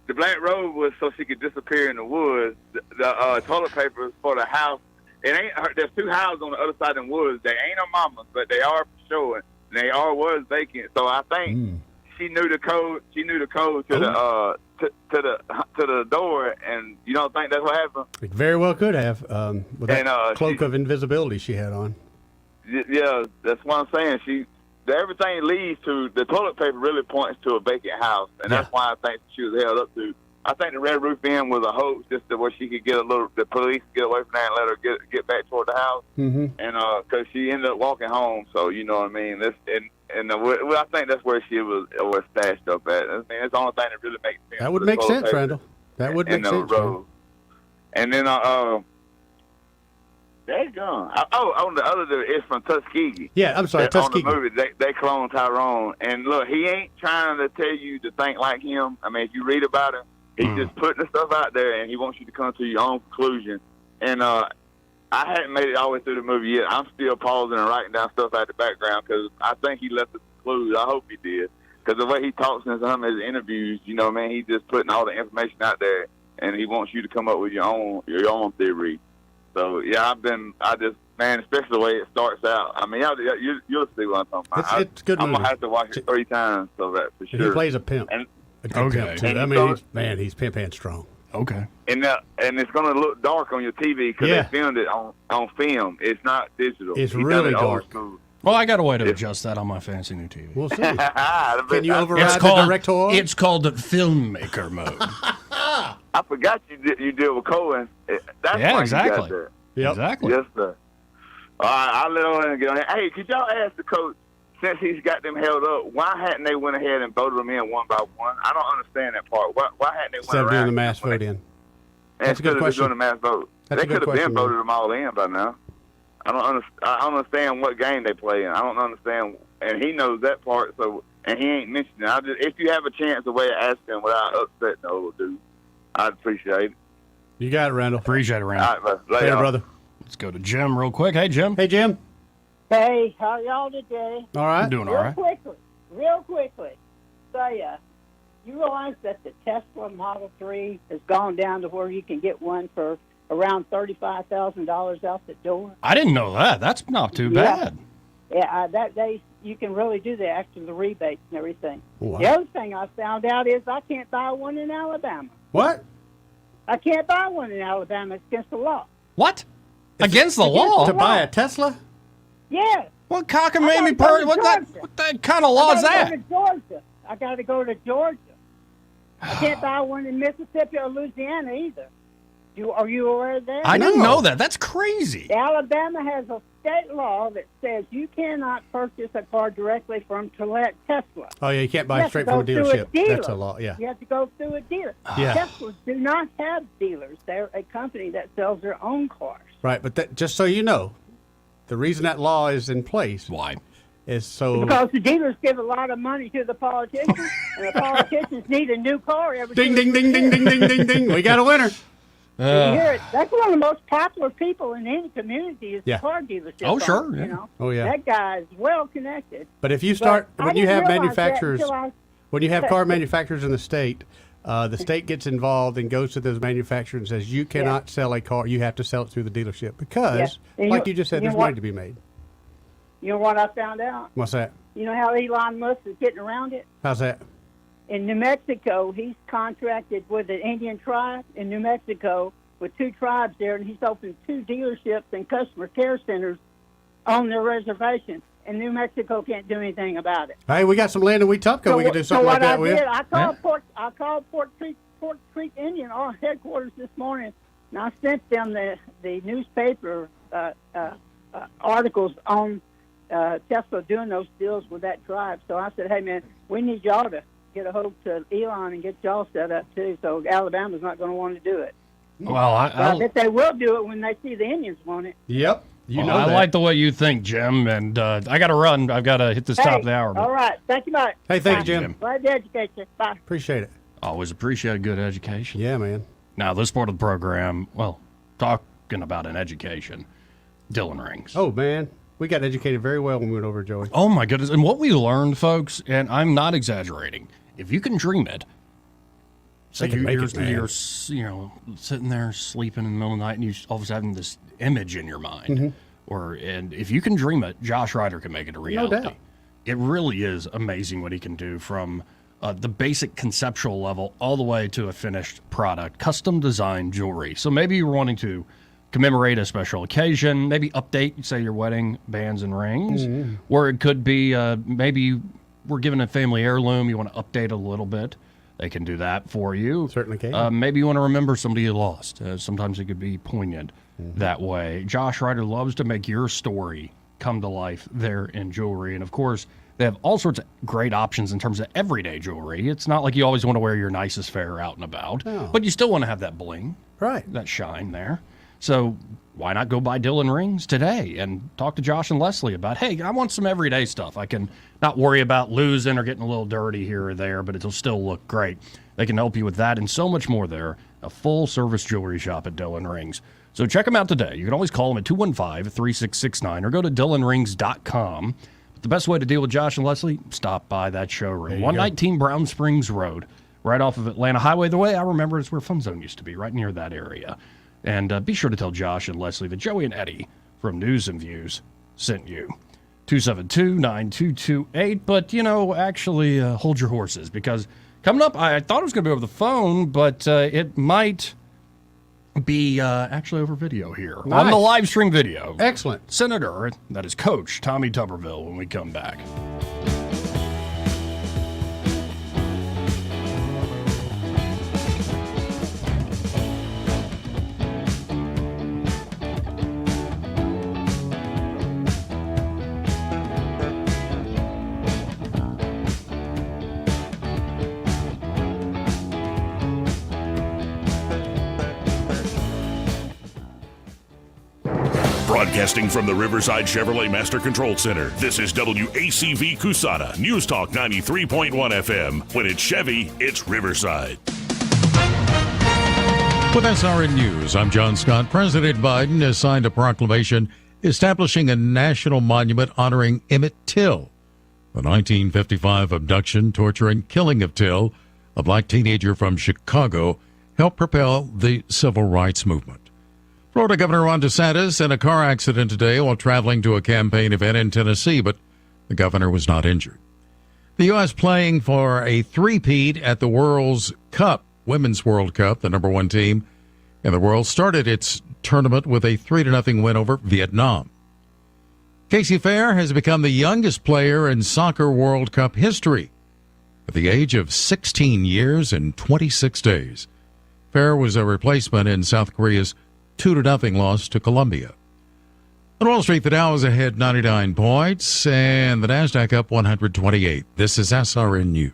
The black robe was so she could disappear in the woods. The toilet paper was for the house. It ain't. There's two houses on the other side of the woods. They ain't her mama's, but they are for sure. And they was vacant. So I think she knew the code. She knew the code to the door. And you don't think that's what happened? It very well could have. With that cloak of invisibility she had on. Yeah, that's what I'm saying. Everything leads to the toilet paper. Really points to a vacant house, and that's why I think she was held up to. I think the Red Roof Inn was a hoax just to where she could get the police could get away from that and let her get back toward the house. Mm-hmm. And because she ended up walking home, so you know what I mean. I think that's where she was stashed up at. I mean, it's the only thing that really makes sense. That would make sense, Randall. That would make sense. And then They're gone. On the other, it's from Tuskegee. Yeah, I'm sorry, Tuskegee. On the movie, they clone Tyrone. And look, he ain't trying to tell you to think like him. I mean, if you read about him, he's just putting the stuff out there, and he wants you to come to your own conclusion. And I hadn't made it all the way through the movie yet. I'm still pausing and writing down stuff out the background because I think he left us clues. I hope he did. Because the way he talks in some of his interviews, you know, man, he's just putting all the information out there, and he wants you to come up with your own theory. So yeah, man, especially the way it starts out. I mean, you'll see what I'm talking about. It's good. I'm gonna have to watch it 3 times so that for sure. He plays a pimp. A good pimp too. I mean, he's pimp and strong. Okay. And it's gonna look dark on your TV because they filmed it on film. It's not digital. It's really dark. Well, I got a way to adjust that on my fancy new TV. We'll see. Can you override the director? It's called filmmaker mode. I forgot you deal with Cohen. That's yeah, why exactly. You got that. Yep. Exactly. Yes, sir. All right, I'll let him get on here. Hey, could y'all ask the coach, since he's got them held up, why hadn't they went ahead and voted them in one by one? I don't understand that part. Why hadn't they went Instead of around doing the mass vote in? That's a good question. Doing the mass vote. They could have been voted them all in by now. I don't understand what game they play in. I don't understand, and he knows that part. So, and he ain't mentioning it. If you have a chance, a way to ask him without upsetting the old dude, I'd appreciate it. You got it, Randall. Appreciate it, Randall. All right, later, Later, brother. Let's go to Jim real quick. Hey, Jim. Hey, Jim. Hey, how y'all today? All right. I'm doing all right. Real quickly. So, you realize that the Tesla Model 3 has gone down to where you can get one for around $35,000 out the door? I didn't know that. That's not too bad. Yeah, you can really do that after the rebates and everything. Wow. The other thing I found out is I can't buy one in Alabama. What? I can't buy one in Alabama. It's against the law. What? Against the law? To buy a Tesla? Yeah. What cockamamie what kind of law is that? I got to go to Georgia. I can't buy one in Mississippi or Louisiana either. Are you aware of that? I didn't know that. That's crazy. Alabama has a state law that says you cannot purchase a car directly from Tesla. Oh, yeah, you can't buy straight from a dealership. That's a law, yeah. You have to go through a dealer. Yeah. Teslas do not have dealers. They're a company that sells their own cars. Right, but just so you know, the reason that law is in place. Why? Is so because the dealers give a lot of money to the politicians, and the politicians need a new car every ding, ding, ding, ding, ding, ding, ding, ding. We got a winner. You hear it. That's one of the most popular people in any community is Yeah. the car dealership. Oh, sure. owner, Yeah. You know? Oh, yeah. That guy is well connected. But if you start, But I when you didn't have realize manufacturers, that until when you have car manufacturers in the state gets involved and goes to those manufacturers and says, you cannot sell a car, you have to sell it through the dealership because, And like you just said, there's money to be made. You know what I found out? What's that? You know how Elon Musk is getting around it? How's that? In New Mexico, he's contracted with an Indian tribe in New Mexico with 2 tribes there, and he's opened 2 dealerships and customer care centers on their reservation. And New Mexico can't do anything about it. Hey, we got some land in Wetumpka we can do something like that with. I called Port Creek Indian headquarters this morning, and I sent them the newspaper articles on Tesla doing those deals with that tribe. So I said, hey, man, we need y'all to get a hold to Elon and get y'all set up, too, so Alabama's not going to want to do it. Well, I bet they will do it when they see the Indians want it. Yep. I like the way you think, Jim, and I got to run. I've got to hit this top of the hour. All right. Thank you much. Hey, thank you, Jim. Glad to educate you. Bye. Appreciate it. Always appreciate a good education. Yeah, man. Now, this part of the program, well, talking about an education, Dylan Rings. Oh, man. We got educated very well when we went over, Joey. Oh, my goodness. And what we learned, folks, and I'm not exaggerating, if you can dream it, so you're sitting there sleeping in the middle of the night and you always having this image in your mind. And if you can dream it, Josh Ryder can make it a reality. No doubt. It really is amazing what he can do from the basic conceptual level all the way to a finished product, custom designed jewelry. So maybe you're wanting to commemorate a special occasion, maybe update, say, your wedding bands and rings, or it could be maybe we're given a family heirloom, you want to update it a little bit. They can do that for you. Certainly can. Maybe you want to remember somebody you lost. Sometimes it could be poignant that way. Josh Ryder loves to make your story come to life there in jewelry. And, of course, they have all sorts of great options in terms of everyday jewelry. It's not like you always want to wear your nicest fare out and about, but you still want to have that bling, right? That shine there. So why not go buy Dylan Rings today and talk to Josh and Leslie about, hey, I want some everyday stuff. I can not worry about losing or getting a little dirty here or there, but it'll still look great. They can help you with that and so much more there. A full-service jewelry shop at Dylan Rings. So check them out today. You can always call them at 215-3669 or go to DylanRings.com. But the best way to deal with Josh and Leslie, stop by that showroom. 119 Brown Springs Road, right off of Atlanta Highway. The way I remember is where Fun Zone used to be, right near that area. And be sure to tell Josh and Leslie that Joey and Eddie from News and Views sent you. 272-9228. But, actually hold your horses, because coming up, I thought it was going to be over the phone, but it might be actually over video here. Nice. On the live stream video. Excellent. Senator, that is Coach Tommy Tuberville, when we come back. Broadcasting from the Riverside Chevrolet Master Control Center, this is WACV Cusana, News Talk 93.1 FM. When it's Chevy, it's Riverside. With SRN News, I'm John Scott. President Biden has signed a proclamation establishing a national monument honoring Emmett Till. The 1955 abduction, torture, and killing of Till, a black teenager from Chicago, helped propel the civil rights movement. Florida Governor Ron DeSantis in a car accident today while traveling to a campaign event in Tennessee, but the governor was not injured. The U.S. playing for a three-peat at the World's Cup, Women's World Cup, the number one team in the world, started its tournament with a 3-0 win over Vietnam. Casey Fair has become the youngest player in Soccer World Cup history at the age of 16 years and 26 days. Fair was a replacement in South Korea's 2-0 loss to Colombia. On Wall Street, the Dow is ahead 99 points and the Nasdaq up 128. This is SRN News.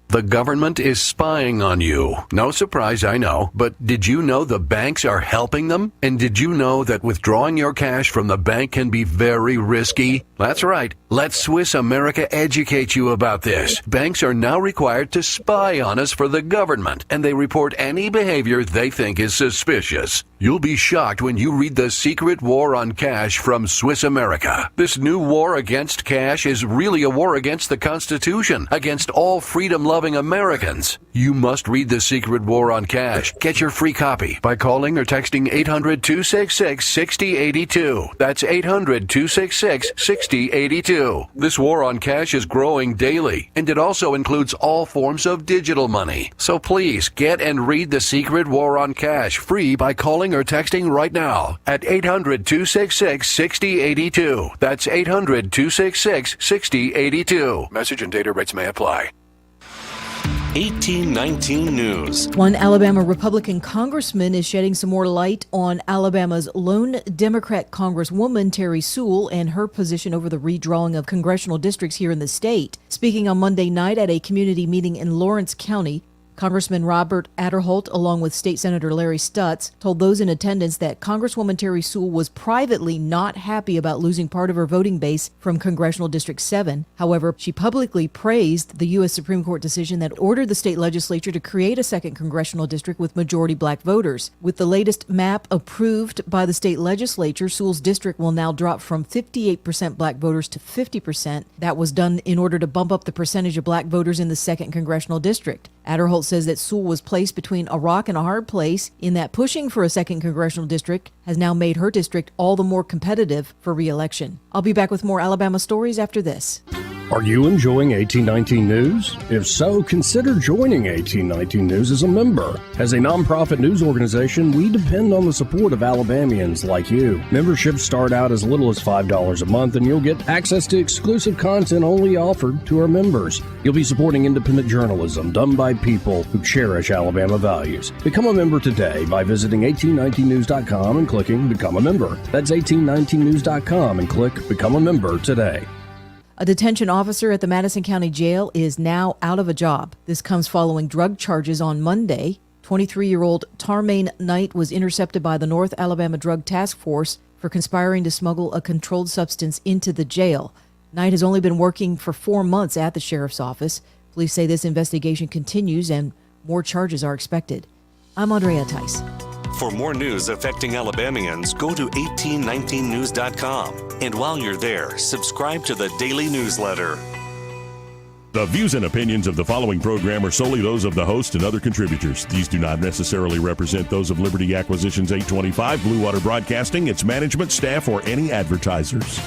The government is spying on you. No surprise, I know. But did you know the banks are helping them? And did you know that withdrawing your cash from the bank can be very risky? That's right. Let Swiss America educate you about this. Banks are now required to spy on us for the government, and they report any behavior they think is suspicious. You'll be shocked when you read The Secret War on Cash from Swiss America. This new war against cash is really a war against the Constitution, against all freedom-loving Americans. You must read The Secret War on Cash. Get your free copy by calling or texting 800-266-6082. That's 800-266-6082. This war on cash is growing daily, and it also includes all forms of digital money. So please get and read The Secret War on Cash free by calling or texting right now at 800-266-6082. That's 800-266-6082. Message and data rates may apply. 1819 News. One Alabama Republican congressman is shedding some more light on Alabama's lone Democrat Congresswoman Terry Sewell and her position over the redrawing of congressional districts here in the state. Speaking on Monday night at a community meeting in Lawrence County, Congressman Robert Adderholt, along with State Senator Larry Stutz, told those in attendance that Congresswoman Terry Sewell was privately not happy about losing part of her voting base from Congressional District 7. However, she publicly praised the U.S. Supreme Court decision that ordered the state legislature to create a second congressional district with majority black voters. With the latest map approved by the state legislature, Sewell's district will now drop from 58% black voters to 50%. That was done in order to bump up the percentage of black voters in the second congressional district. Adderholt says that Sewell was placed between a rock and a hard place in that pushing for a second congressional district has now made her district all the more competitive for re-election. I'll be back with more Alabama stories after this. Are you enjoying 1819 News? If so, consider joining 1819 News as a member. As a nonprofit news organization, we depend on the support of Alabamians like you. Memberships start out as little as $5 a month, and you'll get access to exclusive content only offered to our members. You'll be supporting independent journalism done by people who cherish Alabama values. Become a member today by visiting 1819news.com and clicking Become a Member. That's 1819news.com and click Become a Member today. A detention officer at the Madison County Jail is now out of a job. This comes following drug charges on Monday. 23-year-old Tarmaine Knight was intercepted by the North Alabama Drug Task Force for conspiring to smuggle a controlled substance into the jail. Knight has only been working for 4 months at the sheriff's office. Police say this investigation continues and more charges are expected. I'm Andrea Tice. For more news affecting Alabamians, go to 1819news.com. And while you're there, subscribe to the daily newsletter. The views and opinions of the following program are solely those of the host and other contributors. These do not necessarily represent those of Liberty Acquisitions 825, Blue Water Broadcasting, its management, staff, or any advertisers.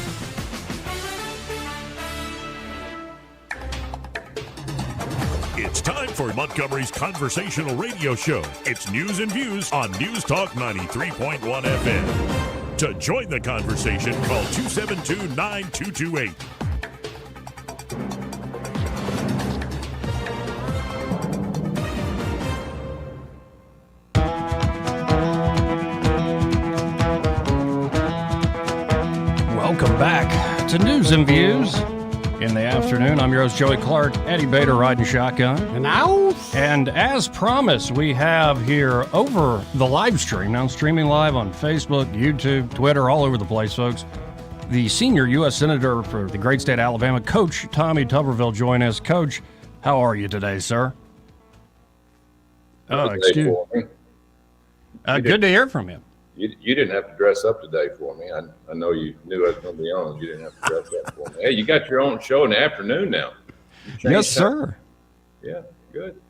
It's time for Montgomery's conversational radio show. It's news and views on News Talk 93.1 FM. To join the conversation, call 272-9228. Welcome back to News and Views in the afternoon. I'm your host, Joey Clark. Eddie Bader riding shotgun. And as promised, we have here over the live stream, now streaming live on Facebook, YouTube, Twitter, all over the place, folks, the senior U.S. Senator for the great state of Alabama, Coach Tommy Tuberville, join us. Coach, how are you today, sir? Excuse me. Good to hear from you. You didn't have to dress up today for me. I know you knew I was going to be on. You didn't have to dress up for me. Hey, you got your own show in the afternoon now. Yes, sir. Yeah, good.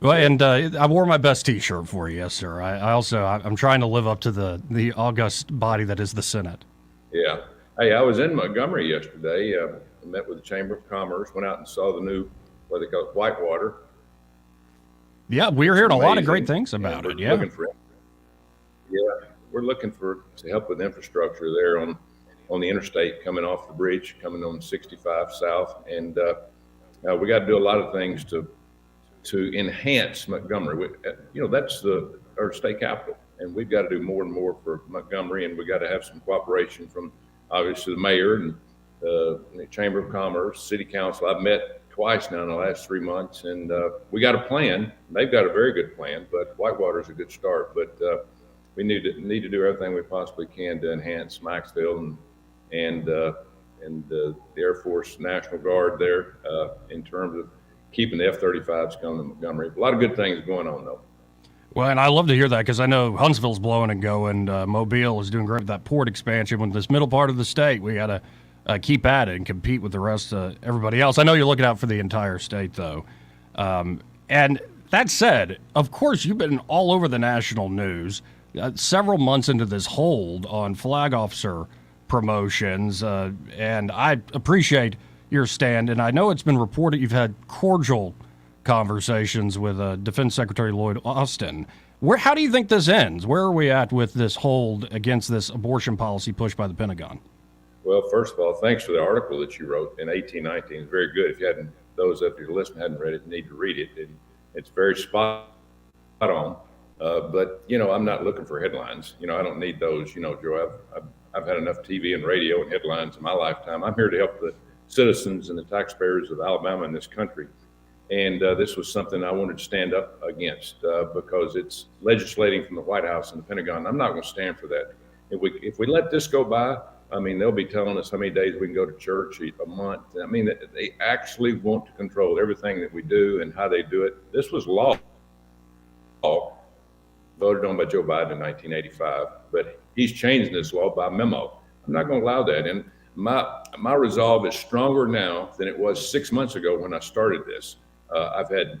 Well, and I wore my best T-shirt for you, yes, sir. I'm trying to live up to the august body that is the Senate. Yeah. Hey, I was in Montgomery yesterday. I met with the Chamber of Commerce, went out and saw the new, what they call it, Whitewater. Yeah, we're hearing a lot of great things about it. Yeah. We're looking to help with infrastructure there on the interstate coming off the bridge, coming on 65 south, and we got to do a lot of things to enhance Montgomery. That's our state capital, and we've got to do more and more for Montgomery, and we got to have some cooperation from obviously the mayor and the Chamber of Commerce, City Council. I've met twice now in the last 3 months, and we got a plan. They've got a very good plan, but Whitewater is a good start. But we need to do everything we possibly can to enhance Maxville and the Air Force National Guard there in terms of keeping the F-35s coming to Montgomery. A lot of good things going on, though. Well, and I love to hear that because I know Huntsville's blowing and going. Mobile is doing great with that port expansion. With this middle part of the state, we got to keep at it and compete with the rest of everybody else. I know you're looking out for the entire state, though. And that said, of course, you've been all over the national news. Several months into this hold on flag officer promotions, and I appreciate your stand, and I know it's been reported you've had cordial conversations with Defense Secretary Lloyd Austin. How do you think this ends? Where are we at with this hold against this abortion policy pushed by the Pentagon? Well, first of all, thanks for the article that you wrote in 1819. It's very good. If you hadn't, those of you listening hadn't read it, you need to read it. It's very spot on. But I'm not looking for headlines. I don't need those. Joe, I've had enough TV and radio and headlines in my lifetime. I'm here to help the citizens and the taxpayers of Alabama and this country. And this was something I wanted to stand up against because it's legislating from the White House and the Pentagon. I'm not going to stand for that. If we let this go by, they'll be telling us how many days we can go to church a month. They actually want to control everything that we do and how they do it. This was law voted on by Joe Biden in 1985, but he's changing this law by memo. I'm not going to allow that. And my resolve is stronger now than it was 6 months ago when I started this. I've had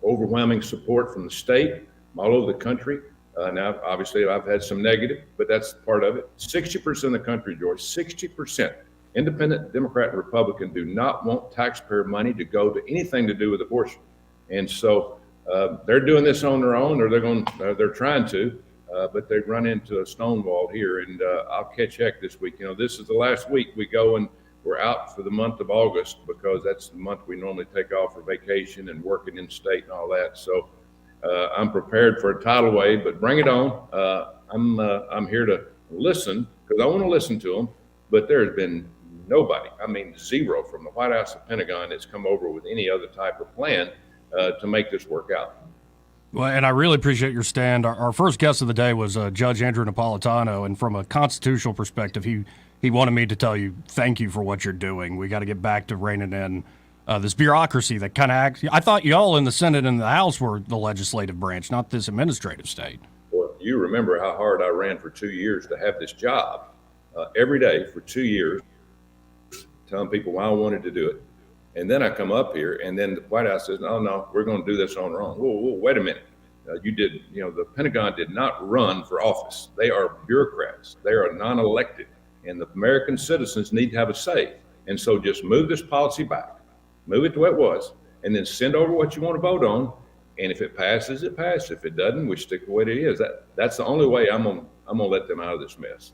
overwhelming support from the state, all over the country. Now, obviously, I've had some negative, but that's part of it. 60% of the country, George, 60%, independent, Democrat, and Republican, do not want taxpayer money to go to anything to do with abortion. And so they're doing this on their own, or they're trying to, but they've run into a stone wall here, and I'll catch heck this week. This is the last week we go and we're out for the month of August because that's the month we normally take off for vacation and working in state and all that. So I'm prepared for a tidal wave, but bring it on. I'm here to listen because I want to listen to them, but there has been nobody, zero from the White House and Pentagon that's come over with any other type of plan to make this work out. Well, and I really appreciate your stand. Our first guest of the day was Judge Andrew Napolitano, and from a constitutional perspective, he wanted me to tell you thank you for what you're doing. We got to get back to reining in this bureaucracy that kind of acts. I thought y'all in the Senate and the House were the legislative branch, not this administrative state. Well, you remember how hard I ran for 2 years to have this job every day for 2 years, telling people why I wanted to do it. And then I come up here, and then the White House says, no, we're going to do this on our own. Whoa, wait a minute. The Pentagon did not run for office. They are bureaucrats. They are non-elected, and the American citizens need to have a say. And so just move this policy back, move it to what it was, and then send over what you want to vote on. And if it passes, it passes. If it doesn't, we stick to what it is. That's the only way I'm gonna let them out of this mess.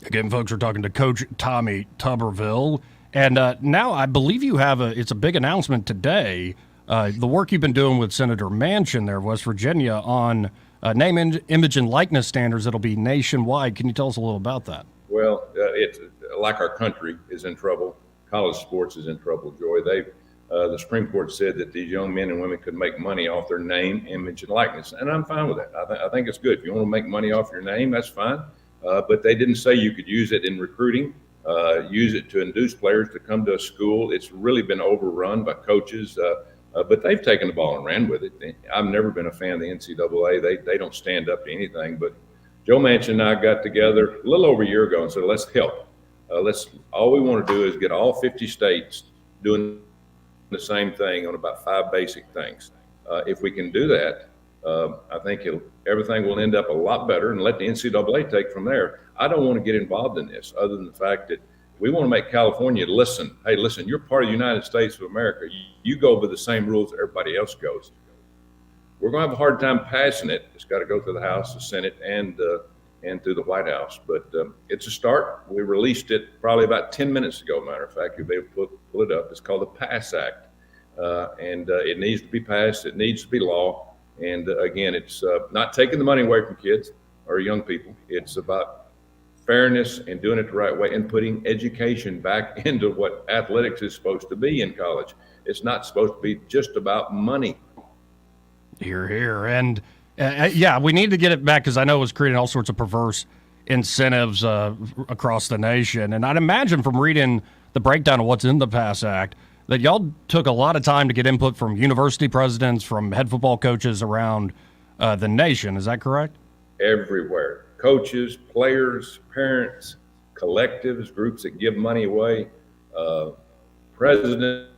Again, folks, we're talking to Coach Tommy Tuberville. And now I believe you have it's a big announcement today. The work you've been doing with Senator Manchin there of West Virginia on name, image, and likeness standards that'll be nationwide. Can you tell us a little about that? Well, it's like our country is in trouble. College sports is in trouble, Joy. The Supreme Court said that these young men and women could make money off their name, image, and likeness. And I'm fine with that. I think it's good. If you want to make money off your name, that's fine. But they didn't say you could use it in recruiting. Use it to induce players to come to a school. It's really been overrun by coaches, but they've taken the ball and ran with it. I've never been a fan of the NCAA. They don't stand up to anything. But Joe Manchin and I got together a little over a year ago and said, let's help. All we want to do is get all 50 states doing the same thing on about 5 basic things. If we can do that, I think everything will end up a lot better, and let the NCAA take from there. I don't want to get involved in this other than the fact that we want to make California listen. Hey, listen, you're part of the United States of America. You go by the same rules that everybody else goes. We're going to have a hard time passing it. It's got to go through the House, the Senate, and through the White House. But it's a start. We released it probably about 10 minutes ago, matter of fact. You'll be able to pull it up. It's called the PASS Act. And it needs to be passed. It needs to be law. And again, it's not taking the money away from kids or young people. It's about fairness and doing it the right way and putting education back into what athletics is supposed to be in college. It's not supposed to be just about money. Hear, hear. And yeah, we need to get it back because I know it's creating all sorts of perverse incentives across the nation. And I'd imagine from reading the breakdown of what's in the PASS Act that y'all took a lot of time to get input from university presidents, from head football coaches around the nation. Is that correct? Everywhere. Coaches, players, parents, collectives, groups that give money away, presidents,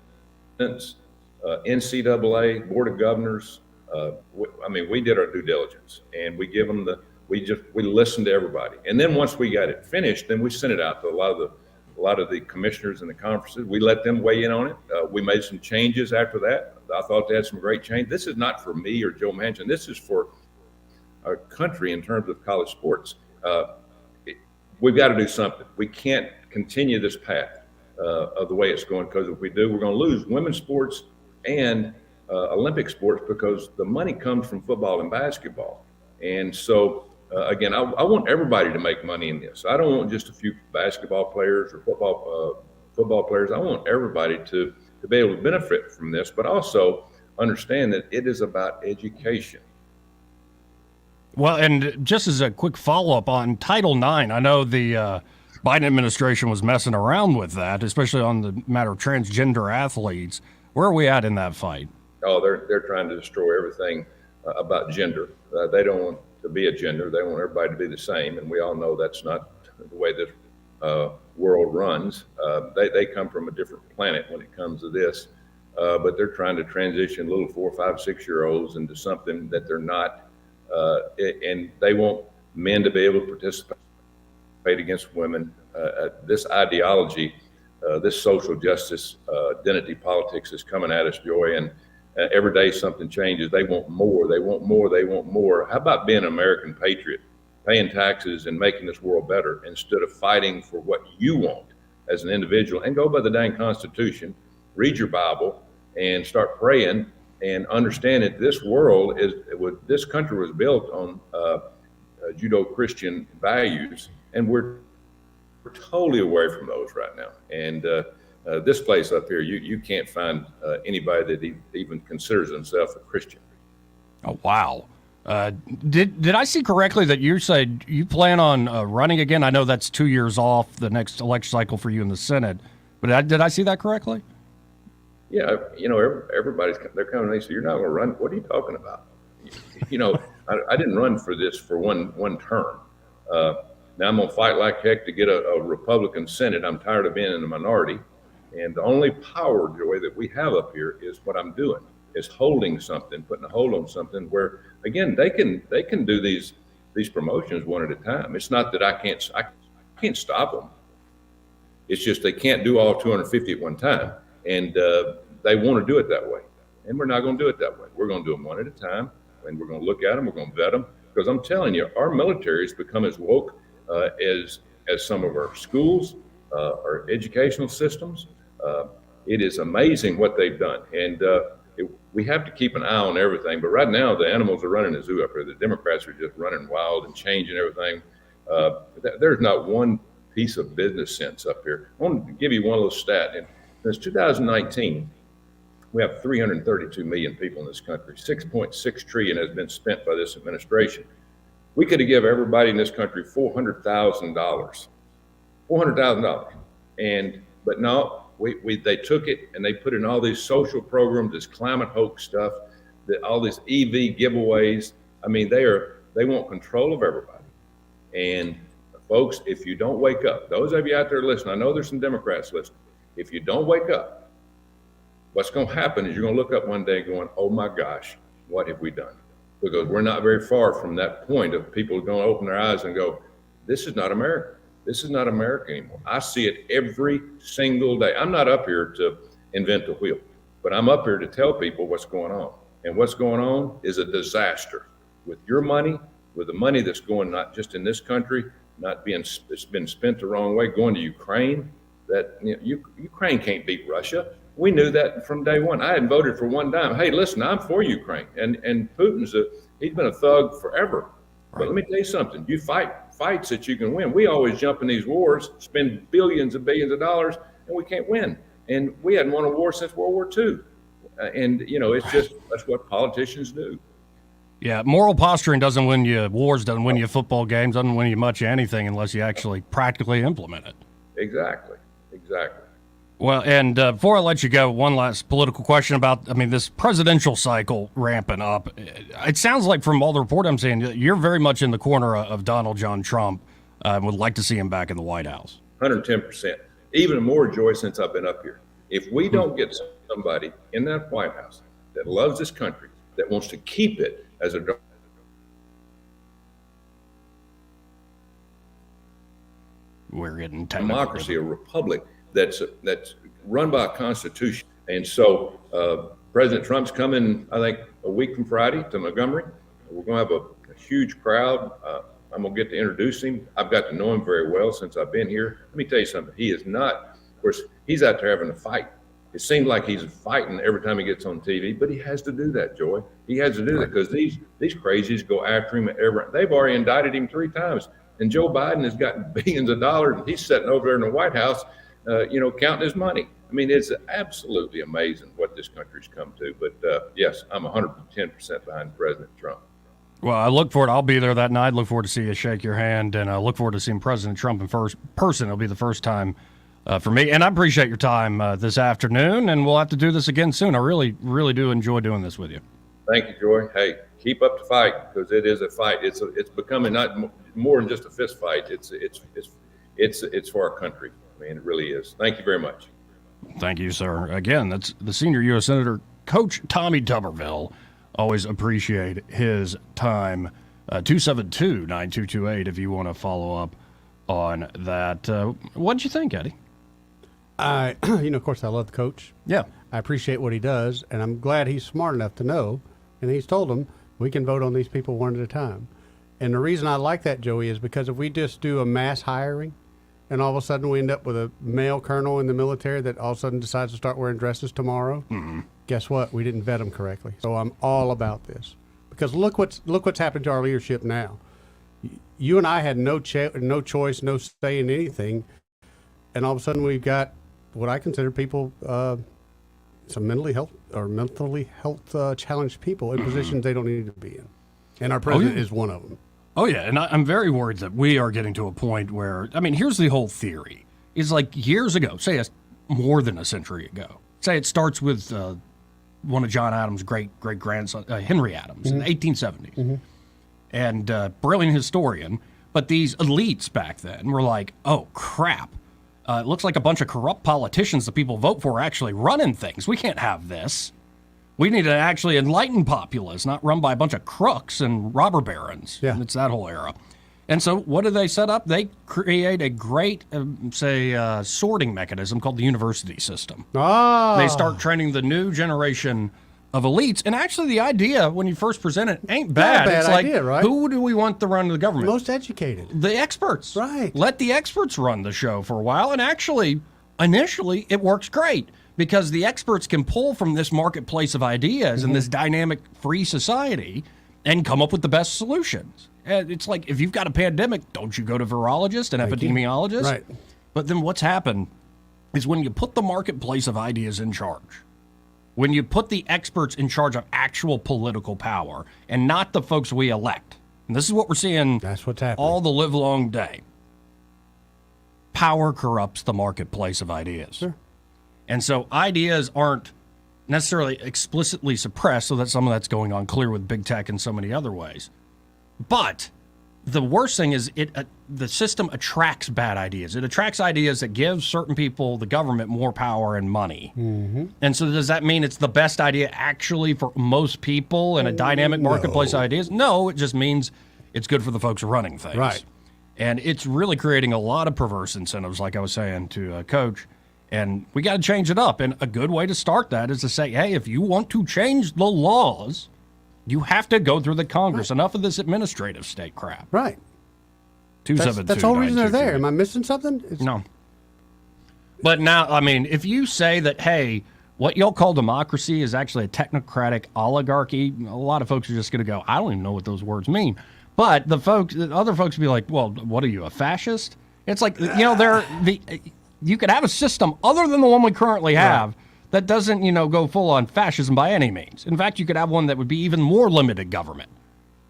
NCAA, Board of Governors. We did our due diligence, and we give them we listened to everybody. And then once we got it finished, then we sent it out to a lot of the commissioners in the conferences. We let them weigh in on it. We made some changes after that. I thought they had some great change. This is not for me or Joe Manchin. This is for our country in terms of college sports. We've got to do something. We can't continue this path of the way it's going, because if we do, we're going to lose women's sports and Olympic sports, because the money comes from football and basketball. And so, again, I want everybody to make money in this. I don't want just a few basketball players or football players. I want everybody to be able to benefit from this, but also understand that it is about education. Well, and just as a quick follow-up on Title IX, I know the Biden administration was messing around with that, especially on the matter of transgender athletes. Where are we at in that fight? Oh, they're trying to destroy everything about gender. They don't want to be a gender. They want everybody to be the same, and we all know that's not the way this world runs. They come from a different planet when it comes to this, but they're trying to transition little 4, 5, 6-year-olds into something that they're not. And they want men to be able to participate against women. This ideology, this social justice, identity politics is coming at us, Joy, and every day something changes. They want more, they want more, they want more. How about being an American patriot, paying taxes and making this world better instead of fighting for what you want as an individual, and go by the dang Constitution, read your Bible, and start praying and understand that this this country was built on Judeo-Christian values, and we're totally away from those right now. And this place up here, you can't find anybody that even considers himself a Christian. Oh, wow. Did I see correctly that you said you plan on running again? I know that's 2 years off the next election cycle for you in the Senate, but did I see that correctly? Yeah, everybody's they're coming and they say, "You're not going to run. What are you talking about?" I didn't run for this for one term. Now I'm going to fight like heck to get a Republican Senate. I'm tired of being in the minority, and the only power, Joy, that we have up here is what I'm doing. Is holding something, putting a hold on something where, again, they can do these promotions one at a time. It's not that I can't stop them. It's just they can't do all 250 at one time, and they want to do it that way. And we're not going to do it that way. We're going to do them one at a time, and we're going to look at them. We're going to vet them, because I'm telling you, our military has become as woke as some of our schools, our educational systems. It is amazing what they've done, and we have to keep an eye on everything. But right now, the animals are running the zoo up here. The Democrats are just running wild and changing everything. There's not one piece of business sense up here. I want to give you one little stat. Since 2019, we have 332 million people in this country. 6.6 trillion has been spent by this administration. We could have given everybody in this country $400,000. $400,000. But no, they took it and they put in all these social programs, this climate hoax stuff, all these EV giveaways. I mean, they want control of everybody. And folks, if you don't wake up, those of you out there listening, I know there's some Democrats listening. If you don't wake up, what's going to happen is you're going to look up one day going, "Oh my gosh, what have we done?" Because we're not very far from that point of people going to open their eyes and go, "This is not America. This is not America anymore." I see it every single day. I'm not up here to invent the wheel, but I'm up here to tell people what's going on. And what's going on is a disaster with your money, with the money that's going not just in this country, it's been spent the wrong way, going to Ukraine. Ukraine can't beat Russia. We knew that from day one. I hadn't voted for one dime. Hey, listen, I'm for Ukraine, and Putin's he's been a thug forever. But let me tell you something. You fight fights that you can win. We always jump in these wars, spend billions and billions of dollars, and we can't win. And we hadn't won a war since World War II. It's just, that's what politicians do. Yeah, moral posturing doesn't win you wars, doesn't win you football games, doesn't win you much of anything unless you actually practically implement it. Exactly. Well, and before I let you go, one last political question about, this presidential cycle ramping up. It sounds like from all the report I'm seeing, you're very much in the corner of Donald John Trump. Would like to see him back in the White House. 110%. Even more, Joy, since I've been up here. If we don't get somebody in that White House that loves this country, that wants to keep it as a democracy, a republic that's run by a constitution. And so President Trump's coming, I think, a week from Friday to Montgomery. We're going to have a huge crowd. I'm going to get to introduce him. I've got to know him very well since I've been here. Let me tell you something. He is not, of course, he's out there having a fight. It seems like he's fighting every time he gets on TV, but he has to do that, Joy. He has to do that because these crazies go after him. They've already indicted him 3 times. And Joe Biden has gotten billions of dollars, and he's sitting over there in the White House, counting his money. I mean, it's absolutely amazing what this country's come to. But yes, I'm 110% behind President Trump. Well, I look forward. I'll be there that night. Look forward to see you shake your hand, and I look forward to seeing President Trump in person. It'll be the first time for me, and I appreciate your time this afternoon. And we'll have to do this again soon. I really, really do enjoy doing this with you. Thank you, Joy. Hey, keep up the fight because it is a fight. It's becoming not more than just a fist fight. It's for our country. I mean, it really is. Thank you very much. Thank you, sir. Again, that's the senior U.S. Senator, Coach Tommy Tuberville. Always appreciate his time. 272-9228 if you want to follow up on that. What did you think, Eddie? Of course, I love the coach. Yeah. I appreciate what he does, and I'm glad he's smart enough to know, and he's told them, we can vote on these people one at a time. And the reason I like that, Joey, is because if we just do a mass hiring, and all of a sudden we end up with a male colonel in the military that all of a sudden decides to start wearing dresses tomorrow, guess what? We didn't vet them correctly. So I'm all about this. Because look what's happened to our leadership now. You and I had no choice, no say in anything, and all of a sudden we've got what I consider people some mentally health challenged people in positions they don't need to be in. And our president is one of them. Oh, yeah. And I'm very worried that we are getting to a point where, I mean, here's the whole theory. Is like years ago, say more than a century ago, say it starts with one of John Adams' great-grandson, Henry Adams, in the 1870s. Mm-hmm. And brilliant historian. But these elites back then were like, oh, crap. It looks like a bunch of corrupt politicians the people vote for are actually running things. We can't have this. We need to actually enlighten populace, not run by a bunch of crooks and robber barons. Yeah. It's that whole era. And so what do they set up? They create a great, sorting mechanism called the university system. They start training the new generation of elites. And actually the idea, when you first present it, ain't bad. Not a bad it's like, idea, right? Who do we want to run the government? Most educated. The experts. Right. Let the experts run the show for a while. And actually, initially, it works great. Because the experts can pull from this marketplace of ideas and this dynamic free society and come up with the best solutions. And it's like, if you've got a pandemic, don't you go to virologists and epidemiologists? Right. But then what's happened is when you put the marketplace of ideas in charge, when you put the experts in charge of actual political power and not the folks we elect, and this is what we're seeing That's what's happening. All the live long day, power corrupts the marketplace of ideas. Sure. And so ideas aren't necessarily explicitly suppressed, so that some of that's going on clear with big tech and so many other ways. But the worst thing is the system attracts bad ideas. It attracts ideas that give certain people, the government, more power and money. Mm-hmm. And so does that mean it's the best idea actually for most people in a dynamic marketplace of ideas? No, it just means it's good for the folks running things. Right. And it's really creating a lot of perverse incentives, like I was saying to Coach. And we got to change it up. And a good way to start that is to say, hey, if you want to change the laws, you have to go through the Congress. Right. Enough of this administrative state crap. Right. 272. That's the whole reason they're there. Am I missing something? No. But now, I mean, if you say that, hey, what y'all call democracy is actually a technocratic oligarchy, a lot of folks are just going to go, I don't even know what those words mean. But the other folks will be like, well, what are you, a fascist? It's like, you could have a system other than the one we currently have that doesn't, go full on fascism by any means. In fact, you could have one that would be even more limited government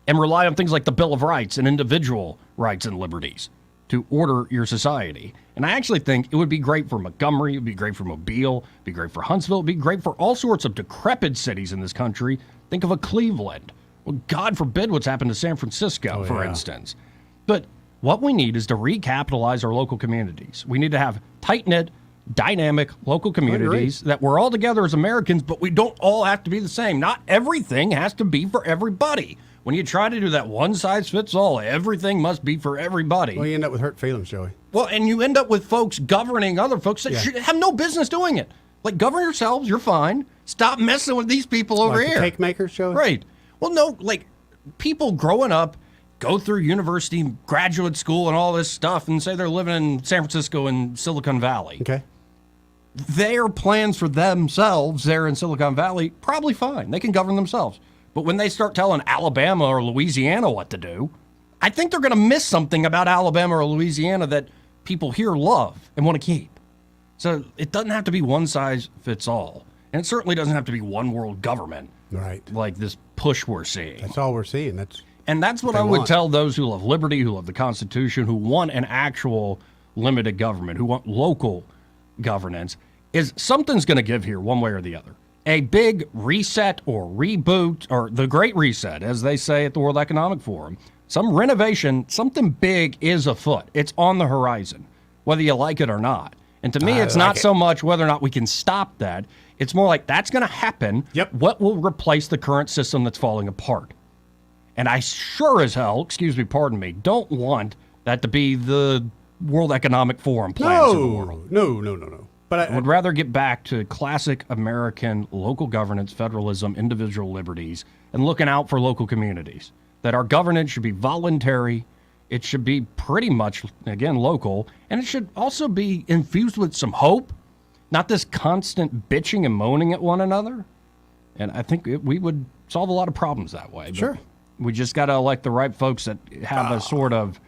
and rely on things like the Bill of Rights and individual rights and liberties to order your society. And I actually think it would be great for Montgomery, it would be great for Mobile, it would be great for Huntsville, it would be great for all sorts of decrepit cities in this country. Think of a Cleveland. Well, God forbid what's happened to San Francisco, for instance. But what we need is to recapitalize our local communities. We need to have tight-knit, dynamic local communities that we're all together as Americans, but we don't all have to be the same. Not everything has to be for everybody. When you try to do that one-size-fits-all, everything must be for everybody. Well, you end up with hurt feelings, Joey. Well, and you end up with folks governing other folks that should have no business doing it. Like, govern yourselves, you're fine. Stop messing with these people over here. The cake makers, Joey? Right. Well, no, like, people growing up go through university, graduate school, and all this stuff, and say they're living in San Francisco and Silicon Valley. Okay. Their plans for themselves there in Silicon Valley, probably fine. They can govern themselves. But when they start telling Alabama or Louisiana what to do, I think they're going to miss something about Alabama or Louisiana that people here love and want to keep. So it doesn't have to be one size fits all. And it certainly doesn't have to be one world government. Right. Like this push we're seeing. That's all we're seeing. That's what I would tell those who love liberty, who love the Constitution, who want an actual limited government, who want local governance, is something's going to give here one way or the other. A big reset or reboot, or the Great Reset, as they say at the World Economic Forum. Some renovation, something big is afoot. It's on the horizon, whether you like it or not. And to me, it's not so much whether or not we can stop that. It's more like that's going to happen. Yep. What will replace the current system that's falling apart? And I sure as hell, pardon me, don't want that to be the World Economic Forum plans of the world. No. But I would rather get back to classic American local governance, federalism, individual liberties, and looking out for local communities. That our governance should be voluntary. It should be pretty much, again, local. And it should also be infused with some hope, not this constant bitching and moaning at one another. And I think we would solve a lot of problems that way. Sure. We just got to elect the right folks that have a sort of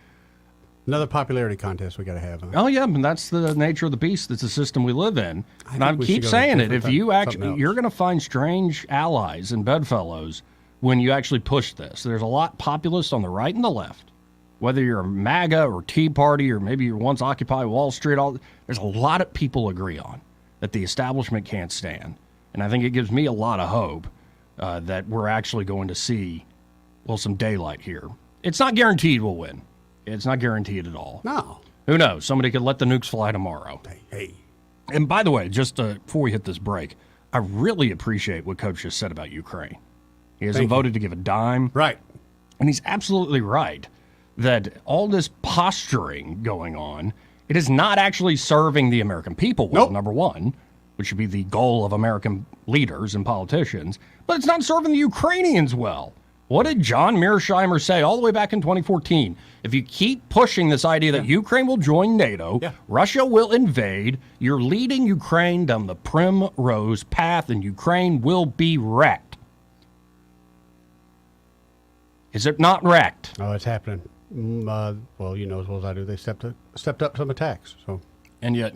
Another popularity contest we got to have. Huh? Oh yeah, and that's the nature of the beast. That's the system we live in. And I we keep should go saying to it. If you actually, you're going to find strange allies and bedfellows when you actually push this. There's a lot populist on the right and the left. Whether you're a MAGA or Tea Party or maybe you're once Occupy Wall Street, there's a lot of people agree on that the establishment can't stand. And I think it gives me a lot of hope that we're actually going to see, well, some daylight here. It's not guaranteed we'll win. It's not guaranteed at all. No. Who knows? Somebody could let the nukes fly tomorrow. Hey. And by the way, just before we hit this break, I really appreciate what Coach just said about Ukraine. He hasn't voted to give a dime. Right. And he's absolutely right that all this posturing going on, it is not actually serving the American people well, number one, which should be the goal of American leaders and politicians, but it's not serving the Ukrainians well. What did John Mearsheimer say all the way back in 2014? If you keep pushing this idea that Ukraine will join NATO, Russia will invade, you're leading Ukraine down the primrose path and Ukraine will be wrecked. Is it not wrecked? Oh, it's happening. Well, you know as well as I do, they stepped up some attacks. So, and yet,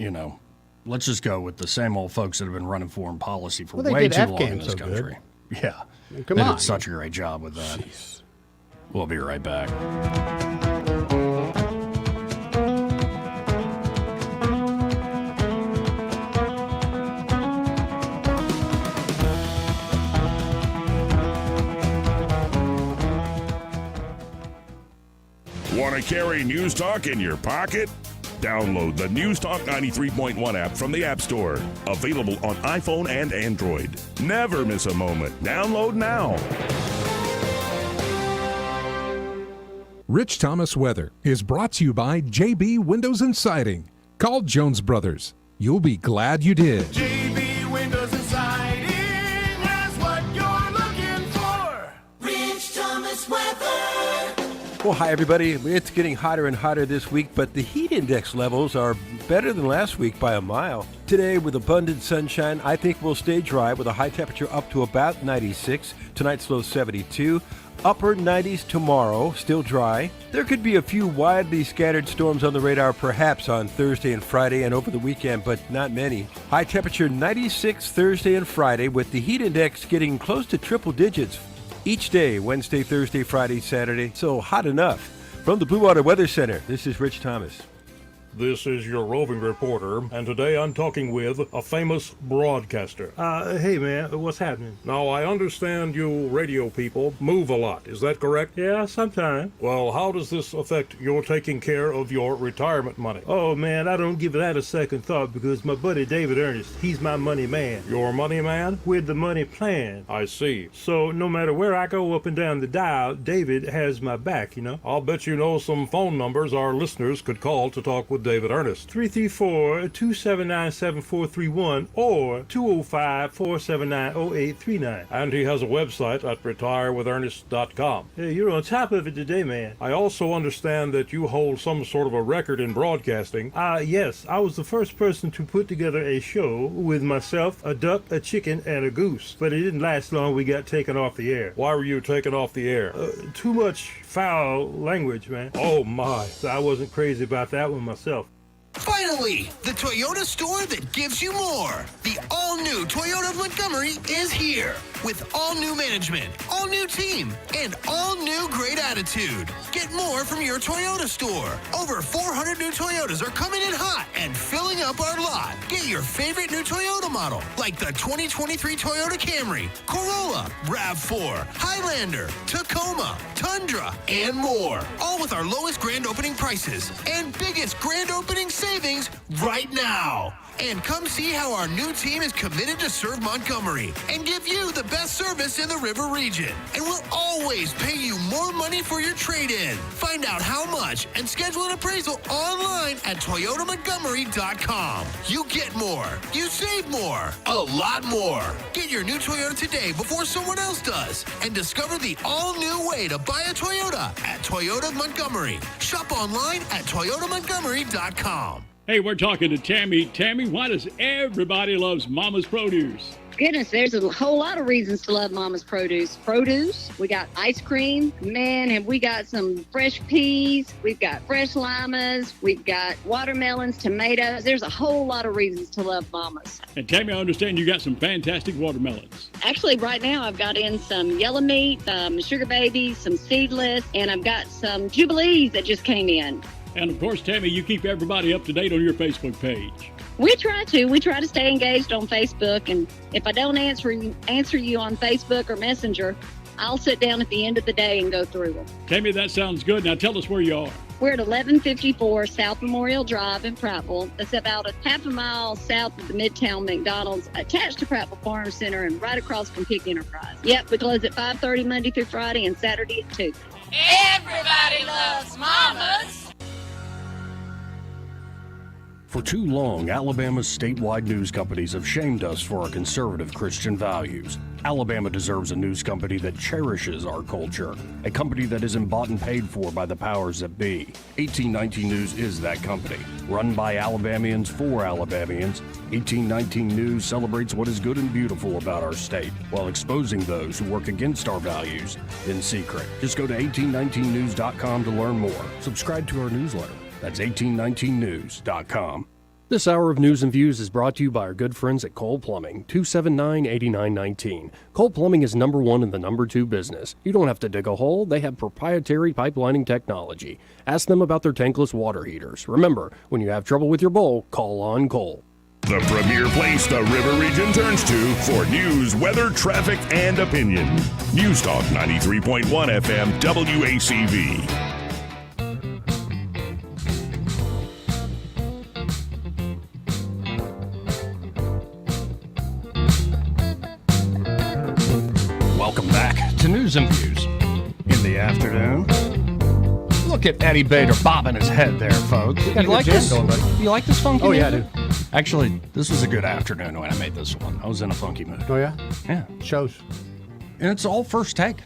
let's just go with the same old folks that have been running foreign policy for they way did too Afghan long in this so country. good. Yeah. Come they on. did such a great job with that. Jeez. We'll be right back. Want to carry News Talk in your pocket? Download the News Talk 93.1 app from the App Store. Available on iPhone and Android. Never miss a moment. Download now. Rich Thomas Weather is brought to you by JB Windows and Siding. Call Jones Brothers. You'll be glad you did. JB Windows and Siding has what you're looking for. Rich Thomas Weather. Well, hi, everybody. It's getting hotter and hotter this week, but the heat index levels are better than last week by a mile. Today, with abundant sunshine, I think we'll stay dry with a high temperature up to about 96. Tonight's low 72. Upper 90s tomorrow, still dry. There could be a few widely scattered storms on the radar perhaps on Thursday and Friday and over the weekend, but not many. High temperature 96 Thursday and Friday with the heat index getting close to triple digits each day, Wednesday, Thursday, Friday, Saturday. So hot enough. From the Blue Water Weather Center, this is Rich Thomas. This is your roving reporter, and today I'm talking with a famous broadcaster. Hey man, what's happening? Now, I understand you radio people move a lot, is that correct? Yeah, sometimes. Well, how does this affect your taking care of your retirement money? Oh man, I don't give that a second thought because my buddy David Ernest, he's my money man. Your money man? With the money plan. I see. So no matter where I go up and down the dial, David has my back, I'll bet you know some phone numbers our listeners could call to talk with David Ernest. 334-279-7431 or 205-479-0839. And he has a website at retirewithernest.com. Hey, you're on top of it today, man. I also understand that you hold some sort of a record in broadcasting. Yes. I was the first person to put together a show with myself, a duck, a chicken, and a goose. But it didn't last long. We got taken off the air. Why were you taken off the air? Too much foul language, man. Oh, my. So I wasn't crazy about that one myself. Finally, the Toyota store that gives you more. The all-new Toyota of Montgomery is here with all-new management, all-new team, and all-new great attitude. Get more from your Toyota store. Over 400 new Toyotas are coming in hot and filling up our lot. Get your favorite new Toyota model, like the 2023 Toyota Camry, Corolla, RAV4, Highlander, Tacoma, Tundra, and more. All with our lowest grand opening prices and biggest grand opening savings right now. And come see how our new team is committed to serve Montgomery and give you the best service in the River region. And we'll always pay you more money for your trade-in. Find out how much and schedule an appraisal online at ToyotaMontgomery.com. You get more. You save more. A lot more. Get your new Toyota today before someone else does. And discover the all-new way to buy a Toyota at Toyota Montgomery. Shop online at ToyotaMontgomery.com. Hey, we're talking to Tammy. Tammy, why does everybody loves Mama's Produce? Goodness, there's a whole lot of reasons to love Mama's Produce. We got ice cream. Man, have we got some fresh peas. We've got fresh limas. We've got watermelons, tomatoes. There's a whole lot of reasons to love Mama's. And Tammy, I understand you got some fantastic watermelons. Actually, right now I've got in some yellow meat, some sugar babies, some seedless, and I've got some Jubilees that just came in. And of course, Tammy, you keep everybody up to date on your Facebook page. We try to stay engaged on Facebook, and if I don't answer you on Facebook or Messenger, I'll sit down at the end of the day and go through them. Tammy, that sounds good. Now tell us where you are. We're at 1154 South Memorial Drive in Prattville. That's about a half a mile south of the Midtown McDonald's, attached to Prattville Farm Center and right across from Pick Enterprise. Yep, we close at 5:30 Monday through Friday and Saturday at 2. Everybody loves Mama's. For too long, Alabama's statewide news companies have shamed us for our conservative Christian values. Alabama deserves a news company that cherishes our culture, a company that isn't bought and paid for by the powers that be. 1819 News is that company. Run by Alabamians for Alabamians, 1819 News celebrates what is good and beautiful about our state, while exposing those who work against our values in secret. Just go to 1819news.com to learn more. Subscribe to our newsletter. That's 1819news.com. This hour of News and Views is brought to you by our good friends at Cole Plumbing, 279-8919. Cole Plumbing is number one in the number two business. You don't have to dig a hole. They have proprietary pipelining technology. Ask them about their tankless water heaters. Remember, when you have trouble with your bowl, call on Cole. The premier place the River Region turns to for news, weather, traffic, and opinion. News Talk 93.1 FM WACV. Welcome back to News and Views in the afternoon. Look at Eddie Bader bobbing his head there, folks. You like this? You like this funky music? Yeah, I do. Actually, this was a good afternoon when I made this one. I was in a funky mood. Oh, yeah? Yeah. Shows. And it's all first take.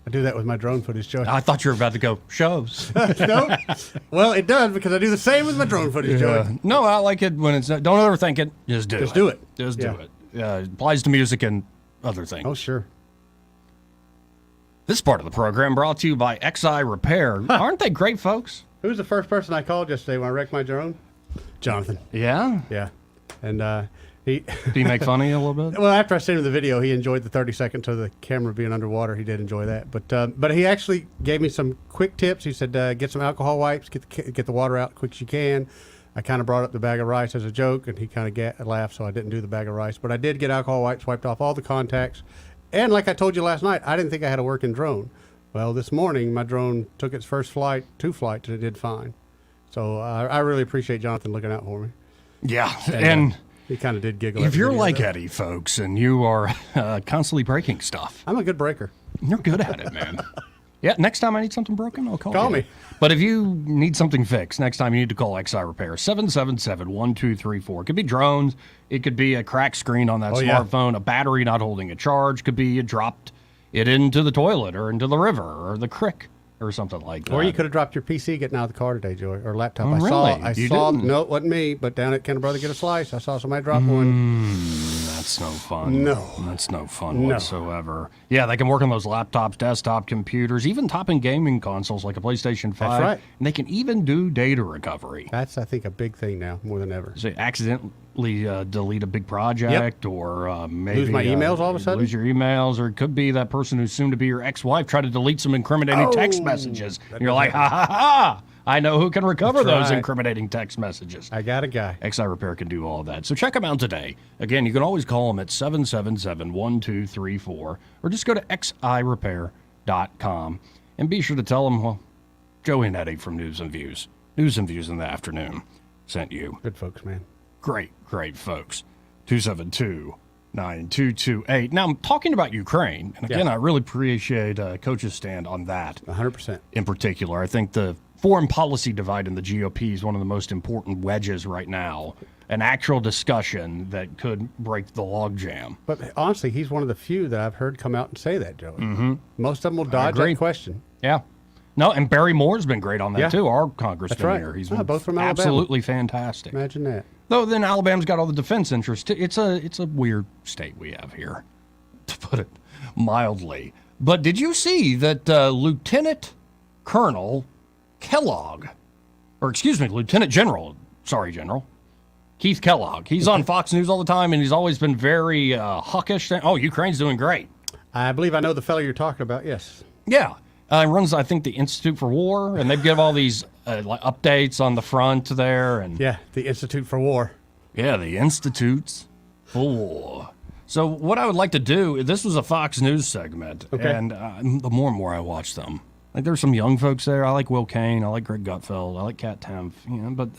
I do that with my drone footage, Joey. I thought you were about to go, shows. No. Well, it does, because I do the same with my drone footage, Joey. No, I like it when it's, don't overthink it. Just do it. Just do it. Just do it. It applies to music and other things. Oh, sure. This part of the program brought to you by XI Repair. Aren't they great folks? Who was the first person I called yesterday when I wrecked my drone? Jonathan. Yeah? Yeah. And he... Did he make fun of you a little bit? Well, after I sent him the video, he enjoyed the 30 seconds of the camera being underwater. He did enjoy that. But he actually gave me some quick tips. He said, get some alcohol wipes, get the water out as quick as you can. I kind of brought up the bag of rice as a joke, and he kind of laughed, so I didn't do the bag of rice. But I did get alcohol wipes, wiped off all the contacts. And like I told you last night, I didn't think I had a working drone. Well, this morning, my drone took its first two flights, and it did fine. So I really appreciate Jonathan looking out for me. Yeah, and he kind of did giggle. If you're like Eddie, folks, and you are constantly breaking stuff. I'm a good breaker. You're good at it, man. Yeah, next time I need something broken, I'll call you. Call me. But if you need something fixed, next time you need to call XI Repair, 777-1234. It could be drones. It could be a cracked screen on that smartphone, a battery not holding a charge. Could be you dropped it into the toilet or into the river or the creek or something like that. Or you could have dropped your PC getting out of the car today, Joey, or laptop. Oh, really? I You saw. didn't? No, it wasn't me, but down at Kenner Brother Get a Slice, I saw somebody drop one. That's no fun. No. That's no fun whatsoever. Yeah, they can work on those laptops, desktop computers, even top-end gaming consoles like a PlayStation 5. That's right. And they can even do data recovery. That's, I think, a big thing now, more than ever. So accidentally delete a big project or maybe... Lose my emails all of a sudden? Lose your emails, or it could be that person who's soon to be your ex-wife try to delete some incriminating text messages. And you're like, ha, ha, ha! I know who can recover those incriminating text messages. I got a guy. XI Repair can do all of that. So check them out today. Again, you can always call them at 777-1234 or just go to xirepair.com and be sure to tell them, well, Joey and Eddie from News and Views in the afternoon sent you. Good folks, man. Great folks. 272-9228. Now, I'm talking about Ukraine, and again, I really appreciate Coach's stand on that. 100%. In particular, I think the foreign policy divide in the GOP is one of the most important wedges right now. An actual discussion that could break the logjam. But honestly, he's one of the few that I've heard come out and say that, Joey. Mm-hmm. Most of them will dodge that question. Yeah. No, and Barry Moore's been great on that, too. Our congressman That's right. here. He's been both from Alabama. absolutely fantastic. Imagine that. Though then Alabama's got all the defense interest. It's a weird state we have here, to put it mildly. But did you see that Lieutenant General Keith Kellogg, he's on Fox News all the time, and he's always been very hawkish. Oh, Ukraine's doing great. I believe I know the fellow you're talking about, yes. Yeah. He runs, I think, the Institute for War, and they give all these like updates on the front there. And yeah, the Institute for War. Yeah, the Institutes for War. So what I would like to do, this was a Fox News segment, and the more and more I watch them, like there's some young folks there. I like Will Kane, I like Greg Gutfeld, I like Kat Tempf, but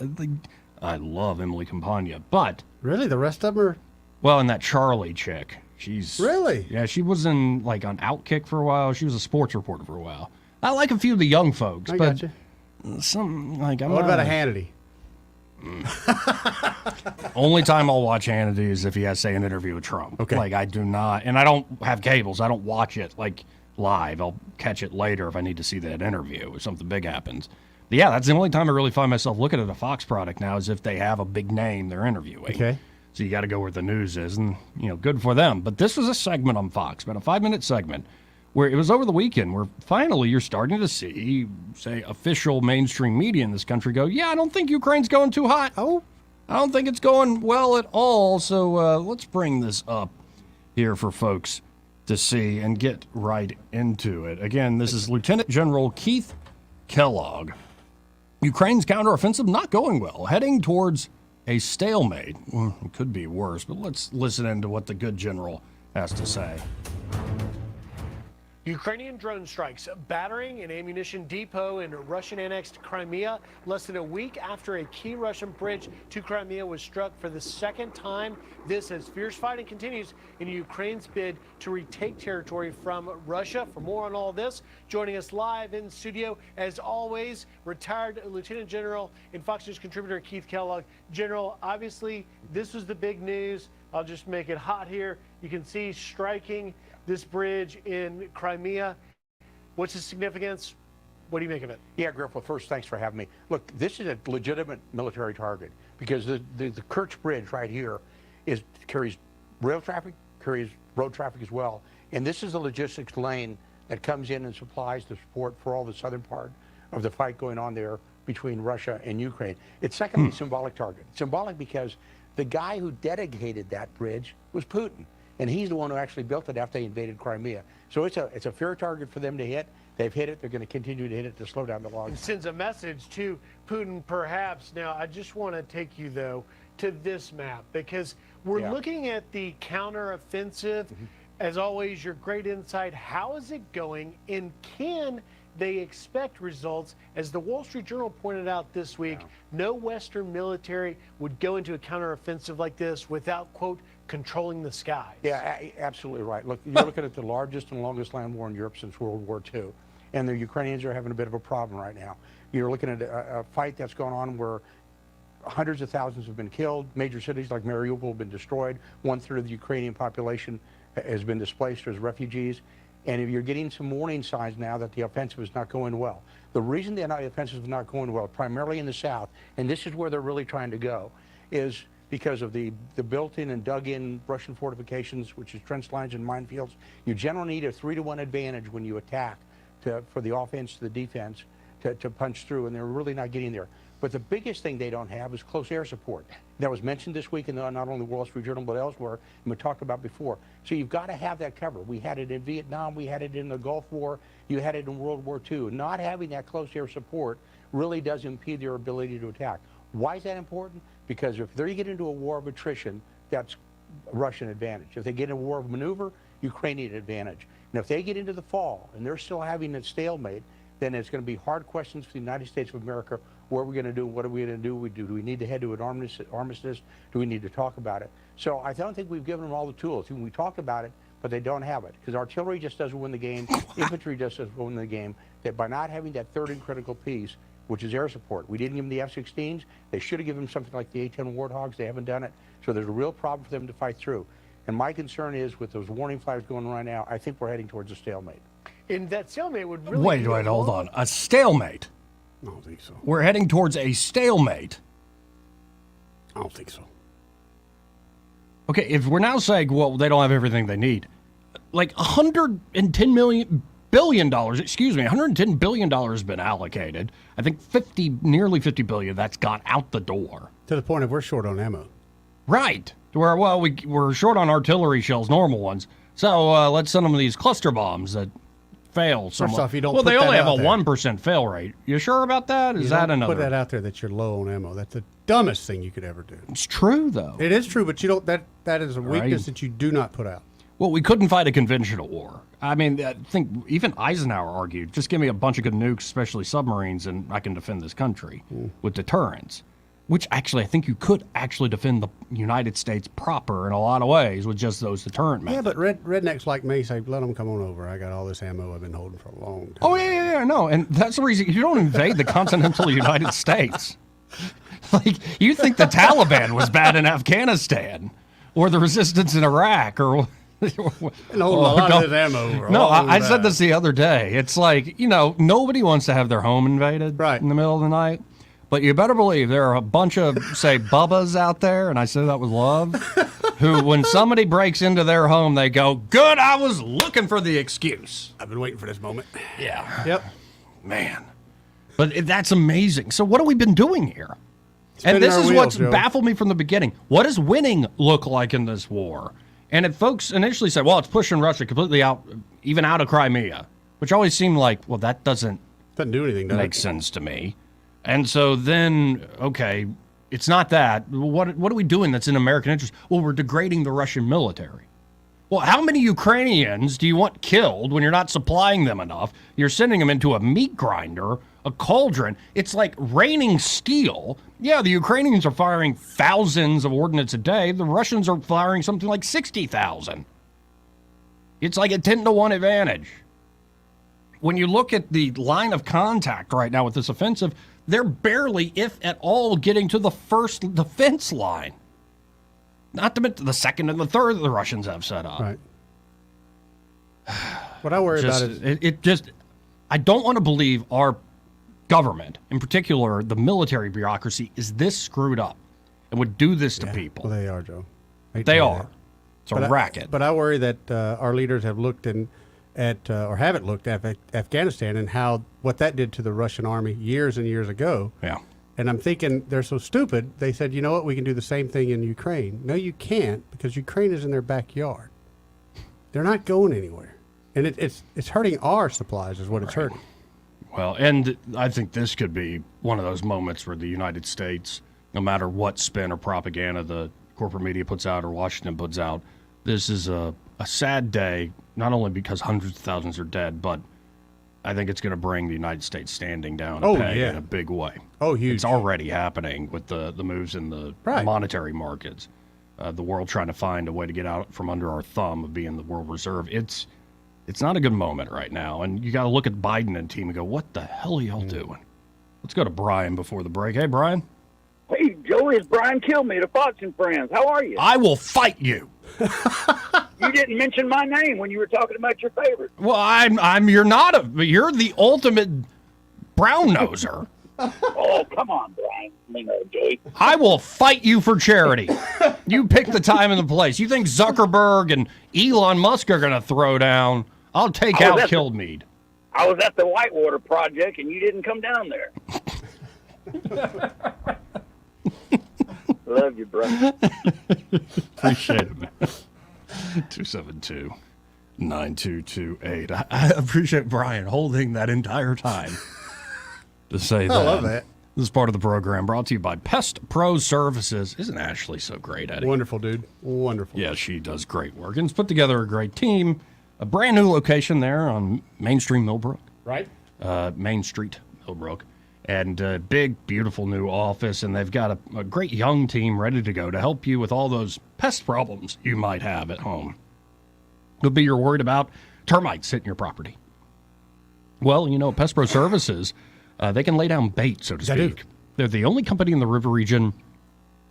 I love Emily Campagna. But really, the rest of them are. Well, and that Charlie chick. She's really, yeah. She was on Outkick for a while. She was a sports reporter for a while. I like a few of the young folks, I but gotcha. some like I'm. What not about a Hannity? Only time I'll watch Hannity is if he has, say, an interview with Trump. Okay. Like I do not, and I don't have cables. I don't watch it like live. I'll catch it later if I need to see that interview if something big happens. But yeah, that's the only time I really find myself looking at a Fox product now is if they have a big name they're interviewing. Okay. So you got to go where the news is, and good for them. But this was a segment on Fox, about a 5-minute segment, where it was over the weekend, where finally you're starting to see, say, official mainstream media in this country go, yeah, I don't think Ukraine's going too hot. Oh, I don't think it's going well at all. So let's bring this up here for folks to see and get right into it. Again, this is Lieutenant General Keith Kellogg. Ukraine's counteroffensive not going well, heading towards a stalemate. Well, it could be worse, but let's listen into what the good general has to say. Ukrainian drone strikes battering an ammunition depot in Russian-annexed Crimea less than a week after a key Russian bridge to Crimea was struck for the second time. This as fierce fighting continues in Ukraine's bid to retake territory from Russia. For more on all this, joining us live in studio, as always, retired Lieutenant General and Fox News contributor Keith Kellogg. General, obviously, this was the big news. I'll just make it hot here. You can see striking this bridge in Crimea. What's the significance? What do you make of it? Yeah, Griff, well, first, thanks for having me. Look, this is a legitimate military target because the Kerch Bridge right here carries rail traffic, carries road traffic as well. And this is a logistics lane that comes in and supplies the support for all the southern part of the fight going on there between Russia and Ukraine. It's secondly a symbolic target. Symbolic because the guy who dedicated that bridge was Putin. And he's the one who actually built it after they invaded Crimea. So it's a fair target for them to hit. They've hit it. They're going to continue to hit it to slow down the logs. It sends a message to Putin, perhaps. Now, I just want to take you, though, to this map, because we're looking at the counteroffensive. As always, your great insight. How is it going, and can they expect results? As the Wall Street Journal pointed out this week, no Western military would go into a counteroffensive like this without, quote, controlling the skies. Yeah, absolutely right. Look, you're looking at the largest and longest land war in Europe since World War II. And the Ukrainians are having a bit of a problem right now. You're looking at a fight that's going on where hundreds of thousands have been killed. Major cities like Mariupol have been destroyed. 1/3 of the Ukrainian population has been displaced as refugees. And you're getting some warning signs now that the offensive is not going well. The reason the offensive is not going well, primarily in the south, and this is where they're really trying to go, is because of the built-in and dug-in Russian fortifications, which is trench lines and minefields. You generally need a 3-to-1 advantage when you attack for the offense to the defense to punch through, and they're really not getting there. But the biggest thing they don't have is close air support. That was mentioned this week in not only the Wall Street Journal, but elsewhere, and we talked about before. So you've got to have that cover. We had it in Vietnam, we had it in the Gulf War, you had it in World War II. Not having that close air support really does impede their ability to attack. Why is that important? Because if they get into a war of attrition, that's Russian advantage. If they get in a war of maneuver, Ukrainian advantage. And if they get into the fall and they're still having a stalemate, then it's going to be hard questions for the United States of America. What are we going to do? What are we going to do? Do we need to head to an armistice? Do we need to talk about it? So I don't think we've given them all the tools. We talk about it, but they don't have it. Because artillery just doesn't win the game. Infantry just doesn't win the game. That by not having that third and critical piece, which is air support. We didn't give them the F-16s. They should have given them something like the A-10 Warthogs. They haven't done it. So there's a real problem for them to fight through. And my concern is, with those warning flags going on right now, I think we're heading towards a stalemate. And that stalemate would really Wait, hold on. A stalemate? I don't think so. We're heading towards a stalemate. I don't think so. Okay, if we're now saying, well, they don't have everything they need, like $110 billion, $110 billion has been allocated. I think nearly $50 billion that's gone out the door. To the point of we're short on ammo. Right. Where, well, we're short on artillery shells, normal ones. So let's send them these cluster bombs that fail somewhat. First off, you don't well, put they that only have a out there. 1% fail rate. You sure about that? Is You that don't another? put that out there that you're low on ammo. That's the dumbest thing you could ever do. It's true, though. It is true, but you don't. That is a weakness Right. that you do not put out. Well, we couldn't fight a conventional war. I mean, I think even Eisenhower argued, just give me a bunch of good nukes, especially submarines, and I can defend this country with deterrence. Which actually, I think you could actually defend the United States proper in a lot of ways with just those deterrent methods. Yeah, but rednecks like me say, let them come on over. I got all this ammo I've been holding for a long time. Oh, yeah, no. And that's the reason you don't invade the continental United States. Like, you think the Taliban was bad in Afghanistan or the resistance in Iraq or... No, a lot of this ammo. No, I said this the other day. It's like, nobody wants to have their home invaded in the middle of the night. But you better believe there are a bunch of, say, bubbas out there, and I say that with love, who, when somebody breaks into their home, they go, good, I was looking for the excuse. I've been waiting for this moment. Yeah. Yep. Man. But that's amazing. So what have we been doing here? Spinning And this our is wheels, what's Joe. baffled me from the beginning. What does winning look like in this war? And if folks initially said, well, it's pushing Russia completely out, even out of Crimea, which always seemed like, well, that doesn't do anything, does make it? sense to me. And so then, okay, it's not that. What are we doing that's in American interest? Well, we're degrading the Russian military. Well, how many Ukrainians do you want killed when you're not supplying them enough? You're sending them into a meat grinder, a cauldron. It's like raining steel. Yeah, the Ukrainians are firing thousands of ordnance a day. The Russians are firing something like 60,000. It's like a 10-to-1 advantage. When you look at the line of contact right now with this offensive, they're barely, if at all, getting to the first defense line. Not to mention the second and the third that the Russians have set up. Right. What I worry about is I don't want to believe our government, in particular the military bureaucracy, is this screwed up and would do this to people. Well, they are, Joe. They are. It's a racket. But I worry that our leaders have looked or haven't looked at Afghanistan and what that did to the Russian army years and years ago. Yeah. And I'm thinking they're so stupid. They said, you know what, we can do the same thing in Ukraine. No, you can't, because Ukraine is in their backyard. They're not going anywhere, and it's hurting our supplies is what it's hurting. Well, and I think this could be one of those moments where the United States, no matter what spin or propaganda the corporate media puts out or Washington puts out, this is a sad day, not only because hundreds of thousands are dead, but I think it's going to bring the United States standing down a peg in a big way. Oh, huge. It's already happening with the moves in the monetary markets. The world trying to find a way to get out from under our thumb of being the world reserve. It's not a good moment right now. And you got to look at Biden and team and go, what the hell are y'all doing? Let's go to Brian before the break. Hey, Brian. Hey, Joey, it's Brian Kilmeade of Fox and Friends. How are you? I will fight you. You didn't mention my name when you were talking about your favorite. Well, you're the ultimate brown noser. Oh, come on, Brian. Joey. I will fight you for charity. You pick the time and the place. You think Zuckerberg and Elon Musk are going to throw down? I'll take out Kilmeade. I was at the Whitewater Project, and you didn't come down there. Love you, brother. Appreciate it, man. 272-9228. I appreciate Brian holding that entire time to say that. I love that. This is part of the program brought to you by Pest Pro Services. Isn't Ashley so great, Eddie? Wonderful, dude. Wonderful. Yeah, she does great work. And it's put together a great team. A brand new location there on Main Street, Millbrook. Right. Main Street, Millbrook. And a big, beautiful new office. And they've got a great young team ready to go to help you with all those pest problems you might have at home. Could be you're worried about termites hitting your property. Well, Pest Pro Services, they can lay down bait, so to speak. They're the only company in the river region.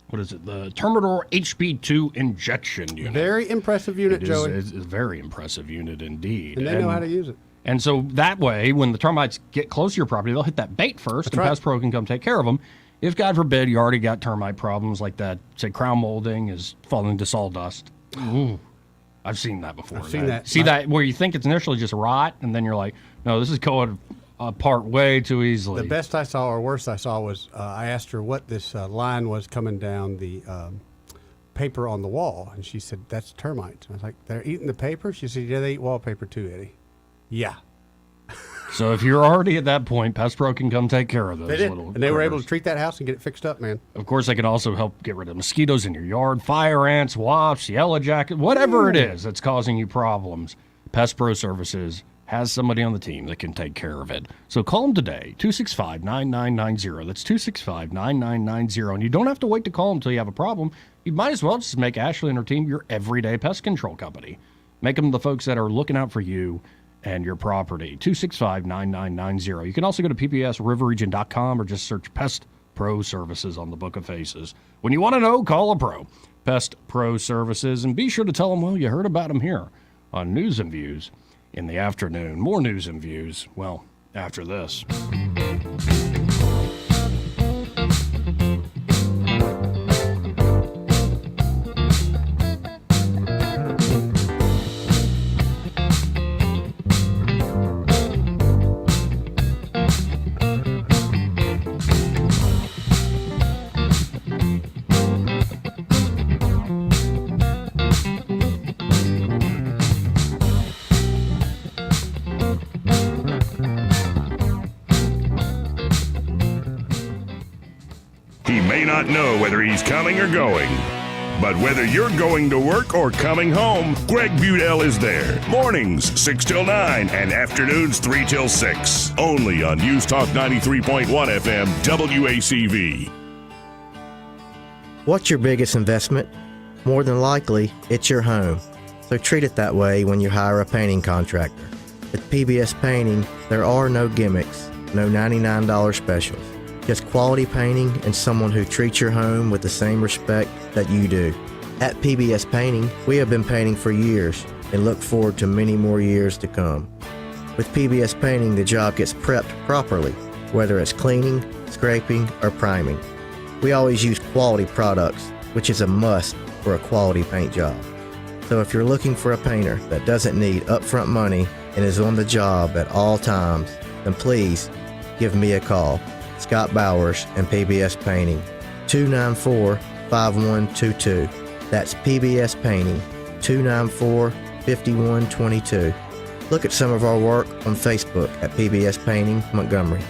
What is it? The Terminal HB2 injection unit. Very impressive unit, Joey. It's a very impressive unit indeed. And they know how to use it. And so that way, when the termites get close to your property, they'll hit that bait first, and Pest Pro can come take care of them. if, God forbid, you already got termite problems like that, say crown molding is falling into sawdust. Ooh, I've seen that before. I've seen that. See that where you think it's initially just rot, and then you're like, no, this is going apart way too easily. The best I saw, or worst I saw, was I asked her what this line was coming down the paper on the wall, and she said, that's termites. I was like, they're eating the paper? She said, yeah, they eat wallpaper too, Eddie. Yeah. So if you're already at that point, Pest Pro can come take care of those They did, little and they were able critters. to treat that house and get it fixed up, man. Of course, they can also help get rid of mosquitoes in your yard, fire ants, wasps, yellow jacket, whatever it is that's causing you problems. Pest Pro Services has somebody on the team that can take care of it. So call them today, 265-9990. That's 265-9990. And you don't have to wait to call them until you have a problem. You might as well just make Ashley and her team your everyday pest control company. Make them the folks that are looking out for you and your property. 265-9990. You can also go to ppsriverregion.com or just search Pest Pro Services on the Book of Faces. When you want to know, call a pro. Pest Pro Services. And be sure to tell them, well, you heard about them here on News and Views in the afternoon. More News and Views, well, after this. He may not know whether he's coming or going, but whether you're going to work or coming home, Greg Budell is there. Mornings 6 till 9 and afternoons 3 till 6. Only on News Talk 93.1 FM WACV. What's your biggest investment? More than likely, it's your home. So treat it that way when you hire a painting contractor. With PBS Painting, there are no gimmicks, no $99 specials. Just quality painting and someone who treats your home with the same respect that you do. At PBS Painting, we have been painting for years and look forward to many more years to come. With PBS Painting, the job gets prepped properly, whether it's cleaning, scraping, or priming. We always use quality products, which is a must for a quality paint job. So if you're looking for a painter that doesn't need upfront money and is on the job at all times, then please give me a call. Scott Bowers and PBS Painting, 294-5122. That's PBS Painting, 294-5122. Look at some of our work on Facebook at PBS Painting Montgomery.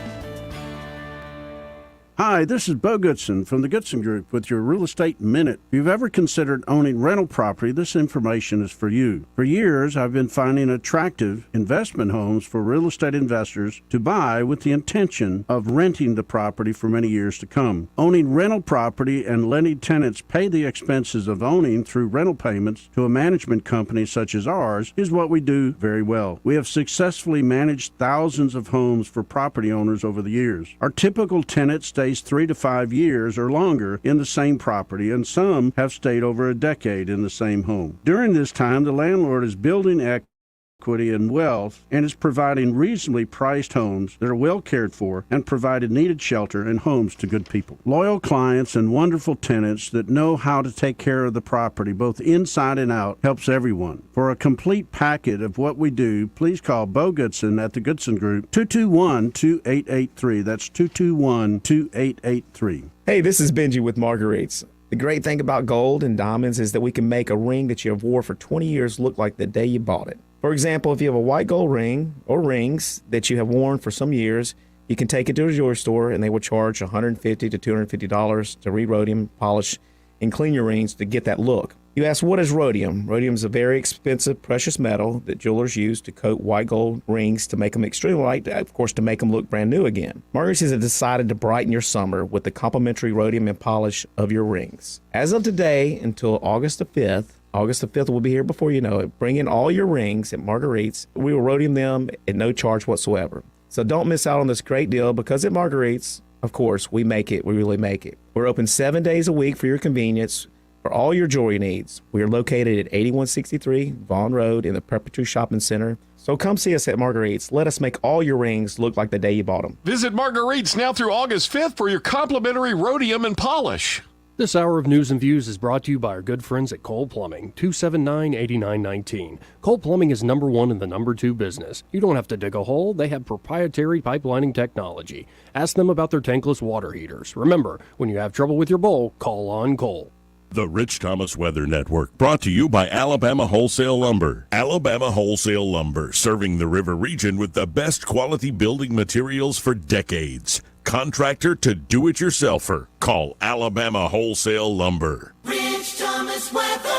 Hi, this is Bo Goodson from the Goodson Group with your Real Estate Minute. If you've ever considered owning rental property, this information is for you. For years, I've been finding attractive investment homes for real estate investors to buy with the intention of renting the property for many years to come. Owning rental property and letting tenants pay the expenses of owning through rental payments to a management company such as ours is what we do very well. We have successfully managed thousands of homes for property owners over the years. Our typical tenant stays 3 to 5 years or longer in the same property, and some have stayed over a decade in the same home. During this time, the landlord is building equity and wealth and is providing reasonably priced homes that are well cared for and provided needed shelter and homes to good people. Loyal clients and wonderful tenants that know how to take care of the property both inside and out helps everyone. For a complete packet of what we do, please call Bo Goodson at the Goodson Group, 221-2883. That's 221-2883. Hey, this is Benji with Marguerites. The great thing about gold and diamonds is that we can make a ring that you have wore for 20 years look like the day you bought it. For example, if you have a white gold ring or rings that you have worn for some years, you can take it to a jewelry store and they will charge $150 to $250 to re-rhodium, polish, and clean your rings to get that look. You ask, what is rhodium? Rhodium is a very expensive precious metal that jewelers use to coat white gold rings to make them extremely light, of course, to make them look brand new again. Marguerite has decided to brighten your summer with the complimentary rhodium and polish of your rings. As of today until August the 5th, August the 5th will be here before you know it. Bring in all your rings at Marguerite's. We will rhodium them at no charge whatsoever. So don't miss out on this great deal because at Marguerite's, of course, we make it. We really make it. We're open 7 days a week for your convenience. For all your jewelry needs, we are located at 8163 Vaughn Road in the Perpetuity Shopping Center. So come see us at Marguerite's. Let us make all your rings look like the day you bought them. Visit Marguerite's now through August 5th for your complimentary rhodium and polish. This hour of News and Views is brought to you by our good friends at Cole Plumbing, 279-8919. Cole Plumbing is number one in the number two business. You don't have to dig a hole. They have proprietary pipelining technology. Ask them about their tankless water heaters. Remember, when you have trouble with your bowl, call on Cole. The Rich Thomas Weather Network, brought to you by Alabama Wholesale Lumber. Alabama Wholesale Lumber, serving the river region with the best quality building materials for decades. Contractor to do-it-yourselfer. Call Alabama Wholesale Lumber. Rich Thomas weather.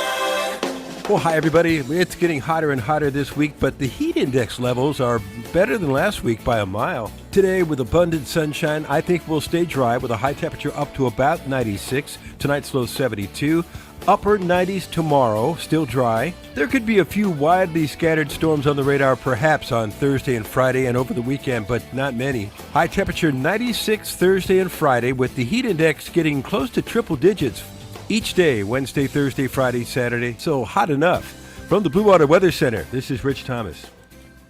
Well, hi, everybody. It's getting hotter and hotter this week, but the heat index levels are better than last week by a mile. Today, with abundant sunshine, I think we'll stay dry with a high temperature up to about 96. Tonight's low 72. Upper 90s tomorrow, still dry. There could be a few widely scattered storms on the radar perhaps on Thursday and Friday and over the weekend, but not many. High temperature 96 Thursday and Friday with the heat index getting close to triple digits each day, Wednesday, Thursday, Friday, Saturday. So hot enough. From the Blue Water Weather Center, this is Rich Thomas.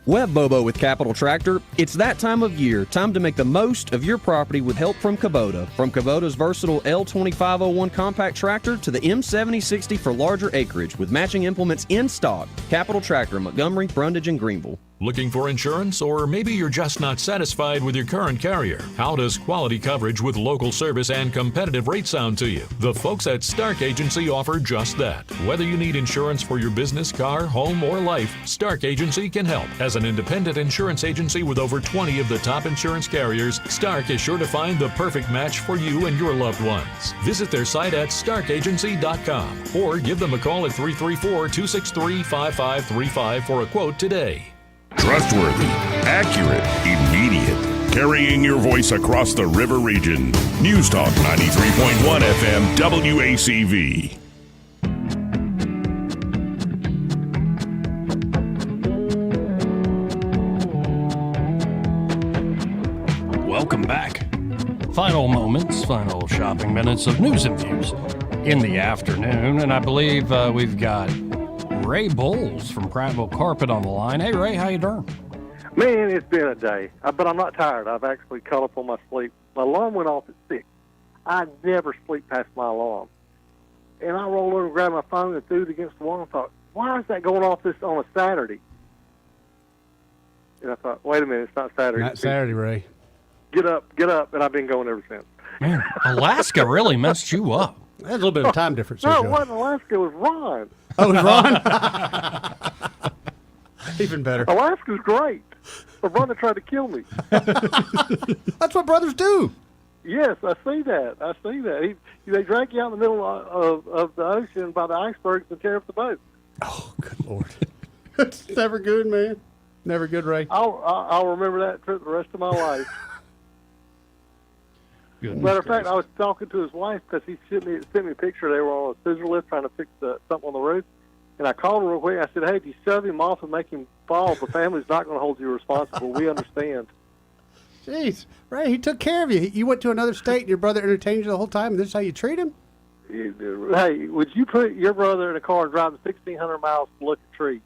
Web Bobo with Capital Tractor. It's that time of year. Time to make the most of your property with help from Kubota. From Kubota's versatile L2501 compact tractor to the M7060 for larger acreage with matching implements in stock. Capital Tractor, Montgomery, Brundage, and Greenville. Looking for insurance, or maybe you're just not satisfied with your current carrier? How does quality coverage with local service and competitive rates sound to you? The folks at Stark Agency offer just that. Whether you need insurance for your business, car, home, or life, Stark Agency can help. As an independent insurance agency with over 20 of the top insurance carriers, Stark is sure to find the perfect match for you and your loved ones. Visit their site at starkagency.com or give them a call at 334-263-5535 for a quote today. Trustworthy, accurate, immediate. Carrying your voice across the river region. News Talk 93.1 FM WACV. Welcome back. Final moments, final shopping minutes of News and Views in the afternoon. And I believe we've got Ray Bowles from Prattville Carpet on the line. Hey, Ray, how you doing? Man, it's been a day, but I'm not tired. I've actually caught up on my sleep. My alarm went off at 6. I never sleep past my alarm. And I rolled over and grabbed my phone and threw it against the wall and thought, why is that going off this on a Saturday? And I thought, wait a minute, it's not Saturday. Not Saturday, Ray. Get up, and I've been going ever since. Man, Alaska really messed you up. That's a little bit of time difference. No, it wasn't Alaska, it was Ron. Oh, it was Ron? Even better. Alaska's great. My brother tried to kill me. That's what brothers do. Yes, I see that. They drag you out in the middle of the ocean by the icebergs and tear up the boat. Oh, good Lord. It's never good, man. Never good, Ray. I'll remember that trip the rest of my life. Matter of fact, I was talking to his wife because he sent me a picture. They were on a scissor lift trying to fix something on the roof. And I called him real quick. I said, hey, if you shove him off and make him fall, the family's not going to hold you responsible. We understand. Jeez. Ray, he took care of you. You went to another state and your brother entertained you the whole time, and this is how you treat him? Hey, would you put your brother in a car and drive 1,600 miles to look at trees?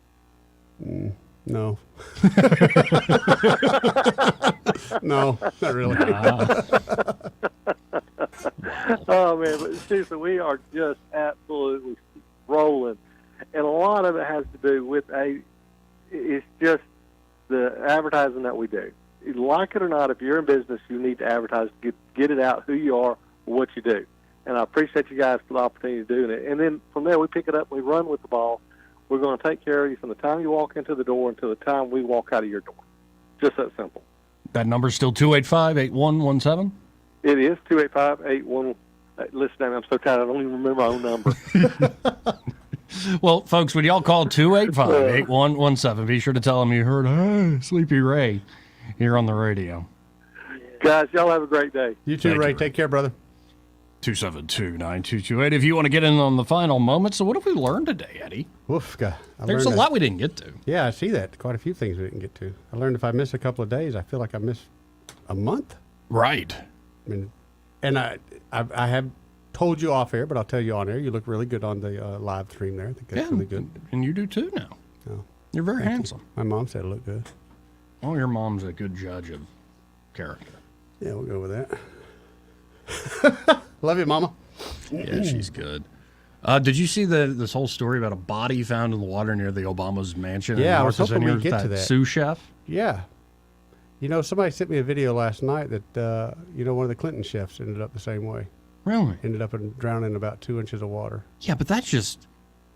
No. No, not really. Oh, man, but seriously, we are just absolutely rolling. And a lot of it has to do with it's just the advertising that we do. Like it or not, if you're in business, you need to advertise, get it out, who you are, what you do. And I appreciate you guys for the opportunity of doing it. And then from there, we pick it up, we run with the ball. We're going to take care of you from the time you walk into the door until the time we walk out of your door. Just that simple. That number's still 285-8117? It is 285-81. Listen, I'm so tired, I don't even remember my own number. Well, folks, when y'all call 285-8117, be sure to tell them you heard, hey, Sleepy Ray, here on the radio. Guys, y'all have a great day. You too, Ray. Take care, brother. 272-9228. If you want to get in on the final moments, so what have we learned today, Eddie? Oof, God. There's a lot we didn't get to. Yeah, I see that. Quite a few things we didn't get to. I learned if I miss a couple of days, I feel like I missed a month. Right. I mean, and I have told you off air, but I'll tell you on air. You look really good on the live stream there. I think that's really good. And you do too now. Oh. You're very handsome. My mom said it looked good. Oh, your mom's a good judge of character. Yeah, we'll go with that. Love you, Mama. Yeah, she's good. Did you see this whole story about a body found in the water near the Obama's mansion? Yeah, I was Martha's hoping we'd Vineyard, get to that. Sous chef? Yeah. You know, somebody sent me a video last night that, one of the Clinton chefs ended up the same way. Really? Ended up drowning in about 2 inches of water. Yeah, but that's just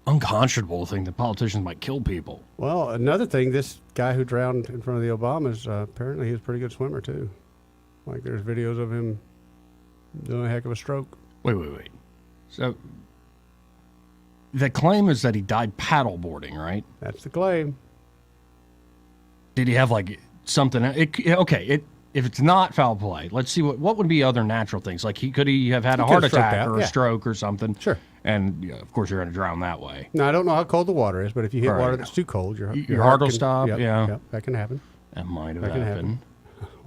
unconscionable to think that politicians might kill people. Well, another thing, this guy who drowned in front of the Obamas, apparently he was a pretty good swimmer, too. Like, there's videos of him doing a heck of a stroke. Wait. So, the claim is that he died paddleboarding, right? That's the claim. Did he have, like, something? If it's not foul play, let's see what would be other natural things. Like, could he have had a heart attack or a stroke or something? Sure. And, of course, you're going to drown that way. Now, I don't know how cold the water is, but if you hit water that's too cold, your heart will stop. Yep, yeah. Yep, that can happen. That might have happened.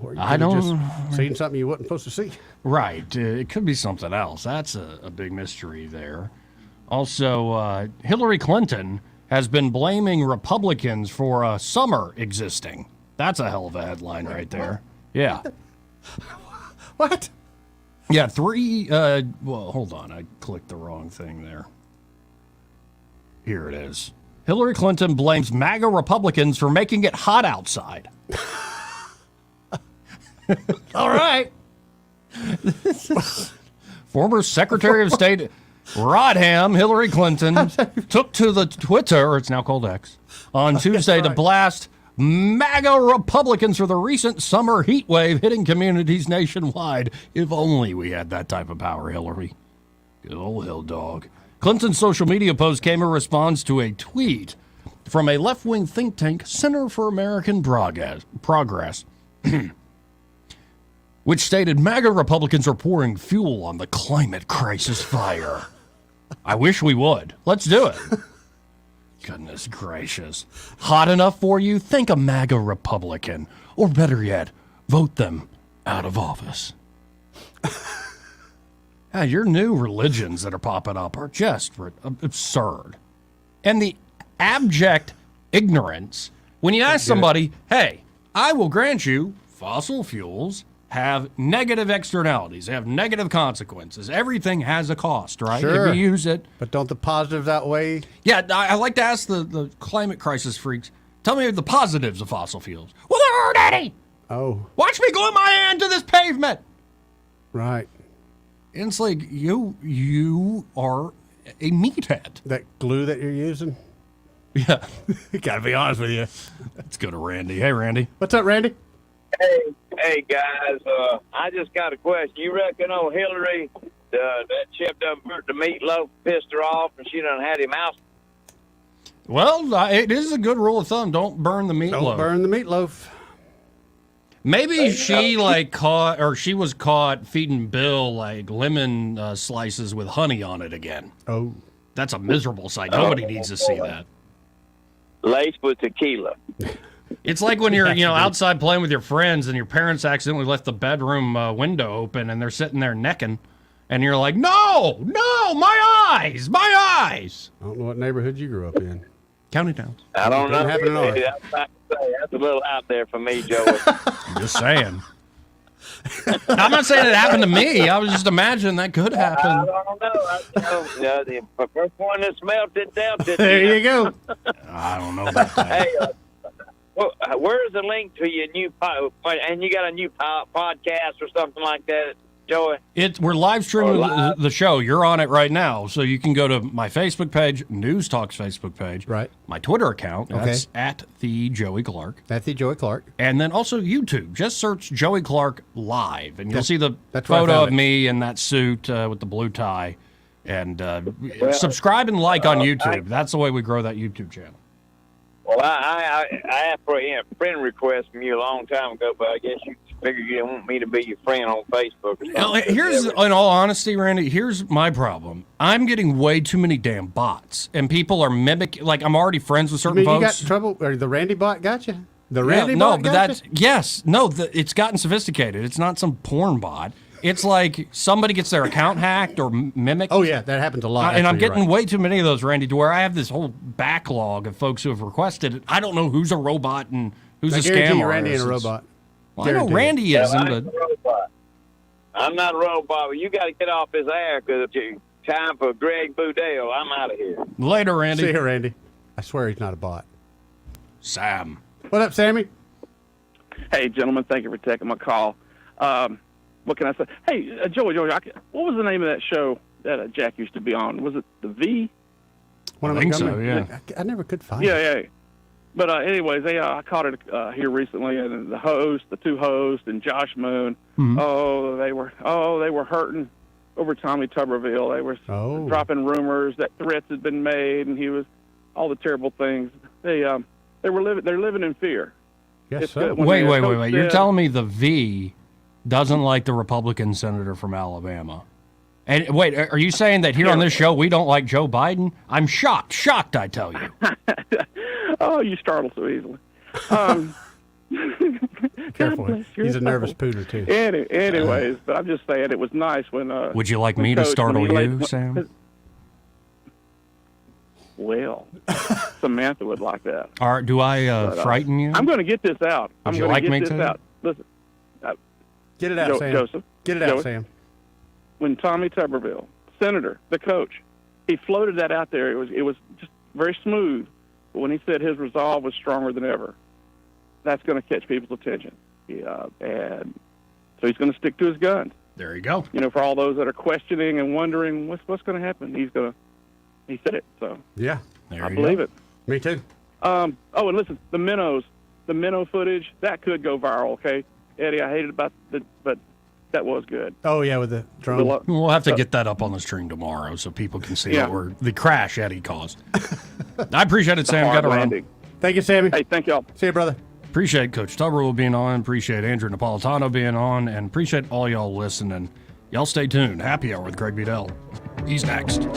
Or you I could have don't just seen something you wasn't supposed to see. Right. It could be something else. That's a big mystery there. Also, Hillary Clinton has been blaming Republicans for summer existing. That's a hell of a headline right there. Yeah. What? Yeah, hold on. I clicked the wrong thing there. Here it is. Hillary Clinton blames MAGA Republicans for making it hot outside. All right. Former Secretary of State Rodham Hillary Clinton took to the Twitter, it's now called X, on Tuesday to blast MAGA Republicans for the recent summer heat wave hitting communities nationwide. If only we had that type of power, Hillary. Good old hill dog. Clinton's social media post came in response to a tweet from a left-wing think tank, Center for American Progress, which stated MAGA Republicans are pouring fuel on the climate crisis fire. I wish we would. Let's do it. Goodness gracious. Hot enough for you? Think a MAGA Republican. Or better yet, vote them out of office. Your new religions that are popping up are just absurd. And the abject ignorance when you ask somebody, hey, I will grant you fossil fuels have negative externalities. They have negative consequences. Everything has a cost, right? Sure. If you use it. But don't the positives outweigh? Yeah, I like to ask the climate crisis freaks, tell me the positives of fossil fuels. Well, there aren't any. Oh. Watch me glue my hand to this pavement. Right. And it's like, you are a meathead. That glue that you're using? Yeah. Gotta be honest with you. Let's go to Randy. Hey, Randy. What's up, Randy? Hey guys, I just got a question. You reckon old Hillary, that chip done burnt the meatloaf, pissed her off, and she done had him out? Well, it is a good rule of thumb. Don't burn the meatloaf. Don't burn the meatloaf. Maybe she was caught feeding Bill like lemon slices with honey on it again. Oh. That's a miserable sight. Nobody needs to see that. Laced with tequila. It's like when you're, outside playing with your friends and your parents accidentally left the bedroom window open and they're sitting there necking, and you're like, no, my eyes. I don't know what neighborhood you grew up in. County Towns. I don't know. Didn't happen in ours. That's a little out there for me, Joey. I'm just saying. I'm not saying it happened to me. I was just imagining that could happen. I don't know. The first one that smelled it down. There you go. I don't know about that. Hey, where's the link to your new and you got a new podcast or something like that, Joey? We're live streaming the show. You're on it right now, so you can go to my Facebook page, News Talk's Facebook page, right? My Twitter account, that's at the Joey Clark. At the Joey Clark, and then also YouTube. Just search Joey Clark Live, and you'll see the photo of me in that suit with the blue tie. And subscribe and like on YouTube. That's the way we grow that YouTube channel. Well, I asked for a friend request from you a long time ago, but I guess you figured you didn't want me to be your friend on Facebook or something. Here's, in all honesty, Randy, here's my problem. I'm getting way too many damn bots, and people are mimicking. Like, I'm already friends with certain folks. You got trouble, or the Randy bot got you? The Randy bot got you? Yes. No, it's gotten sophisticated. It's not some porn bot. it's like somebody gets their account hacked or mimicked. Oh, yeah, that happens a lot. And I'm actually, getting right. way too many of those, Randy, to where I have this whole backlog of folks who have requested it. I don't know who's a robot and who's I a guarantee scam you Randy ain't a artist. robot. Well, I know Randy Yeah, isn't, I ain't but a robot. I'm not a robot, but you got to get off this air because it's time for Greg Boudel. I'm out of here. Later, Randy. See you, Randy. I swear he's not a bot. Sam. What up, Sammy? Hey, gentlemen, thank you for taking my call. What can I say? Hey, Joey, what was the name of that show that Jack used to be on? Was it The V? One of I think them- so, yeah. I never could find it. Yeah. But anyways, I caught it here recently, and the two hosts, and Josh Moon. Mm-hmm. They were hurting over Tommy Tuberville. They were dropping rumors that threats had been made, and he was all the terrible things. They're living in fear. Yes, sir. Wait. You're telling me the V doesn't like the Republican senator from Alabama? And wait, are you saying that here on this show we don't like Joe Biden? I'm shocked, I tell you. Oh, you startle so easily. Careful. He's a nervous pooter, too. Anyways, but I'm just saying it was nice when... Would you like when me to Coach, startle when he you, laid- Sam? Well, Samantha would like that. All right, do I But, frighten you? I'm going to get this out. Would I'm you going like to me get this to? out. Listen. Get it out, Sam. Joseph. Get it out, Joey, Sam. When Tommy Tuberville, senator, the coach, he floated that out there. It was just very smooth. But when he said his resolve was stronger than ever, that's going to catch people's attention. And so he's going to stick to his guns. There you go. You know, for all those that are questioning and wondering what's going to happen, he said it. So Yeah. I believe it. Me too. And listen, the minnow footage that could go viral. Okay, Eddie, I hated about but that was good. Oh, yeah, with the drone. We'll have to get that up on the stream tomorrow so people can see the crash Eddie caused. I appreciate it, Sam. Got to run. Thank you, Sammy. Hey, thank y'all. See you, brother. Appreciate Coach Tuberville being on. Appreciate Andrew Napolitano being on. And appreciate all y'all listening. Y'all stay tuned. Happy Hour with Greg Bedell. He's next.